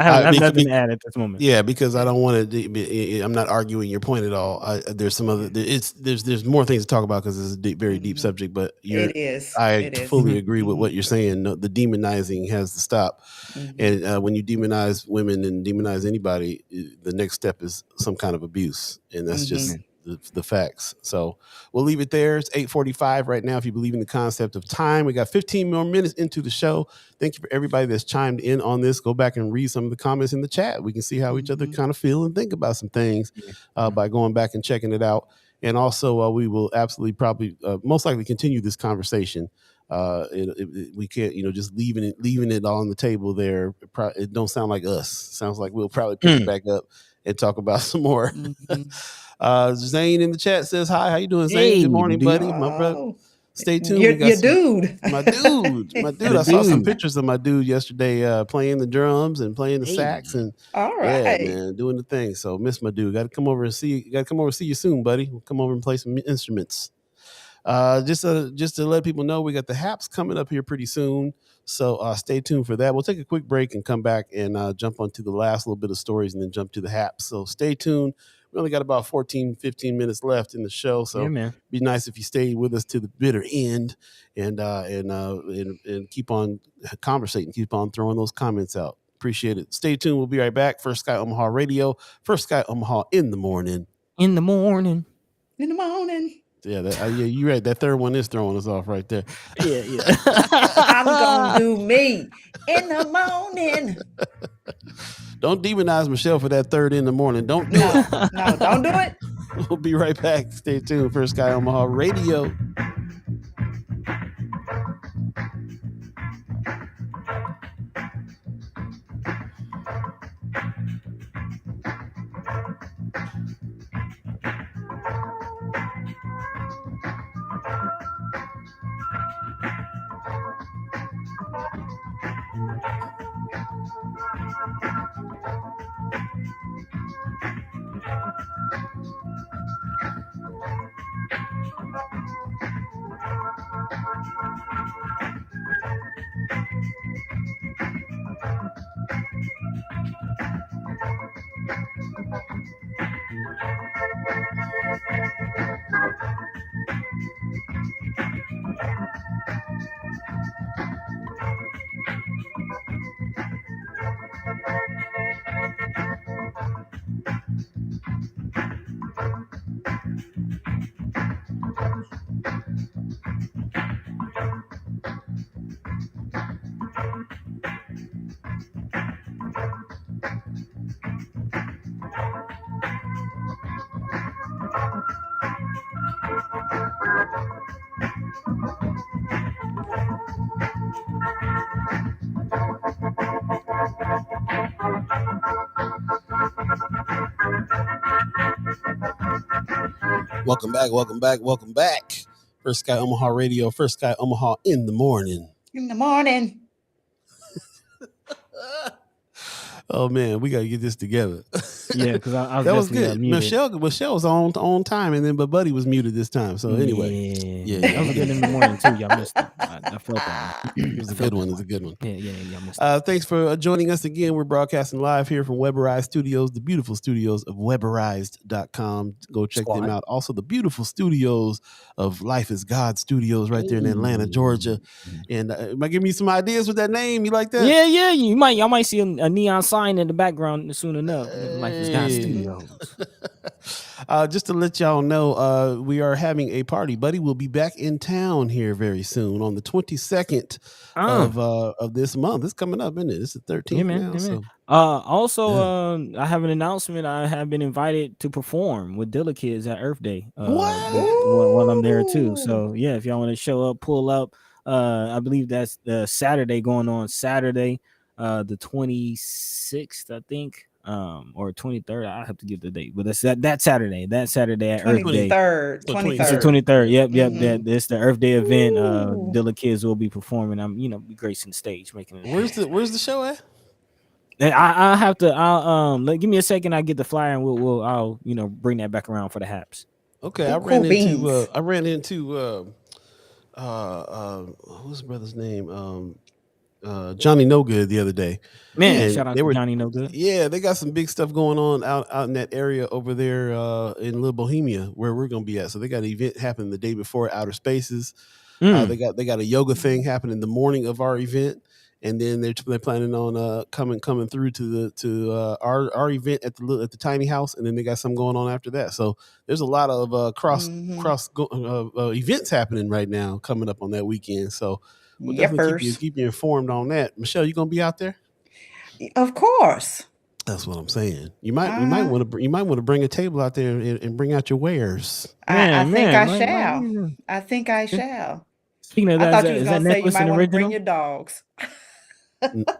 [SPEAKER 3] I have nothing to add at this moment.
[SPEAKER 1] Yeah, because I don't want to. I'm not arguing your point at all. There's some other. There's more things to talk about because it's a very deep subject. But
[SPEAKER 2] it is.
[SPEAKER 1] I fully agree with what you're saying. No, the demonizing has to stop. And when you demonize women and demonize anybody, the next step is some kind of abuse, and that's just the facts. So we'll leave it there. It's 8:45 right now. If you believe in the concept of time, we got 15 more minutes into the show. Thank you for everybody that's chimed in on this. Go back and read some of the comments in the chat. We can see how each other kind of feel and think about some things by going back and checking it out. And also, we will absolutely probably most likely continue this conversation. We can't, just leaving it all on the table there. It don't sound like us. Sounds like we'll probably pick it back up and talk about some more. Zane in the chat says hi. How you doing, Zane? Good morning, buddy. My brother. Stay tuned.
[SPEAKER 2] Your dude.
[SPEAKER 1] My dude. I saw some pictures of my dude yesterday playing the drums and playing the sax and
[SPEAKER 2] all right,
[SPEAKER 1] yeah, man, doing the thing. So miss my dude. Got to come over and see you soon, buddy. We'll come over and play some instruments. Just to let people know, we got the Haps coming up here pretty soon. So stay tuned for that. We'll take a quick break and come back and jump onto the last little bit of stories and then jump to the Haps. So stay tuned. We only got about 14, 15 minutes left in the show. So it'd be nice if you stayed with us to the bitter end and keep on conversating, keep on throwing those comments out. Appreciate it. Stay tuned. We'll be right back. First Sky Omaha Radio. First Sky Omaha in the morning.
[SPEAKER 3] In the morning.
[SPEAKER 1] Yeah, you're right. That third one is throwing us off right there.
[SPEAKER 3] Yeah.
[SPEAKER 2] I'm gonna do me in the morning.
[SPEAKER 1] Don't demonize Michelle for that third in the morning. Don't do it.
[SPEAKER 2] No, don't do it.
[SPEAKER 1] We'll be right back. Stay tuned for Sky Omaha Radio. Welcome back. First Sky Omaha Radio, First Sky Omaha in the morning. Oh man, we gotta get this together.
[SPEAKER 3] Yeah, because I was
[SPEAKER 1] That was
[SPEAKER 3] definitely
[SPEAKER 1] good.
[SPEAKER 3] muted.
[SPEAKER 1] Michelle was on time, and then but Buddy was muted this time. So anyway,
[SPEAKER 3] Yeah,
[SPEAKER 1] yeah,
[SPEAKER 3] that was good in the morning too. Y'all missed it. I felt that one.
[SPEAKER 1] it was
[SPEAKER 3] I
[SPEAKER 1] a
[SPEAKER 3] felt
[SPEAKER 1] good one.
[SPEAKER 3] that
[SPEAKER 1] It's a good one.
[SPEAKER 3] Yeah, y'all missed it.
[SPEAKER 1] Thanks for joining us again. We're broadcasting live here from Weberized Studios, the beautiful studios of Weberized.com. Go check them out. Also, the beautiful studios of Life is God Studios right there in Atlanta, Georgia. And am I giving you some ideas with that name? You like that?
[SPEAKER 3] Yeah. Y'all might see a neon sign in the background soon enough. Life is God
[SPEAKER 1] Hey.
[SPEAKER 3] Studios.
[SPEAKER 1] Just to let y'all know, we are having a party. Buddy will be back in town here very soon on the 22nd of this month. It's coming up, isn't it? It's the 13th now. So.
[SPEAKER 3] Also, I have an announcement. I have been invited to perform with Dilla Kids at Earth Day. While I'm there too. So yeah, if y'all want to show up, pull up. I believe that's the Saturday going on Saturday, the 26th, I think. Or 23rd. I have to give the date, but that's that Saturday. That Saturday at Earth Day.
[SPEAKER 2] 23rd.
[SPEAKER 3] It's the 23rd. Yep. That's the Earth Day event. Dilla Kids will be performing. I'm, be gracing the stage, making it.
[SPEAKER 1] Where's the show at?
[SPEAKER 3] And I'll have to. Give me a second. I get the flyer and I'll bring that back around for the Haps.
[SPEAKER 1] Okay, I ran into who's the brother's name? Johnny No Good the other day.
[SPEAKER 3] Man, shout out to Johnny No Good.
[SPEAKER 1] Yeah, they got some big stuff going on out in that area over there in Little Bohemia where we're gonna be at. So they got an event happening the day before Outer Spaces. They got a yoga thing happening the morning of our event, and then they're planning on coming through to our event at the tiny house, and then they got some going on after that. So there's a lot of cross events happening right now coming up on that weekend. So we'll definitely keep you informed on that. Michelle, you gonna be out there?
[SPEAKER 2] Of course.
[SPEAKER 1] That's what I'm saying. You might want to bring a table out there and bring out your wares.
[SPEAKER 2] I think I shall.
[SPEAKER 3] Speaking of that,
[SPEAKER 2] I thought you was gonna say you might want to bring your dogs.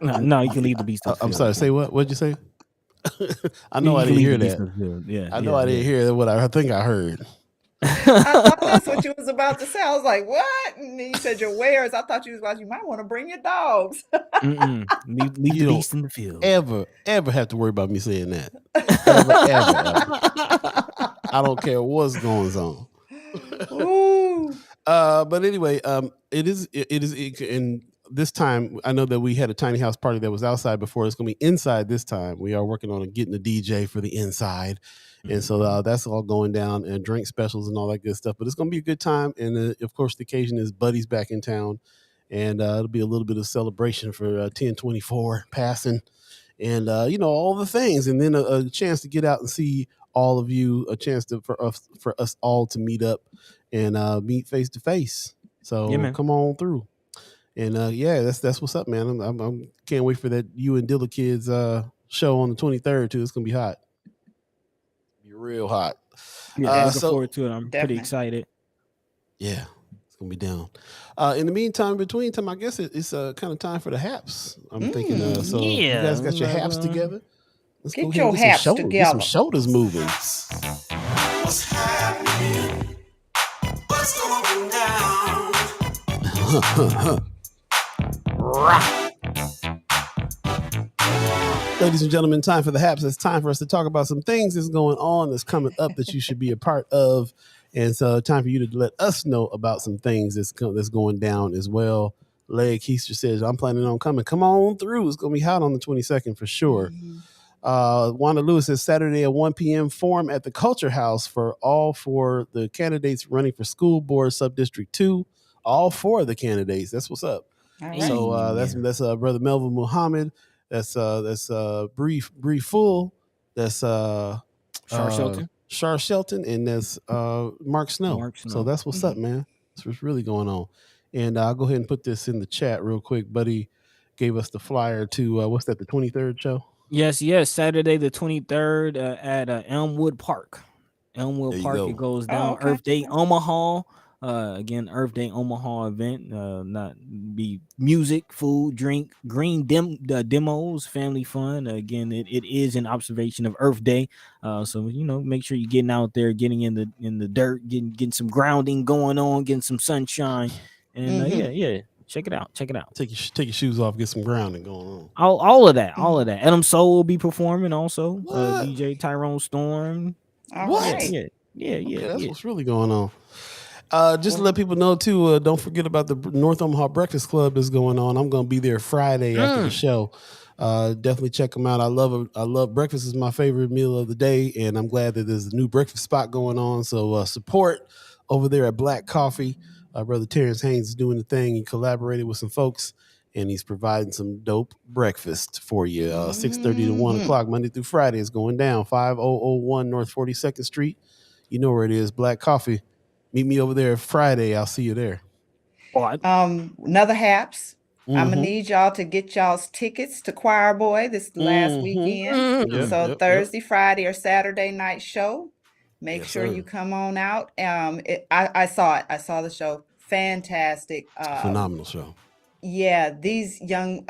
[SPEAKER 3] No, you can leave the beast.
[SPEAKER 1] I'm sorry. Say what? What'd you say? I know I didn't hear that.
[SPEAKER 3] Yeah,
[SPEAKER 1] I know I didn't hear what I think I heard.
[SPEAKER 2] I thought that's what you was about to say. I was like, what? And then you said your wares. I thought you was about, you might want to bring your dogs.
[SPEAKER 3] Leave the beast in the field.
[SPEAKER 1] Ever have to worry about me saying that. Ever. I don't care what's going on. But anyway, it is and this time I know that we had a tiny house party that was outside before. It's gonna be inside this time. We are working on getting a DJ for the inside. And so that's all going down, and drink specials and all that good stuff. But it's going to be a good time. And of course, the occasion is Buddy's back in town. And it'll be a little bit of celebration for 1024 passing and, all the things. And then a chance to get out and see all of you, a chance for us all to meet up and meet face to face. So come on through. And that's what's up, man. I'm can't wait for that you and Dilla Kids show on the 23rd, too. It's going to be hot. Real hot.
[SPEAKER 3] Yeah, looking forward to it. I'm pretty excited.
[SPEAKER 1] Yeah, it's gonna be down. In the meantime, between time, I guess it's kind of time for the haps. I'm thinking. So you guys got your haps together. Let's
[SPEAKER 2] get your haps together.
[SPEAKER 1] Get some shoulders moving.
[SPEAKER 5] What's happening? What's going down?
[SPEAKER 1] Ladies and gentlemen, time for the haps. It's time for us to talk about some things that's going on, that's coming up that you should be a part of. And so time for you to let us know about some things that's going down as well. Leg Keister says, I'm planning on coming. Come on through. It's going to be hot on the 22nd for sure. Wanda Lewis says Saturday at 1 p.m. forum at the Culture House for the candidates running for school board sub-district 2. All 4 of the candidates. That's what's up. Right. So that's Brother Melvin Muhammad. That's Beeee Full. That's Shar Shelton, and that's Mark Snow. So that's what's up, man. That's what's really going on. And I'll go ahead and put this in the chat real quick. Buddy gave us the flyer to what's that? The 23rd show.
[SPEAKER 3] Yes, Saturday the 23rd at Elmwood Park. It goes down. Earth Day Omaha. Again, Earth Day Omaha event. Not be music, food, drink, green demos, family fun. Again, it is an observation of Earth Day. So make sure you're getting out there, getting in the dirt, getting some grounding going on, getting some sunshine, and Check it out. Check it out.
[SPEAKER 1] Take your shoes off, get some grounding going on.
[SPEAKER 3] All of that. All of that. Adam Soul will be performing also.
[SPEAKER 1] What?
[SPEAKER 3] DJ Tyrone Storm.
[SPEAKER 2] All
[SPEAKER 1] What?
[SPEAKER 2] right.
[SPEAKER 3] Yeah.
[SPEAKER 1] Okay, that's what's really going on. Just to let people know too, don't forget about the North Omaha Breakfast Club that's going on. I'm going to be there Friday after the show. Definitely check them out. I love breakfast is my favorite meal of the day, and I'm glad that there's a new breakfast spot going on. So support over there at Black Coffee. Brother Terrence Haynes is doing the thing. He collaborated with some folks, and he's providing some dope breakfast for you. 6:30 to 1 o'clock Monday through Friday is going down. 5001 North 42nd Street. You know where it is. Black Coffee. Meet me over there Friday. I'll see you there.
[SPEAKER 2] Another Haps. I'm gonna need y'all to get y'all's tickets to Choir Boy this last weekend. So Thursday, Friday, or Saturday night show. Make sure you come on out. I saw it. I saw the show. Fantastic.
[SPEAKER 1] Phenomenal show.
[SPEAKER 2] Yeah, these young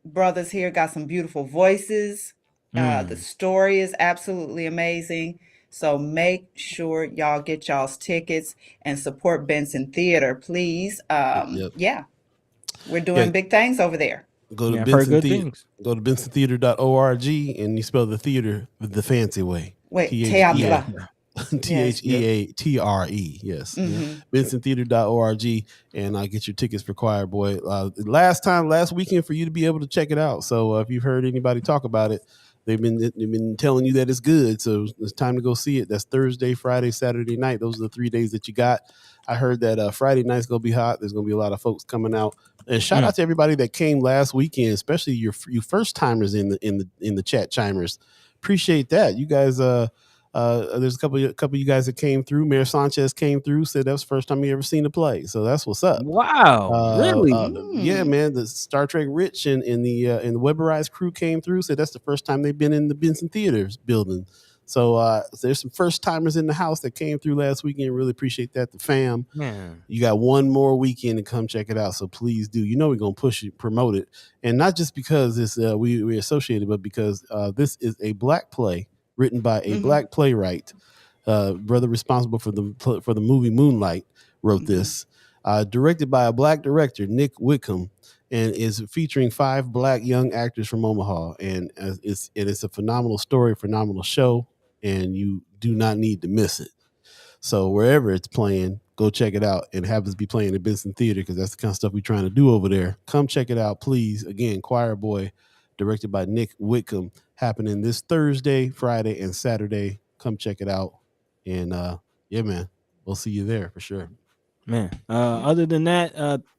[SPEAKER 2] brothers here got some beautiful voices. The story is absolutely amazing. So make sure y'all get y'all's tickets and support Benson Theater, please. Yeah, we're doing big things over there.
[SPEAKER 1] Go to Benson Theater. Go to bensontheater.org and you spell the theater the fancy way.
[SPEAKER 2] Wait,
[SPEAKER 1] Theatre. Theatre. Yes. bensontheater.org and get your tickets for Choir Boy. Last weekend for you to be able to check it out. So if you've heard anybody talk about it, they've been telling you that it's good. So it's time to go see it. That's Thursday, Friday, Saturday night. Those are the 3 days that you got. I heard that Friday night's gonna be hot. There's gonna be a lot of folks coming out. And shout out to everybody that came last weekend, especially you first timers in the chat chimers. Appreciate that. You guys there's a couple of you guys that came through. Mayor Sanchez came through, said that was the first time he ever seen a play. So that's what's up.
[SPEAKER 3] Wow. Really?
[SPEAKER 1] Yeah, man. The Star Trek Rich and the Weatherized crew came through, said that's the first time they've been in the Benson Theaters building. So there's some first timers in the house that came through last weekend. Really appreciate that. The fam. Man. You got one more weekend to come check it out. So please do. You know we're gonna push it, promote it. And not just because it's we associated, but because this is a black play written by a black playwright, brother responsible for the movie Moonlight wrote this, directed by a black director, Nick Wickham, and is featuring 5 black young actors from Omaha. And it's a phenomenal story, phenomenal show, and you do not need to miss it. So wherever it's playing, go check it out. It happens to be playing at Benson Theater because that's the kind of stuff we're trying to do over there. Come check it out, please. Again, Choir Boy, directed by Nick Wickham, happening this Thursday, Friday, and Saturday. Come check it out. And yeah, man, we'll see you there for sure.
[SPEAKER 3] Man, other than that,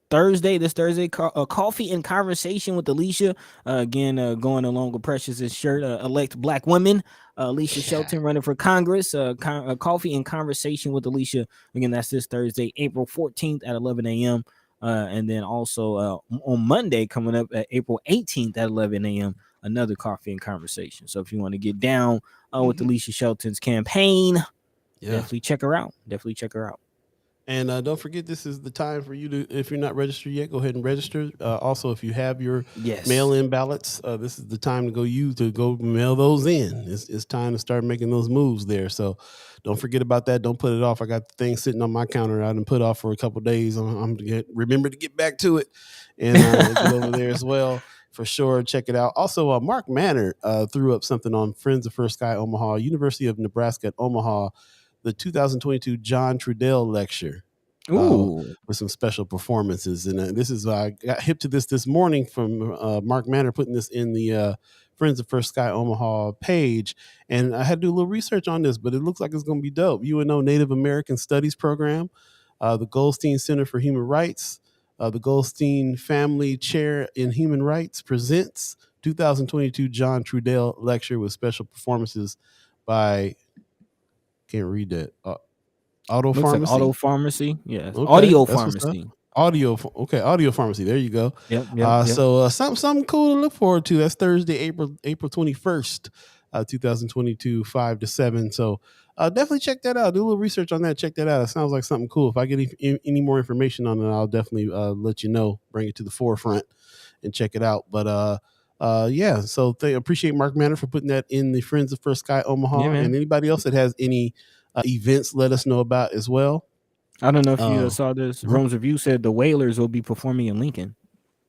[SPEAKER 3] this Thursday, Coffee and Conversation with Alicia. Again, going along with Precious's shirt, elect black women. Alicia Shelton running for Congress. Coffee and Conversation with Alicia. Again, that's this Thursday, April 14th at 11 a.m. And then also on Monday coming up at April 18th at 11 a.m. another Coffee and Conversation. So if you want to get down with Alicia Shelton's campaign, definitely check her out. And
[SPEAKER 1] don't forget, this is the time for you to, if you're not registered yet, go ahead and register. Also, if you have your mail-in ballots, this is the time to go mail those in. It's time to start making those moves there. So don't forget about that. Don't put it off. I got the thing sitting on my counter. I didn't put off for a couple of days. I'm to remember to get back to it and get over there as well. For sure, check it out. Also, Mark Manor threw up something on Friends of First Sky Omaha, University of Nebraska at Omaha, the 2022 John Trudell Lecture. With some special performances. And I got hip to this morning from Mark Manor putting this in the Friends of First Sky Omaha page. And I had to do a little research on this, but it looks like it's going to be dope. UNO Native American Studies Program, the Goldstein Center for Human Rights, the Goldstein Family Chair in Human Rights presents 2022 John Trudell Lecture with special performances by, can't read that, Auto Pharmacy.
[SPEAKER 3] Yeah.
[SPEAKER 1] Okay,
[SPEAKER 3] Audio Pharmacy.
[SPEAKER 1] Audio Pharmacy. There you go.
[SPEAKER 3] Yep.
[SPEAKER 1] So something cool to look forward to. That's Thursday, April 21st, 2022, 5 to 7. So definitely check that out. Do a little research on that. Check that out. It sounds like something cool. If I get any more information on it, I'll definitely let you know. Bring it to the forefront and check it out. But yeah. So appreciate Mark Manor for putting that in the Friends of First Sky Omaha. And anybody else that has any events, let us know about as well.
[SPEAKER 3] I don't know if you
[SPEAKER 1] Oh.
[SPEAKER 3] saw this. Rome's Review said the Wailers will be performing in Lincoln.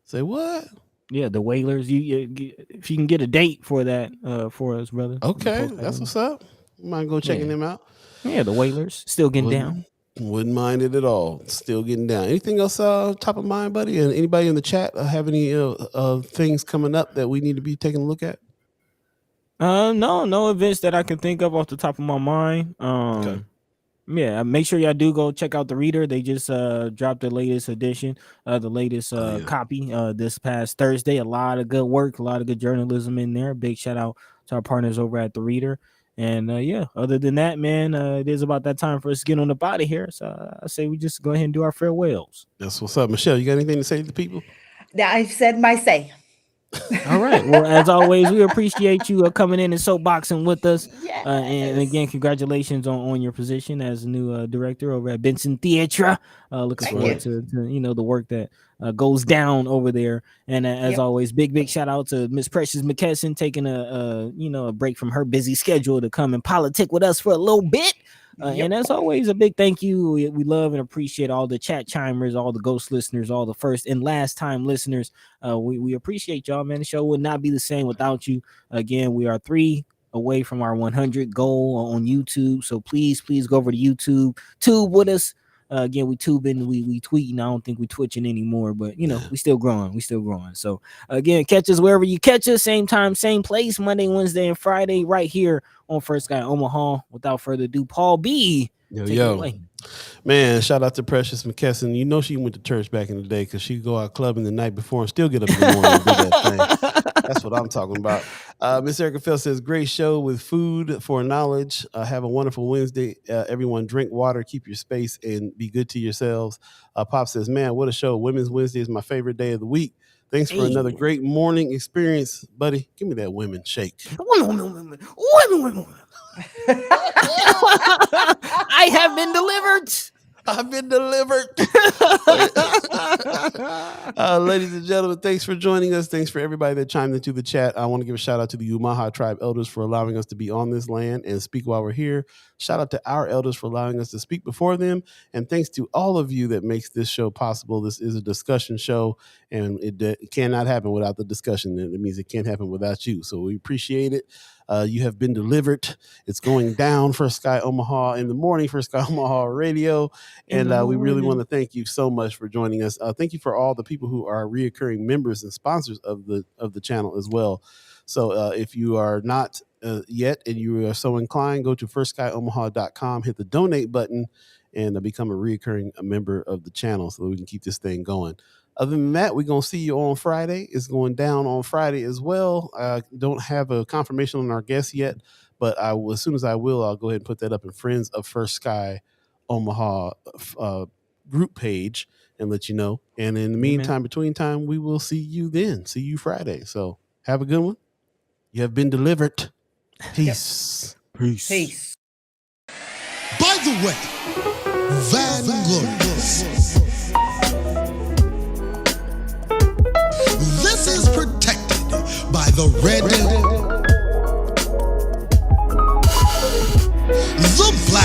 [SPEAKER 1] Say what?
[SPEAKER 3] Yeah, the Wailers. If you can get a date for that for us, brother.
[SPEAKER 1] Okay, that's what's up. Mind go checking them out.
[SPEAKER 3] Yeah, the Wailers still getting down.
[SPEAKER 1] Wouldn't mind it at all. Still getting down. Anything else top of mind, buddy? And anybody in the chat have any things coming up that we need to be taking a look at?
[SPEAKER 3] No events that I can think of off the top of my mind.
[SPEAKER 1] Okay.
[SPEAKER 3] Yeah, make sure y'all do go check out the Reader. They just dropped the latest edition, the latest copy this past Thursday. A lot of good work, a lot of good journalism in there. Big shout out to our partners over at the Reader. And other than that, man, it is about that time for us to get on up out of here. So I say we just go ahead and do our farewells.
[SPEAKER 1] That's what's up. Michelle, you got anything to say to the people?
[SPEAKER 2] I said my say.
[SPEAKER 3] All right. Well, as always, we appreciate you coming in and soapboxing with us.
[SPEAKER 2] Yes.
[SPEAKER 3] And again, congratulations on your position as a new director over at Benson Theatre. Looking forward to the work that goes down over there. And as always, big shout out to Miss Precious McKesson taking a break from her busy schedule to come and politic with us for a little bit. And as always, a big thank you. We love and appreciate all the chat chimers, all the ghost listeners, all the first and last time listeners. We appreciate y'all, man. The show would not be the same without you. Again, we are 3 away from our 100 goal on YouTube. So please go over to YouTube, tube with us. Again, we tubing, we tweeting. I don't think we twitching anymore, but we still growing. So again, catch us wherever you catch us. Same time, same place, Monday, Wednesday, and Friday, right here on First Sky Omaha. Without further ado, Paul B.
[SPEAKER 1] Yo. Man, shout out to Precious McKesson. You know she went to church back in the day because she'd go out clubbing the night before and still get up in the morning and do that thing. That's what I'm talking about. Miss Erica Fell says, great show with food for knowledge. Have a wonderful Wednesday. Everyone drink water, keep your space, and be good to yourselves. Pop says, man, what a show. Women's Wednesday is my favorite day of the week. Thanks for another great morning experience, buddy. Give me that women shake.
[SPEAKER 3] Women. I have been delivered.
[SPEAKER 1] I've been delivered. Ladies and gentlemen, thanks for joining us. Thanks for everybody that chimed into the chat. I want to give a shout out to the Omaha tribe elders for allowing us to be on this land and speak while we're here. Shout out to our elders for allowing us to speak before them. And thanks to all of you that makes this show possible. This is a discussion show, and it cannot happen without the discussion. It means it can't happen without you. So we appreciate it. You have been delivered. It's going down for Sky Omaha in the morning for Sky Omaha Radio. And we really want to thank you so much for joining us. Thank you for all the people who are reoccurring members and sponsors of the channel as well. So if you are not yet and you are so inclined, go to firstskyOmaha.com, hit the donate button, and become a reoccurring member of the channel so that we can keep this thing going. Other than that, we're going to see you on Friday. It's going down on Friday as well. I don't have a confirmation on our guest yet, but as soon as I will, I'll go ahead and put that up in Friends of First Sky Omaha group page and let you know. And in the meantime, between time, we will see you then. See you Friday. So have a good one. You have been delivered. Peace.
[SPEAKER 2] Peace.
[SPEAKER 5] By the way, Vanglorious. This is protected by the red, the black,